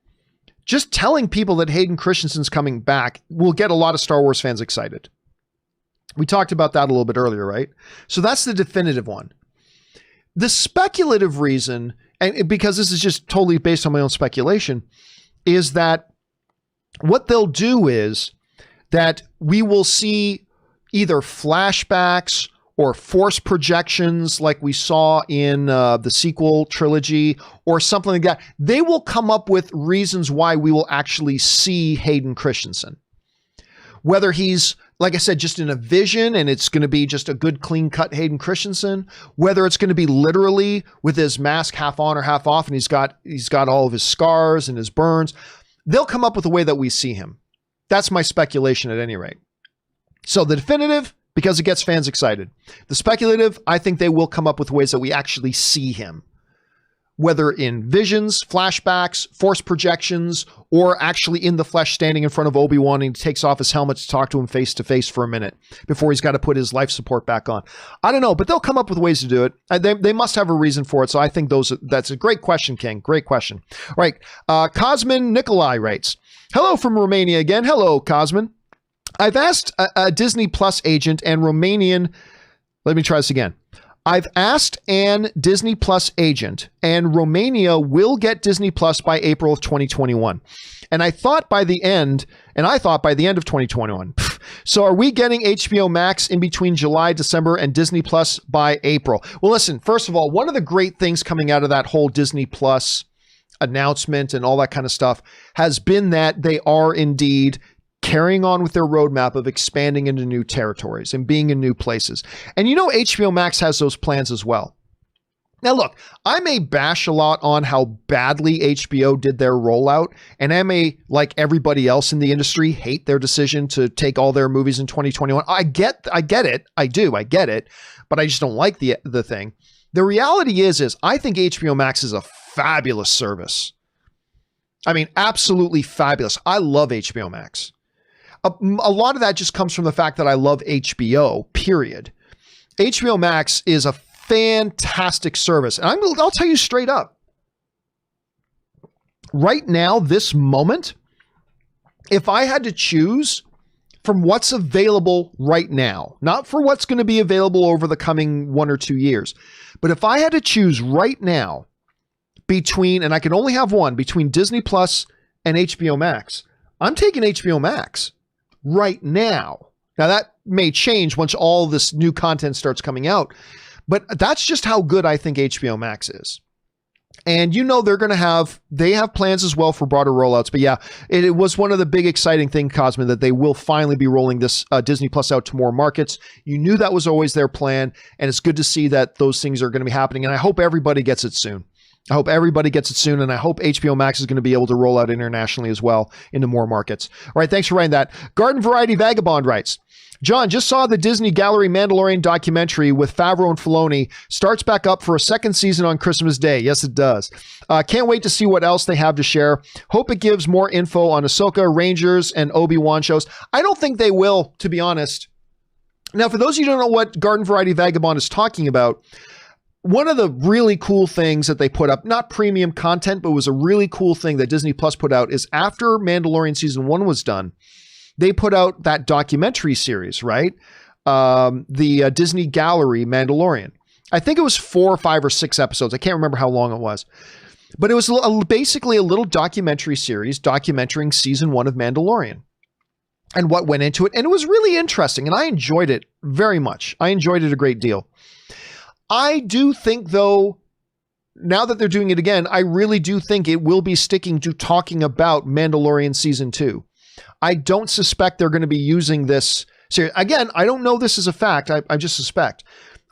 just telling people that Hayden Christensen's coming back will get a lot of Star Wars fans excited. We talked about that a little bit earlier, right? So that's the definitive one. The speculative reason, and because this is just totally based on my own speculation, is that what they'll do is that we will see either flashbacks or force projections like we saw in the sequel trilogy or something like that. They will come up with reasons why we will actually see Hayden Christensen. Whether he's, like I said, just in a vision and it's going to be just a good clean cut Hayden Christensen, whether it's going to be literally with his mask half on or half off and he's got all of his scars and his burns, they'll come up with a way that we see him. That's my speculation at any rate. So the definitive, because it gets fans excited. The speculative, I think they will come up with ways that we actually see him. Whether in visions, flashbacks, force projections, or actually in the flesh standing in front of Obi-Wan and he takes off his helmet to talk to him face to face for a minute before he's got to put his life support back on. I don't know, but they'll come up with ways to do it. They must have a reason for it. So I think that's a great question, King. Great question. All right. Cosmin Nikolai writes, hello from Romania again. Hello, Cosmin. I've asked a Disney Plus agent and Romanian, let me try this again. I've asked an Disney Plus agent and Romania will get Disney Plus by April of 2021. And I thought by the end of 2021. So are we getting HBO Max in between July, December and Disney Plus by April? Well, listen, first of all, one of the great things coming out of that whole Disney Plus announcement and all that kind of stuff has been that they are indeed carrying on with their roadmap of expanding into new territories and being in new places. And HBO Max has those plans as well. Now, look, I may bash a lot on how badly HBO did their rollout, and I may, like everybody else in the industry, hate their decision to take all their movies in 2021. I get it. I get it, but I just don't like the thing. The reality is I think HBO Max is a fabulous service. I mean, absolutely fabulous. I love HBO Max. A lot of that just comes from the fact that I love HBO, period. HBO Max is a fantastic service. And I'll tell you straight up. Right now, this moment, if I had to choose from what's available right now, not for what's going to be available over the coming 1 or 2 years, but if I had to choose right now between, and I can only have one, between Disney Plus and HBO Max, I'm taking HBO Max right now. Now that may change once all this new content starts coming out, but that's just how good I think HBO Max is. And they have plans as well for broader rollouts. But yeah, it was one of the big exciting things, Cosmin, that they will finally be rolling this Disney Plus out to more markets. You knew that was always their plan, and it's good to see that those things are going to be happening. And I hope everybody gets it soon. And I hope HBO Max is going to be able to roll out internationally as well into more markets. All right, thanks for writing that. Garden Variety Vagabond writes, John, just saw the Disney Gallery Mandalorian documentary with Favreau and Filoni. Starts back up for a second season on Christmas Day. Yes, it does. Can't wait to see what else they have to share. Hope it gives more info on Ahsoka, Rangers, and Obi-Wan shows. I don't think they will, to be honest. Now, for those of you who don't know what Garden Variety Vagabond is talking about, one of the really cool things that they put up, not premium content, but was a really cool thing that Disney Plus put out, is after Mandalorian season 1 was done, they put out that documentary series, right? The Disney Gallery Mandalorian. I think it was 4 or 5 or 6 episodes. I can't remember how long it was. But it was basically a little documentary series documenting season 1 of Mandalorian and what went into it. And it was really interesting, and I enjoyed it very much. I enjoyed it a great deal. I do think, though, now that they're doing it again, I really do think it will be sticking to talking about Mandalorian season 2. I don't suspect they're going to be using this series. Again, I don't know this as a fact. I just suspect.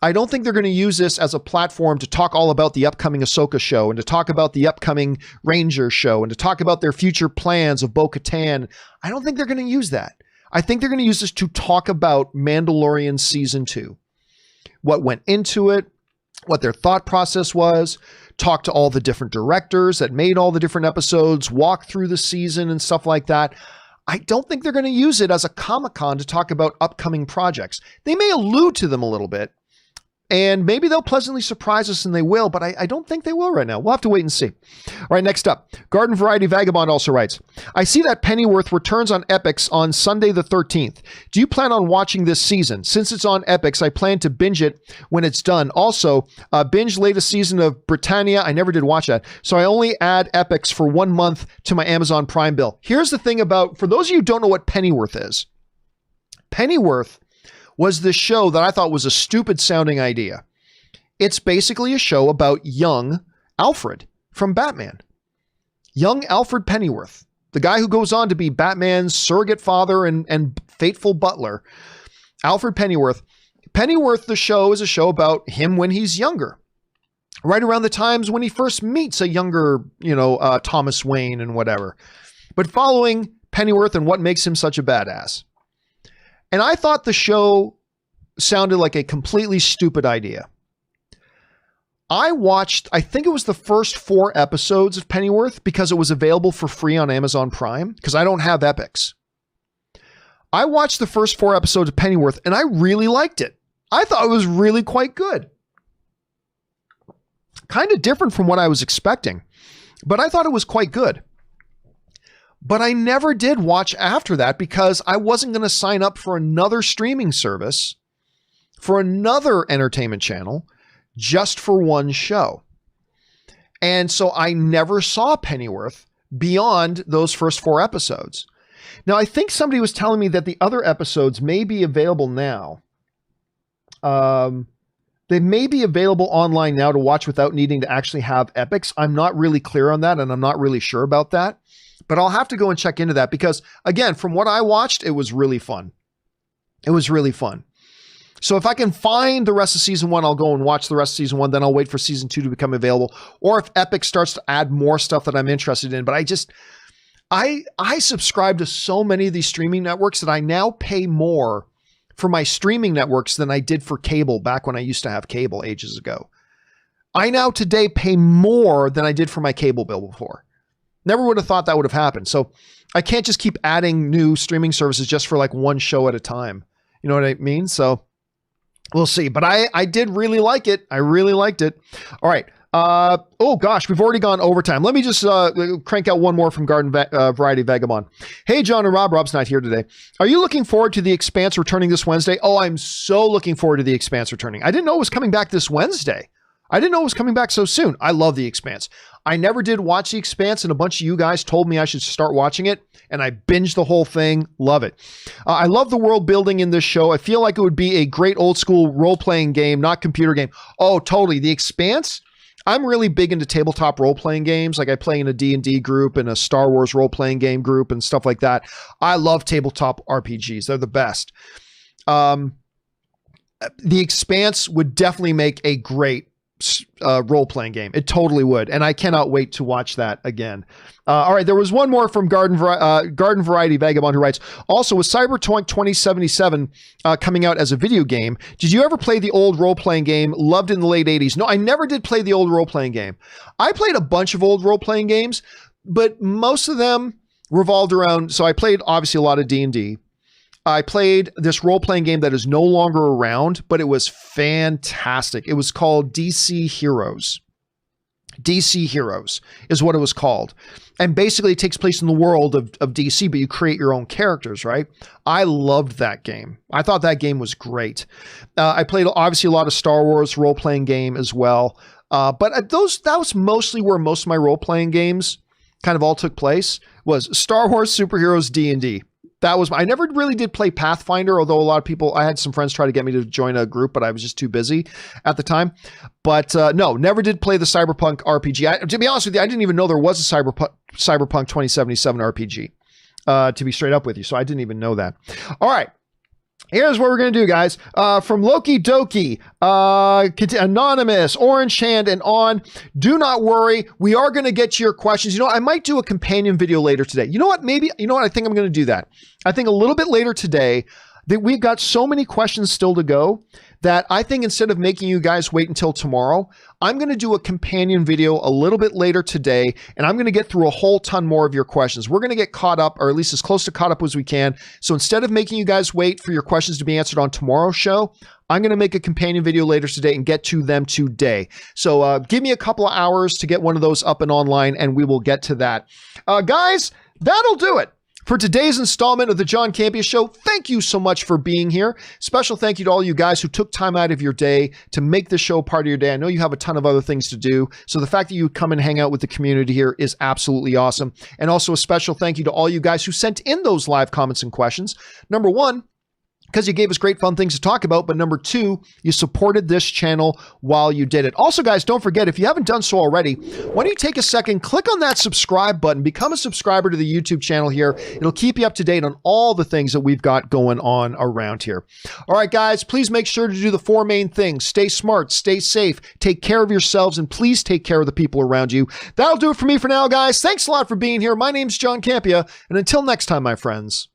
I don't think they're going to use this as a platform to talk all about the upcoming Ahsoka show and to talk about the upcoming Ranger show and to talk about their future plans of Bo-Katan. I don't think they're going to use that. I think they're going to use this to talk about Mandalorian season 2. What went into it, what their thought process was, talk to all the different directors that made all the different episodes, walk through the season and stuff like that. I don't think they're going to use it as a Comic-Con to talk about upcoming projects. They may allude to them a little bit, and maybe they'll pleasantly surprise us, and they will, but I don't think they will right now. We'll have to wait and see. All right, next up, Garden Variety Vagabond also writes, I see that Pennyworth returns on Epix on Sunday the 13th. Do you plan on watching this season? Since it's on Epix, I plan to binge it when it's done. Also, binge latest season of Britannia. I never did watch that, so I only add Epix for 1 month to my Amazon Prime bill. Here's the thing about, for those of you who don't know what Pennyworth is, Pennyworth was the show that I thought was a stupid sounding idea. It's basically a show about young Alfred from Batman. Young Alfred Pennyworth, the guy who goes on to be Batman's surrogate father and faithful butler. Alfred Pennyworth. Pennyworth, the show, is a show about him when he's younger. Right around the times when he first meets a younger, Thomas Wayne and whatever. But following Pennyworth and what makes him such a badass. And I thought the show sounded like a completely stupid idea. I watched, I think it was the first 4 episodes of Pennyworth because it was available for free on Amazon Prime, because I don't have Epix. I watched the first 4 episodes of Pennyworth and I really liked it. I thought it was really quite good. Kind of different from what I was expecting, but I thought it was quite good. But I never did watch after that because I wasn't going to sign up for another streaming service, for another entertainment channel, just for one show. And so I never saw Pennyworth beyond those first 4 episodes. Now, I think somebody was telling me that the other episodes may be available now. They may be available online now to watch without needing to actually have Epix. I'm not really clear on that, and I'm not really sure about that. But I'll have to go and check into that because, again, from what I watched, it was really fun. It was really fun. So if I can find the rest of season 1, I'll go and watch the rest of season 1. Then I'll wait for season 2 to become available. Or if Epic starts to add more stuff that I'm interested in. But I subscribe to so many of these streaming networks that I now pay more for my streaming networks than I did for cable back when I used to have cable ages ago. I now today pay more than I did for my cable bill before. Never would have thought that would have happened. So I can't just keep adding new streaming services just for like one show at a time. You know what I mean? So we'll see. But I did really like it. I really liked it. All right. Oh gosh, we've already gone overtime. Let me just crank out one more from Garden Variety Vagabond. Hey, John and Rob. Rob's not here today. Are you looking forward to The Expanse returning this Wednesday? Oh, I'm so looking forward to The Expanse returning. I didn't know it was coming back this Wednesday. I didn't know it was coming back so soon. I love The Expanse. I never did watch The Expanse, and a bunch of you guys told me I should start watching it, and I binged the whole thing. Love it. I love the world building in this show. I feel like it would be a great old school role-playing game, not computer game. Oh, totally. The Expanse? I'm really big into tabletop role-playing games. Like I play in a D&D group and a Star Wars role-playing game group and stuff like that. I love tabletop RPGs. They're the best. The Expanse would definitely make a great role-playing game. It totally would. And I cannot wait to watch that again. All right. There was one more from Garden Variety Vagabond who writes, also with Cyberpunk 2077 coming out as a video game, did you ever play the old role-playing game? Loved it in the late 80s. No, I never did play the old role-playing game. I played a bunch of old role-playing games, but most of them revolved around, so I played obviously a lot of D&D. I played this role-playing game that is no longer around, but it was fantastic. It was called DC Heroes. DC Heroes is what it was called. And basically it takes place in the world of DC, but you create your own characters, right? I loved that game. I thought that game was great. I played obviously a lot of Star Wars role-playing game as well. But that was mostly where most of my role-playing games kind of all took place, was Star Wars, superheroes, D&D. I never really did play Pathfinder, although a lot of people, I had some friends try to get me to join a group, but I was just too busy at the time. But no, never did play the Cyberpunk RPG. To be honest with you, I didn't even know there was a Cyberpunk 2077 RPG, to be straight up with you. So I didn't even know that. All right. Here's what we're going to do, guys. From Loki Doki, Anonymous, Orange Hand, and on. Do not worry. We are going to get to your questions. You know, I might do a companion video later today. You know what? Maybe, you know what? I think I'm going to do that. I think a little bit later today that we've got so many questions still to go that I think instead of making you guys wait until tomorrow, I'm going to do a companion video a little bit later today, and I'm going to get through a whole ton more of your questions. We're going to get caught up, or at least as close to caught up as we can. So instead of making you guys wait for your questions to be answered on tomorrow's show, I'm going to make a companion video later today and get to them today. So give me a couple of hours to get one of those up and online, and we will get to that. Guys, that'll do it for today's installment of the John Campea Show. Thank you so much for being here. Special thank you to all you guys who took time out of your day to make the show part of your day. I know you have a ton of other things to do, so the fact that you come and hang out with the community here is absolutely awesome. And also a special thank you to all you guys who sent in those live comments and questions. Number one, because you gave us great fun things to talk about, but number two, you supported this channel while you did it. Also, guys, don't forget, if you haven't done so already, why don't you take a second, click on that subscribe button, become a subscriber to the YouTube channel here. It'll keep you up to date on all the things that we've got going on around here. All right, guys, please make sure to do the four main things. Stay smart, stay safe, take care of yourselves, and please take care of the people around you. That'll do it for me for now, guys. Thanks a lot for being here. My name's John Campea, and until next time, my friends,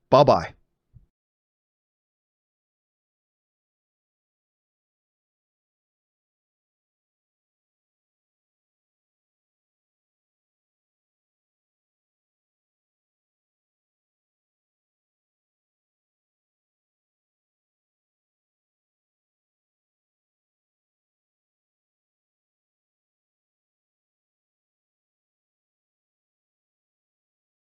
bye-bye.